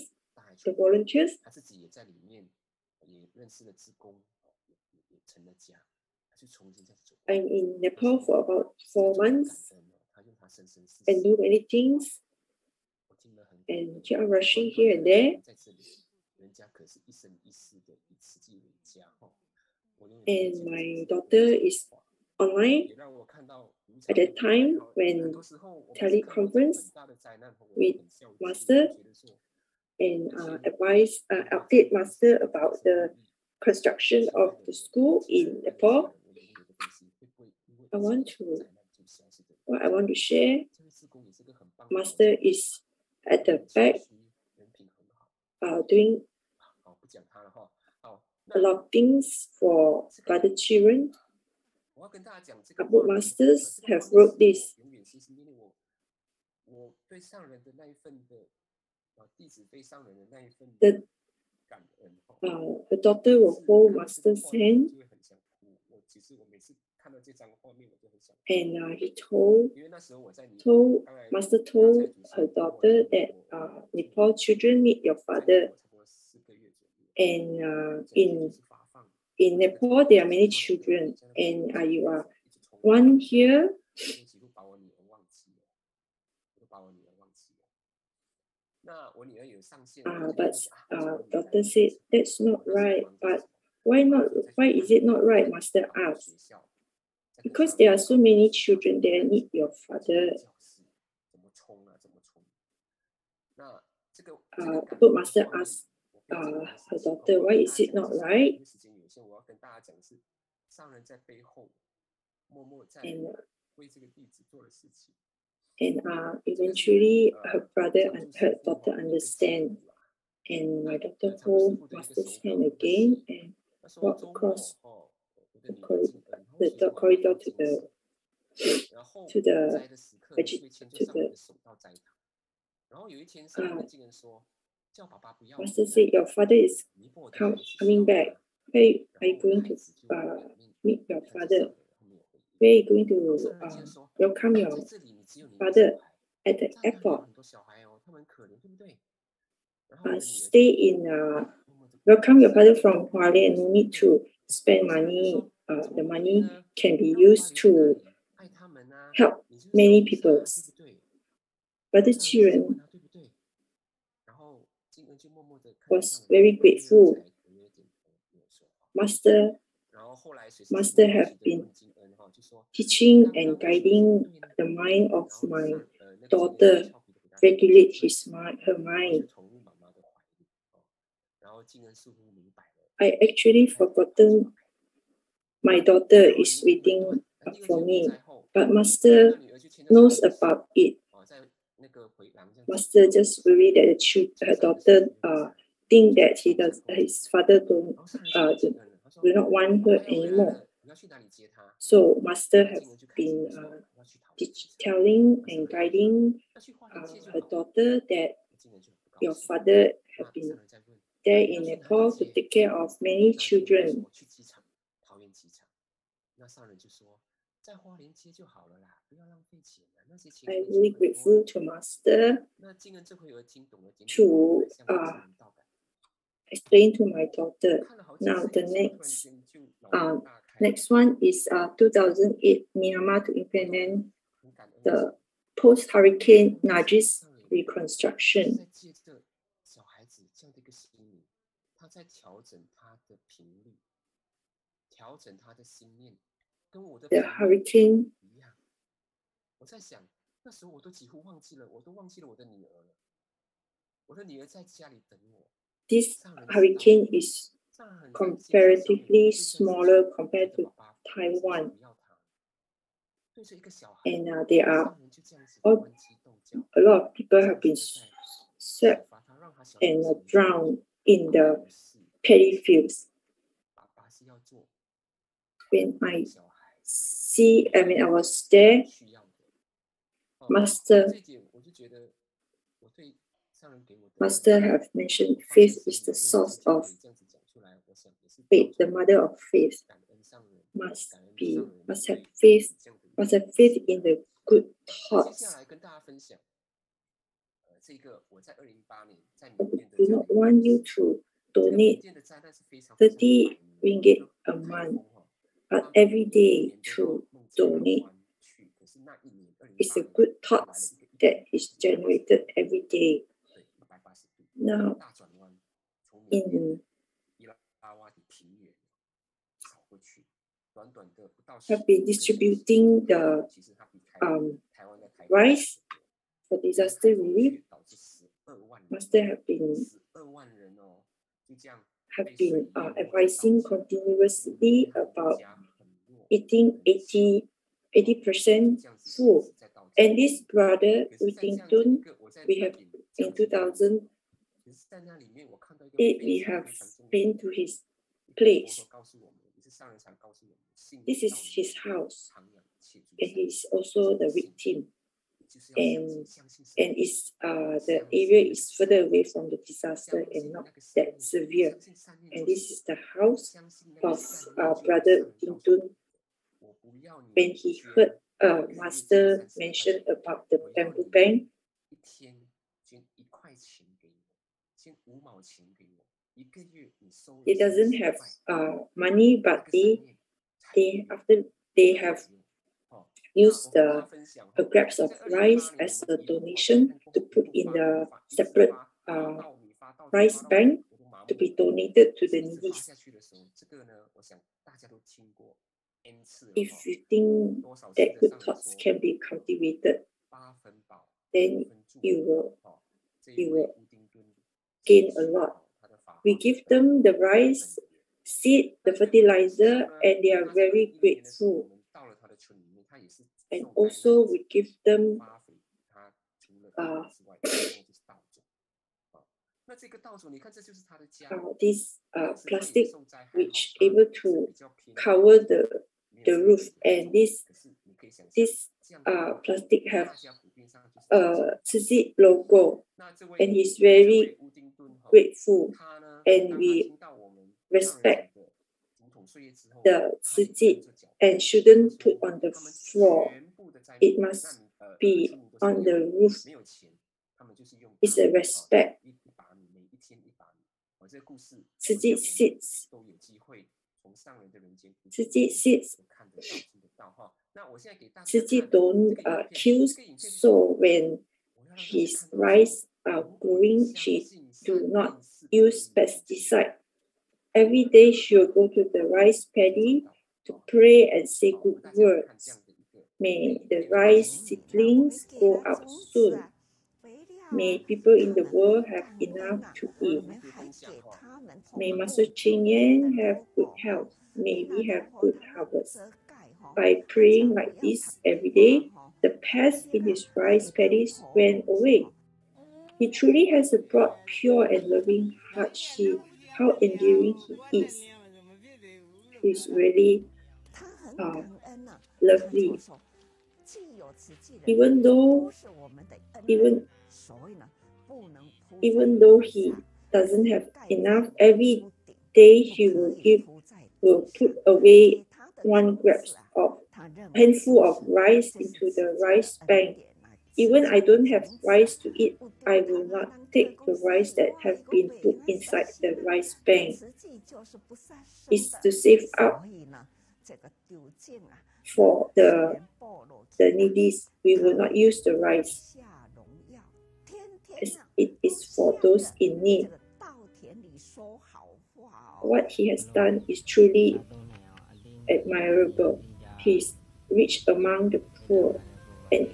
S8: the volunteers. I'm in Nepal for about 4 months and do many things and keep on rushing here and there. And my daughter is online at that time when teleconference with Master and update Master about the construction of the school in Nepal. What I want to share, Master is at the back doing a lot of things for Brother Jiren. Book Masters have wrote this. The daughter will hold Master's hand, and he told Master told her daughter that Nepal children meet your father, and in Nepal there are many children, and you are one here. But doctor said that's not right. But why not? Why is it not right? Master asked. Because there are so many children there need your father. But Master asked her daughter, why is it not right? And eventually her brother and her daughter understand, and my daughter hold Master's hand again and walk across the corridor to the Master said, your father is coming back. Where are you going to meet your father? Where are you going to welcome your father at the airport? Stay in, welcome your father from Huali, and no need to spend money. The money can be used to help many people. Brother Jiren was very grateful. Master have been teaching and guiding the mind of my daughter, regulate her mind. I actually forgotten my daughter is reading for me, but Master knows about it. Master just worried that her daughter think that his father do not want her anymore. So Master have been telling and guiding her daughter that your father have been there in Nepal to take care of many children. I'm really grateful to Master to explain to my daughter. Now the next one is 2008 Myanmar to implement the post-hurricane Najis reconstruction. The hurricane this hurricane is comparatively smaller compared to Taiwan. And there are a lot of people have been swept and drowned in the paddy fields. When I was there, Master have mentioned faith is the source of faith, the mother of faith. Must have faith in the good thoughts. I do not want you to donate 30 ringgit a month, but every day to donate. It's a good thoughts that is generated every day. Now, have been distributing the rice for disaster relief. Master have been advising continuously about eating 80% full. And this brother, Huiqing, we have in 2008, we have been to his place. This is his house, and he's also the victim. And the area is further away from the disaster and not that severe. And this is the house of Brother Huiqing. When he heard Master mention about the bamboo bank, he doesn't have money, but after they have used the grabs of rice as a donation to put in the separate rice bank to be donated to the needy. If you think that good thoughts can be cultivated, then you will gain a lot. We give them the rice, seed, the fertilizer, and they are very grateful. And also we give them this plastic which able to cover the roof, and this plastic have Tzu logo, and he's very grateful, and we respect the Tzu and shouldn't put on the floor. It must be on the roof. It's a respect. Tzu sits. Tzu don't kill, so when his rice are growing, she do not use pesticide. Every day she will go to the rice paddy to pray and say good words. May the rice seedlings grow up soon. May people in the world have enough to eat. May Master Ching Yen have good health. May we have good harvest. By praying like this every day, the pest in his rice paddies went away. He truly has a broad, pure, and loving heart. How endearing he is. He's really lovely. Even though he doesn't have enough, every day he will put away handful of rice into the rice bank. Even I don't have rice to eat, I will not take the rice that have been put inside the rice bank. It's to save up for the needy. We will not use the rice, as it is for those in need. What he has done is truly admirable. He is rich among the poor, and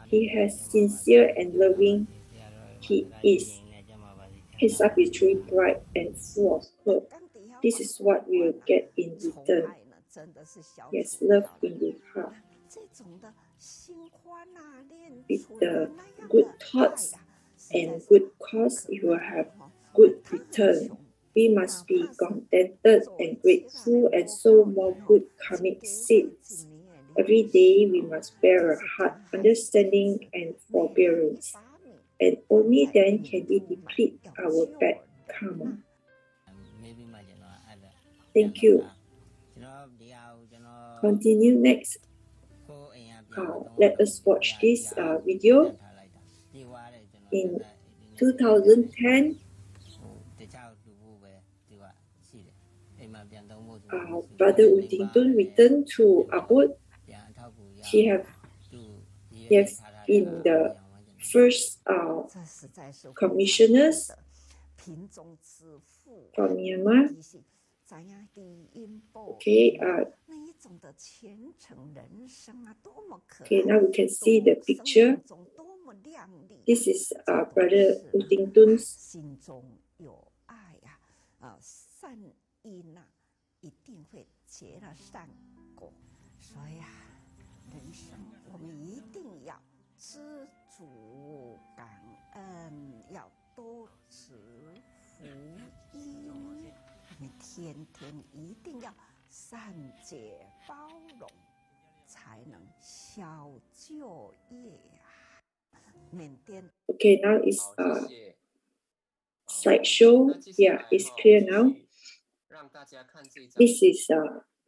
S8: he has sincere and loving. He is. His heart is truly bright and full of hope. This is what we will get in return. Yes, love in your heart. With the good thoughts and good cause, you will have good return. We must be contented and grateful and sow more good karmic seeds. Every day we must bear a heart, understanding and forbearance, and only then can we deplete our bad karma. Thank you. Continue next. Let us watch this video. In 2010, Brother Utington returned to Abud. He has been the first commissioners from Myanmar. Okay, now we can see the picture. This is Brother Utington's Okay, now it's slideshow. Yeah, it's clear now. This is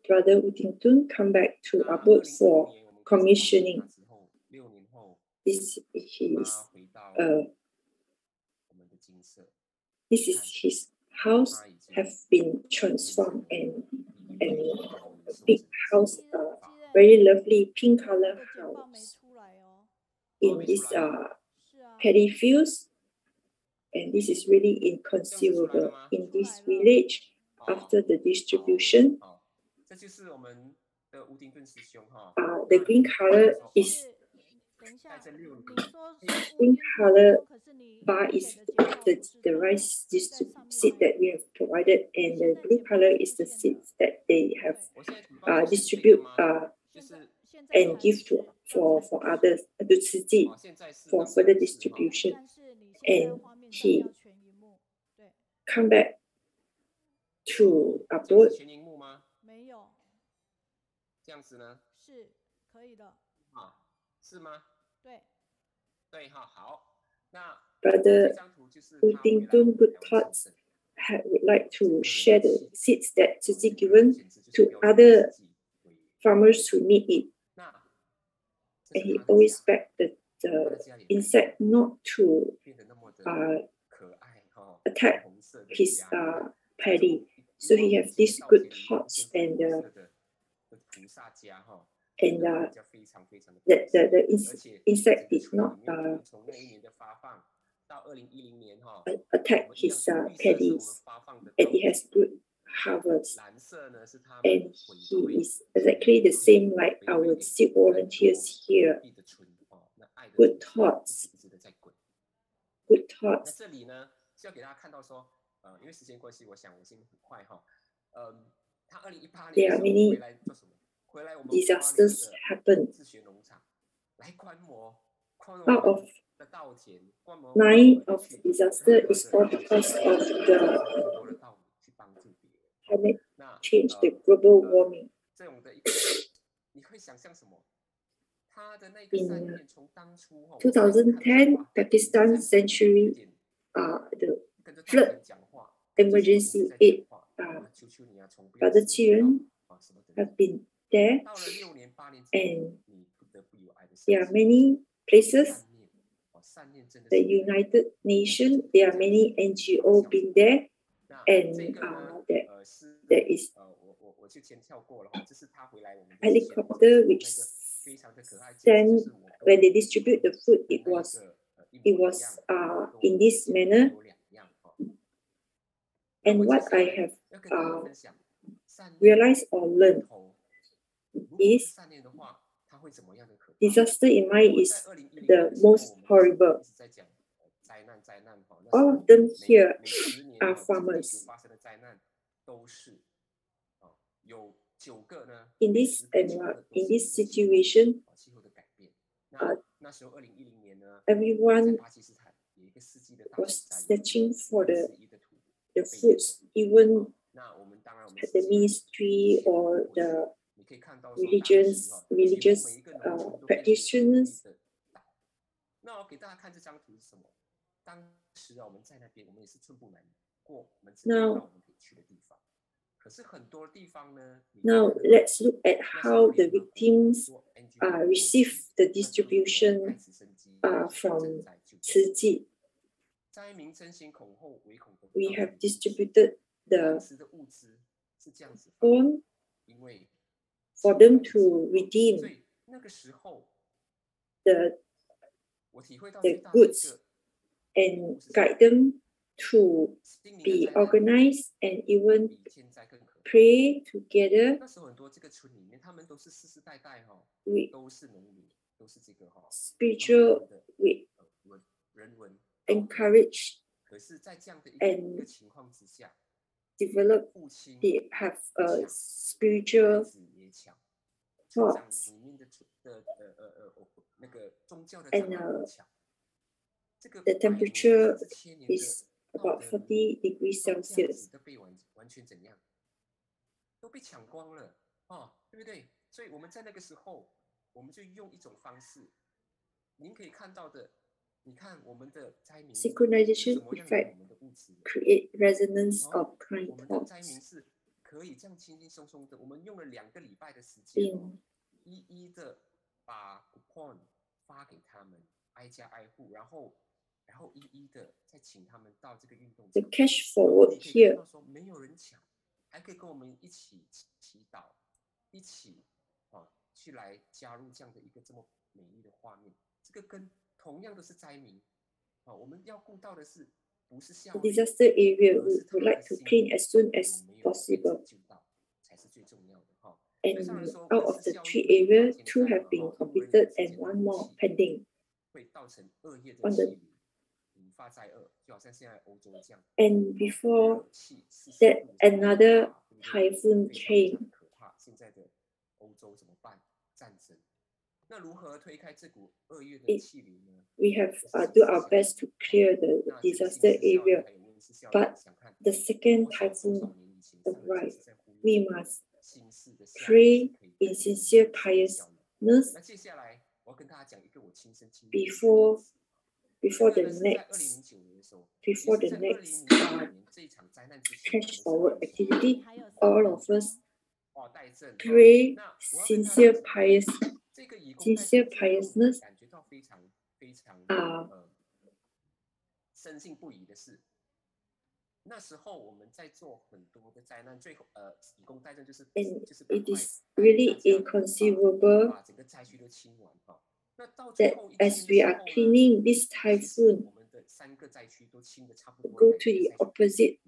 S8: Brother Utington come back to Abud for commissioning. This is his house have been transformed and a big house, very lovely pink color house in this paddy fields, and this is really inconceivable in this village. After the distribution, the green color is bar is the rice seed that we have provided, and the blue color is the seeds that they have distribute and give to for others to Tzu for further distribution. And he come back to Abud. Brother Utington Good Thoughts would like to share the seeds that Tzu given to other farmers who need it. And he always begged the insect not to attack his paddy. So he has these good thoughts, and the insect did not attack his paddies, and he has good harvest. And he is exactly the same like our seed volunteers here. Good thoughts good
S10: 那
S8: thoughts.
S10: 这里呢是要给大家看到说，因为时间关系，我想我先很快哈，他2018年
S8: There
S10: 的
S8: are
S10: 时候
S8: many
S10: 回来做什么？回来我们花莲
S8: disasters
S10: 的
S8: happen.
S10: 自学农场来观摩
S8: Part of
S10: 的稻田，观摩
S8: 9
S10: 我
S8: of
S10: 们去
S8: disaster
S10: 让
S8: is
S10: 这
S8: all
S10: 个稻
S8: because
S10: 田
S8: of the
S10: 更多的稻米去帮助别人。
S8: climate
S10: 那
S8: change, the global warming.
S10: 这种的一个，你会想象什么？他的那个
S8: In
S10: 3年从当初
S8: 2010, Pakistan century, the
S10: 跟着稻
S8: flood
S10: 田讲话
S8: emergency aid,
S10: 求求你啊，从不要
S8: Brother
S10: 死亡
S8: Jiren
S10: 什么的。
S8: have been there,
S10: 到了6年8年之
S8: and
S10: 后，你不得不有爱的
S8: there are many places,
S10: 善念真的
S8: the
S10: 是
S8: United Nations, there are many NGO been there,
S10: 那
S8: and
S10: 这个呢
S8: there is
S10: 我就先跳过了哈，这是他回来我们
S8: helicopter which
S10: 非常的可爱，
S8: send when they distribute the food. It was in this manner. And what I have realized or learned is disaster in mind is the most horrible. All of them here are farmers. In this situation, everyone was searching for the foods, even the ministry or the religious practitioners.
S10: 那我给大家看这张图是什么？当时啊，我们在那边，我们也是寸步难过，我们只知道我们可以去的地方。可是很多地方呢
S8: Now let's look at how the victims receive the distribution from Tzu Ji. We have distributed the phone for them to redeem the goods and guide them to be organized and even pray together with spiritual with encourage and develop, they have a spiritual thoughts and the temperature is about 40 degrees Celsius.
S10: 都被抢光了啊，对不对？所以我们在那个时候，我们就用一种方式，您可以看到的，你看我们的灾民
S8: synchronization effect create resonance of kind
S10: 我们的灾民
S8: thoughts.
S10: 是可以这样轻轻松松的，我们用了2个礼拜的时间，一一的把 coupon 发给他们，挨家挨户，然后一一的再请他们到这个运动场。
S8: The cash forward
S10: 你可以看
S8: here.
S10: 到说没有人抢。 还可以跟我们一起祈祷，一起去来加入这样的一个这么美丽的画面。这个跟同样都是灾民，我们要顾到的是不是效
S8: The
S10: 率，
S8: disaster area we would like to clean as soon as possible.
S10: 才是最重要的哈。
S8: And out of the 3 areas, 2 have been completed and 1 more pending.
S10: 会造成恶业的气流，引发灾厄，就好像现在欧洲这样。
S8: And before that, another typhoon came.
S10: 可怕，现在的欧洲怎么办？战争。那如何推开这股恶业的气流呢？
S8: We have do our best to clear the disaster area, but the second typhoon arrived. We must pray in sincere piousness before the next cash forward activity. All of us pray sincere piousness.
S10: 深信不疑的是，那时候我们在做很多的灾难，最后以工代赈就是
S8: it is really inconceivable
S10: 把整个灾区都清完哈。那到
S8: that as we are cleaning this typhoon,
S10: 我们的3个灾区都清的差不多
S8: go to the opposite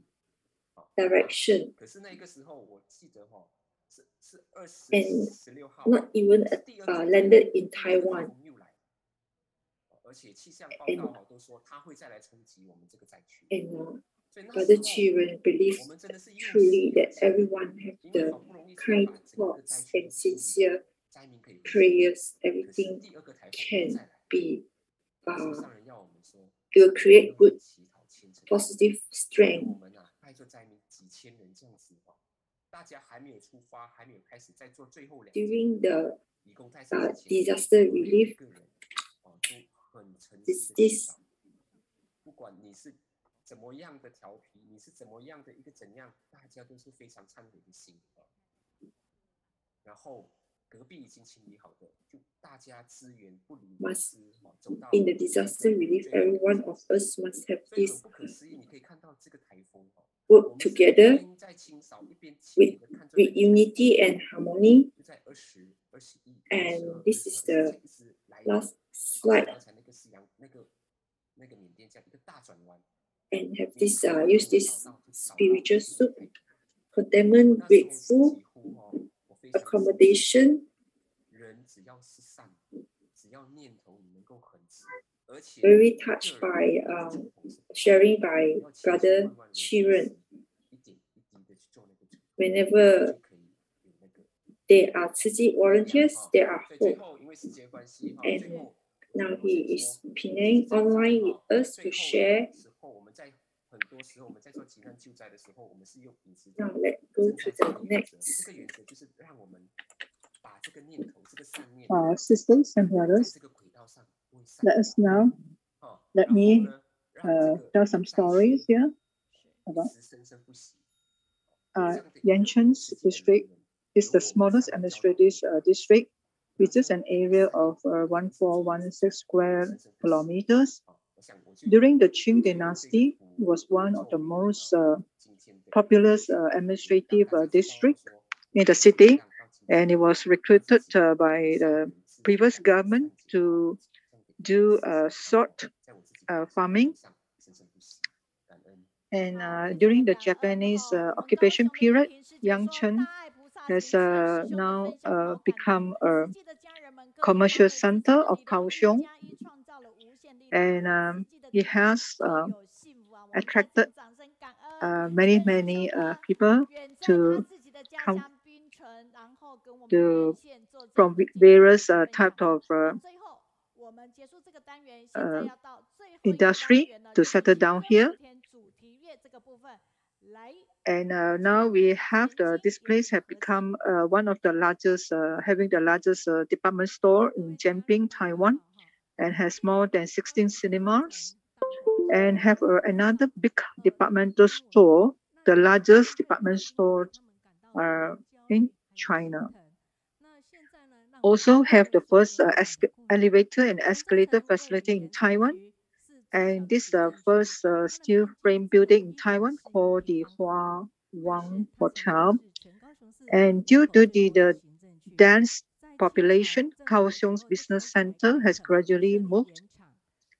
S8: direction.
S10: 可是那个时候我记得哈，是
S8: And
S10: 16号
S8: not even landed in Taiwan. other children believe truly that everyone have the kind thoughts and sincere prayers. Everything can be it will create good positive strength. During the disaster relief, this
S10: 不管你是怎么样的调皮，你是怎么样的一个怎样，大家都是非常忏悔的心。然后隔壁已经清理好的，就大家资源不离不失，走到
S8: in the disaster relief, every one of us must have this
S10: 不可思议，你可以看到这个台风
S8: work together with unity and harmony. And this is the last slide. And have this use this spiritual soup, contentment, grateful, accommodation. Very touched by sharing by Brother Jiren. Whenever there are Tzu Chi volunteers, there are hope. And now he is pinning online with us to share. Now let's go to the next.
S11: Sisters and brothers, let me tell some stories here about Yanchun's district is the smallest administrative district, which is an area of 1416 square kilometers. During the Jing dynasty, it was one of the most populous administrative districts in the city, and it was recruited by the previous government to do salt farming. And during the Japanese occupation period, Yangchun has now become a commercial center of Kaohsiung, and it has attracted many people to come from various types of industry to settle down here. And now we have this place have become one of the largest, having the largest department store in Jiankun, Taiwan, and has more than 16 cinemas, and have another big departmental store, the largest department store in China. Also have the first elevator and escalator facility in Taiwan. And this is the first steel frame building in Taiwan called the Hua Wang Hotel. And due to the dense population, Kaohsiung's business center has gradually moved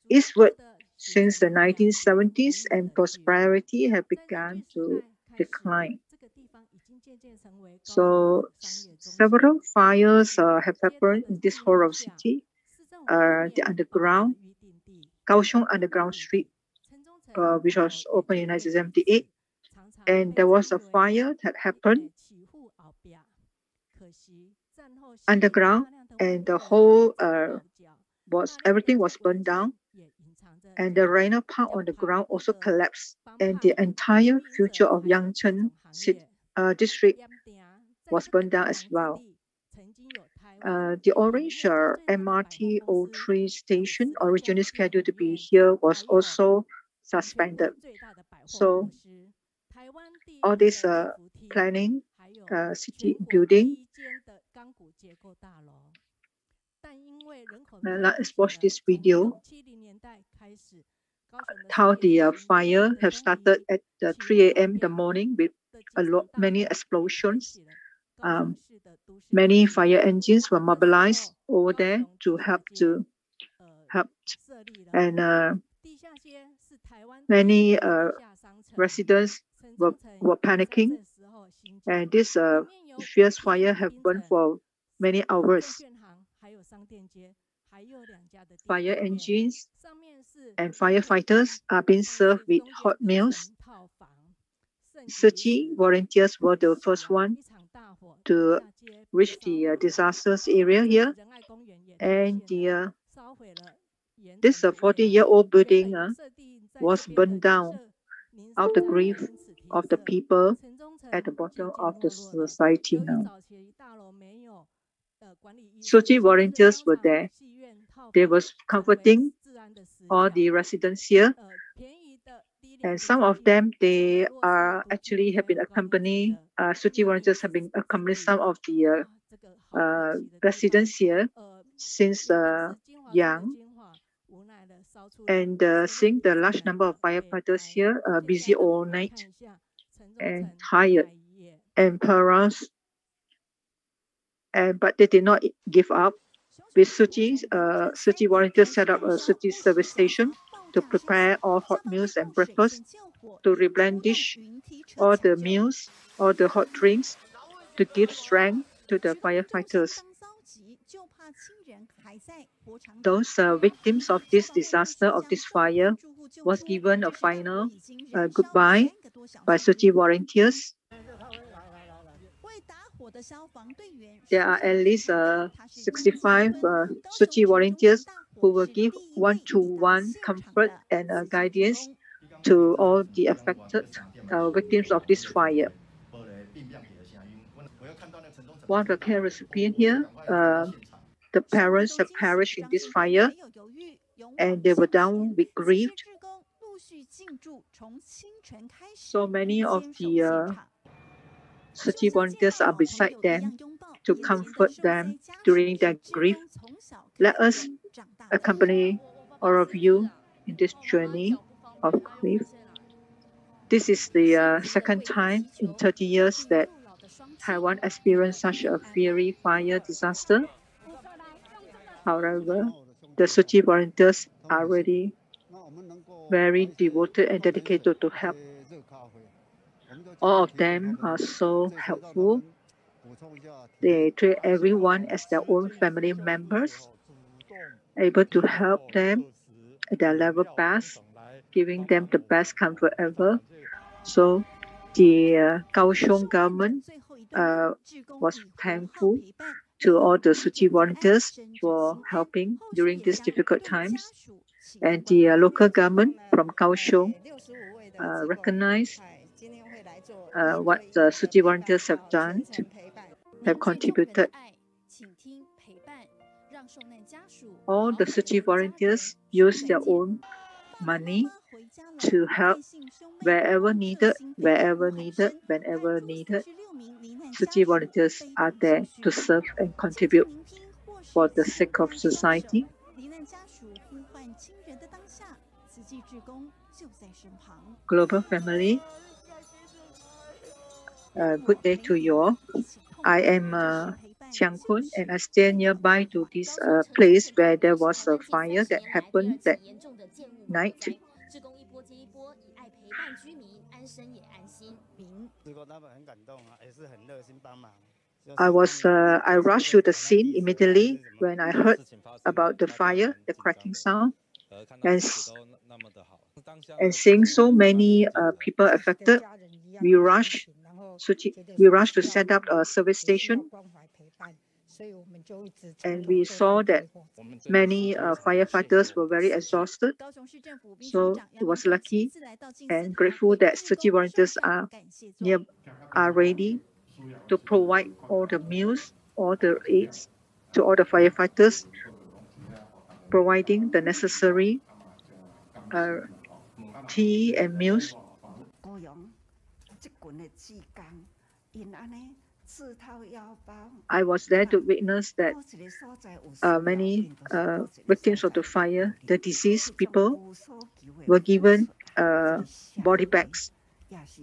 S11: eastward since the 1970s, and prosperity have begun to decline. So several fires have happened in this whole of city. The underground, Kaohsiung Underground Street, which was opened in 1978, and there was a fire that happened underground, and the whole everything was burned down, and the Rainer Park on the ground also collapsed, and the entire future of Yangchun district was burned down as well. The orange MRT 03 station, originally scheduled to be here, was also suspended. So all this planning, city building. Let's watch this video. How the fire have started at 3 a.m. in the morning with many explosions. Many fire engines were mobilized over there to help. And many residents were panicking. And this fierce fire have burned for many hours. fire engines and firefighters are being served with hot meals. Suchi volunteers were the first one to reach the disasters area here. And this 40-year-old building was burned down out the grief of the people at the bottom of the society now. Suchi volunteers were there. They were comforting all the residents here. And some of them, they are actually have been accompanied, Suchi volunteers have been accompanying some of the residents here since young. And seeing the large number of firefighters here, busy all night and tired and harassed, but they did not give up. With Suchi volunteers set up a Suchi service station to prepare all hot meals and breakfast, to replenish all the meals, all the hot drinks, to give strength to the firefighters. Those victims of this disaster, of this fire, was given a final goodbye by Suchi volunteers. There are at least 65 Suchi volunteers who will give one-to-one comfort and guidance to all the affected victims of this fire. One of the care recipients here, the parents have perished in this fire, and they were down with grief. So many of the Suchi volunteers are beside them to comfort them during their grief. Let us accompany all of you in this journey of grief. This is the second time in 30 years that Taiwan experienced such a fiery fire disaster. However, the Suchi volunteers are really very devoted and dedicated to help. All of them are so helpful. They treat everyone as their own family members, able to help them at their level best, giving them the best comfort ever. So the Kaohsiung government was thankful to all the Suchi volunteers for helping during these difficult times. And the local government from Kaohsiung recognized what the Suchi volunteers have done, have contributed. All the Suchi volunteers use their own money to help wherever needed, whenever needed. Suchi volunteers are there to serve and contribute for the sake of society. Global family, good day to you all. I am Jiankun, and I stay nearby to this place where there was a fire that happened that night. I rushed to the scene immediately when I heard about the fire, the cracking sound, and seeing so many people affected, we rushed to set up a service station, and we saw that many firefighters were very exhausted. So it was lucky and grateful that Suchi volunteers are ready to provide all the meals, all the aids to all the firefighters, providing the necessary tea and meals. I was there to witness that many victims of the fire, the deceased people, were given body bags.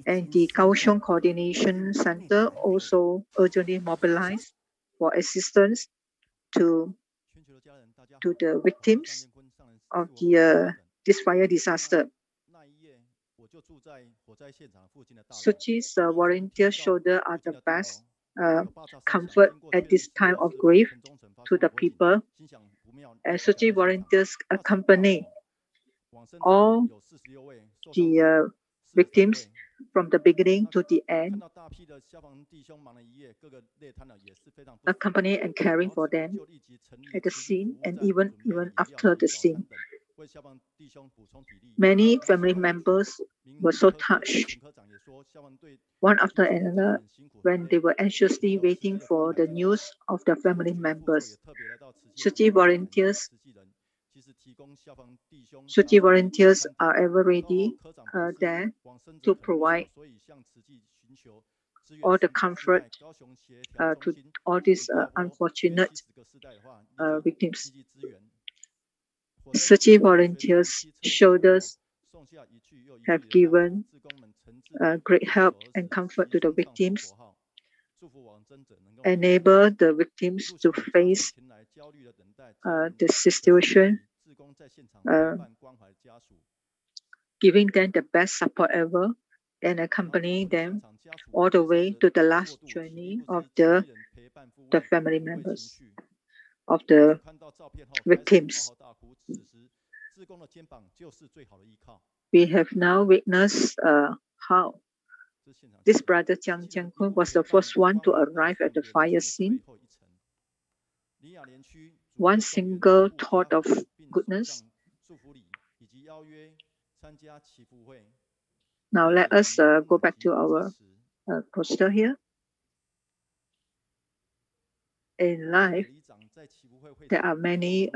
S11: And the Kaohsiung Coordination Center also urgently mobilized for assistance to the victims of this fire disaster. Suchi's volunteer shoulder are the best comfort at this time of grief to the people. and Tzu Chi volunteers accompany all the victims from the beginning to the end, accompany and caring for them at the scene and even after the scene. Many family members were so touched, one after another, when they were anxiously waiting for the news of their family members. Tzu Chi volunteers are ever ready there to provide all the comfort to all these unfortunate victims. Tzu Chi volunteers' shoulders have given great help and comfort to the victims, enable the victims to face the situation, giving them the best support ever, and accompanying them all the way to the last journey of the family members of the victims. We have now witnessed how this brother Jiankun was the first one to arrive at the fire scene. One single thought of goodness. Now let us go back to our poster here. In life, there are many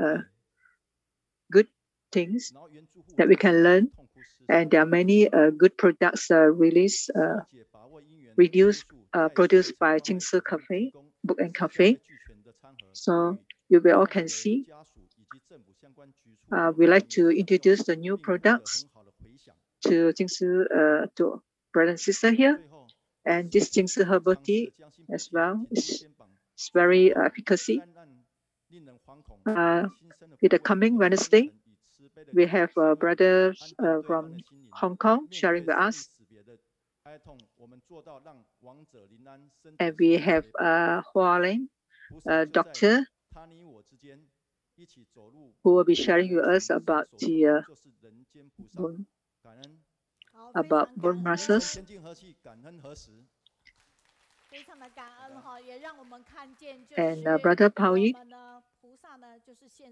S11: good things that we can learn, and there are many good products produced by Jing Cafe, Book and Cafe. So you all can see. We like to introduce the new products to to brother and sister here, and this Jing herbal tea as well is very efficacy. In the coming Wednesday, we have brothers from Hong Kong sharing with us, and we have Hua Ling, doctor, who will be sharing with us about the bone muscles. And Brother Pao Yi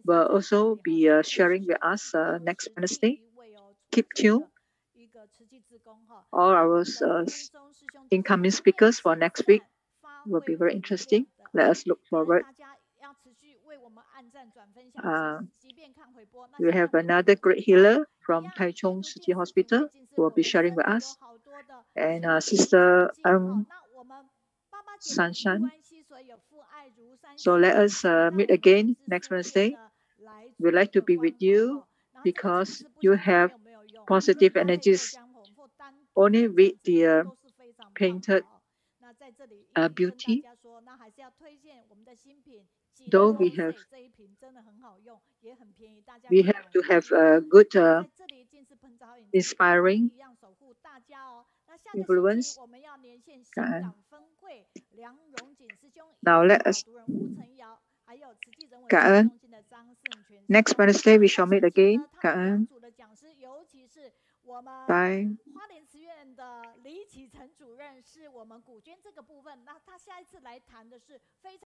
S11: will also be sharing with us next Wednesday. Keep tuned. All our incoming speakers for next week will be very interesting. Let us look forward. We have another great healer from Taichung City Hospital who will be sharing with us, and Sister Sunshine. So let us meet again next Wednesday. We'd like to be with you because you have positive energies. Only with the painted beauty, though we have to have a good inspiring influence. Now let us next Wednesday we shall meet again. Bye.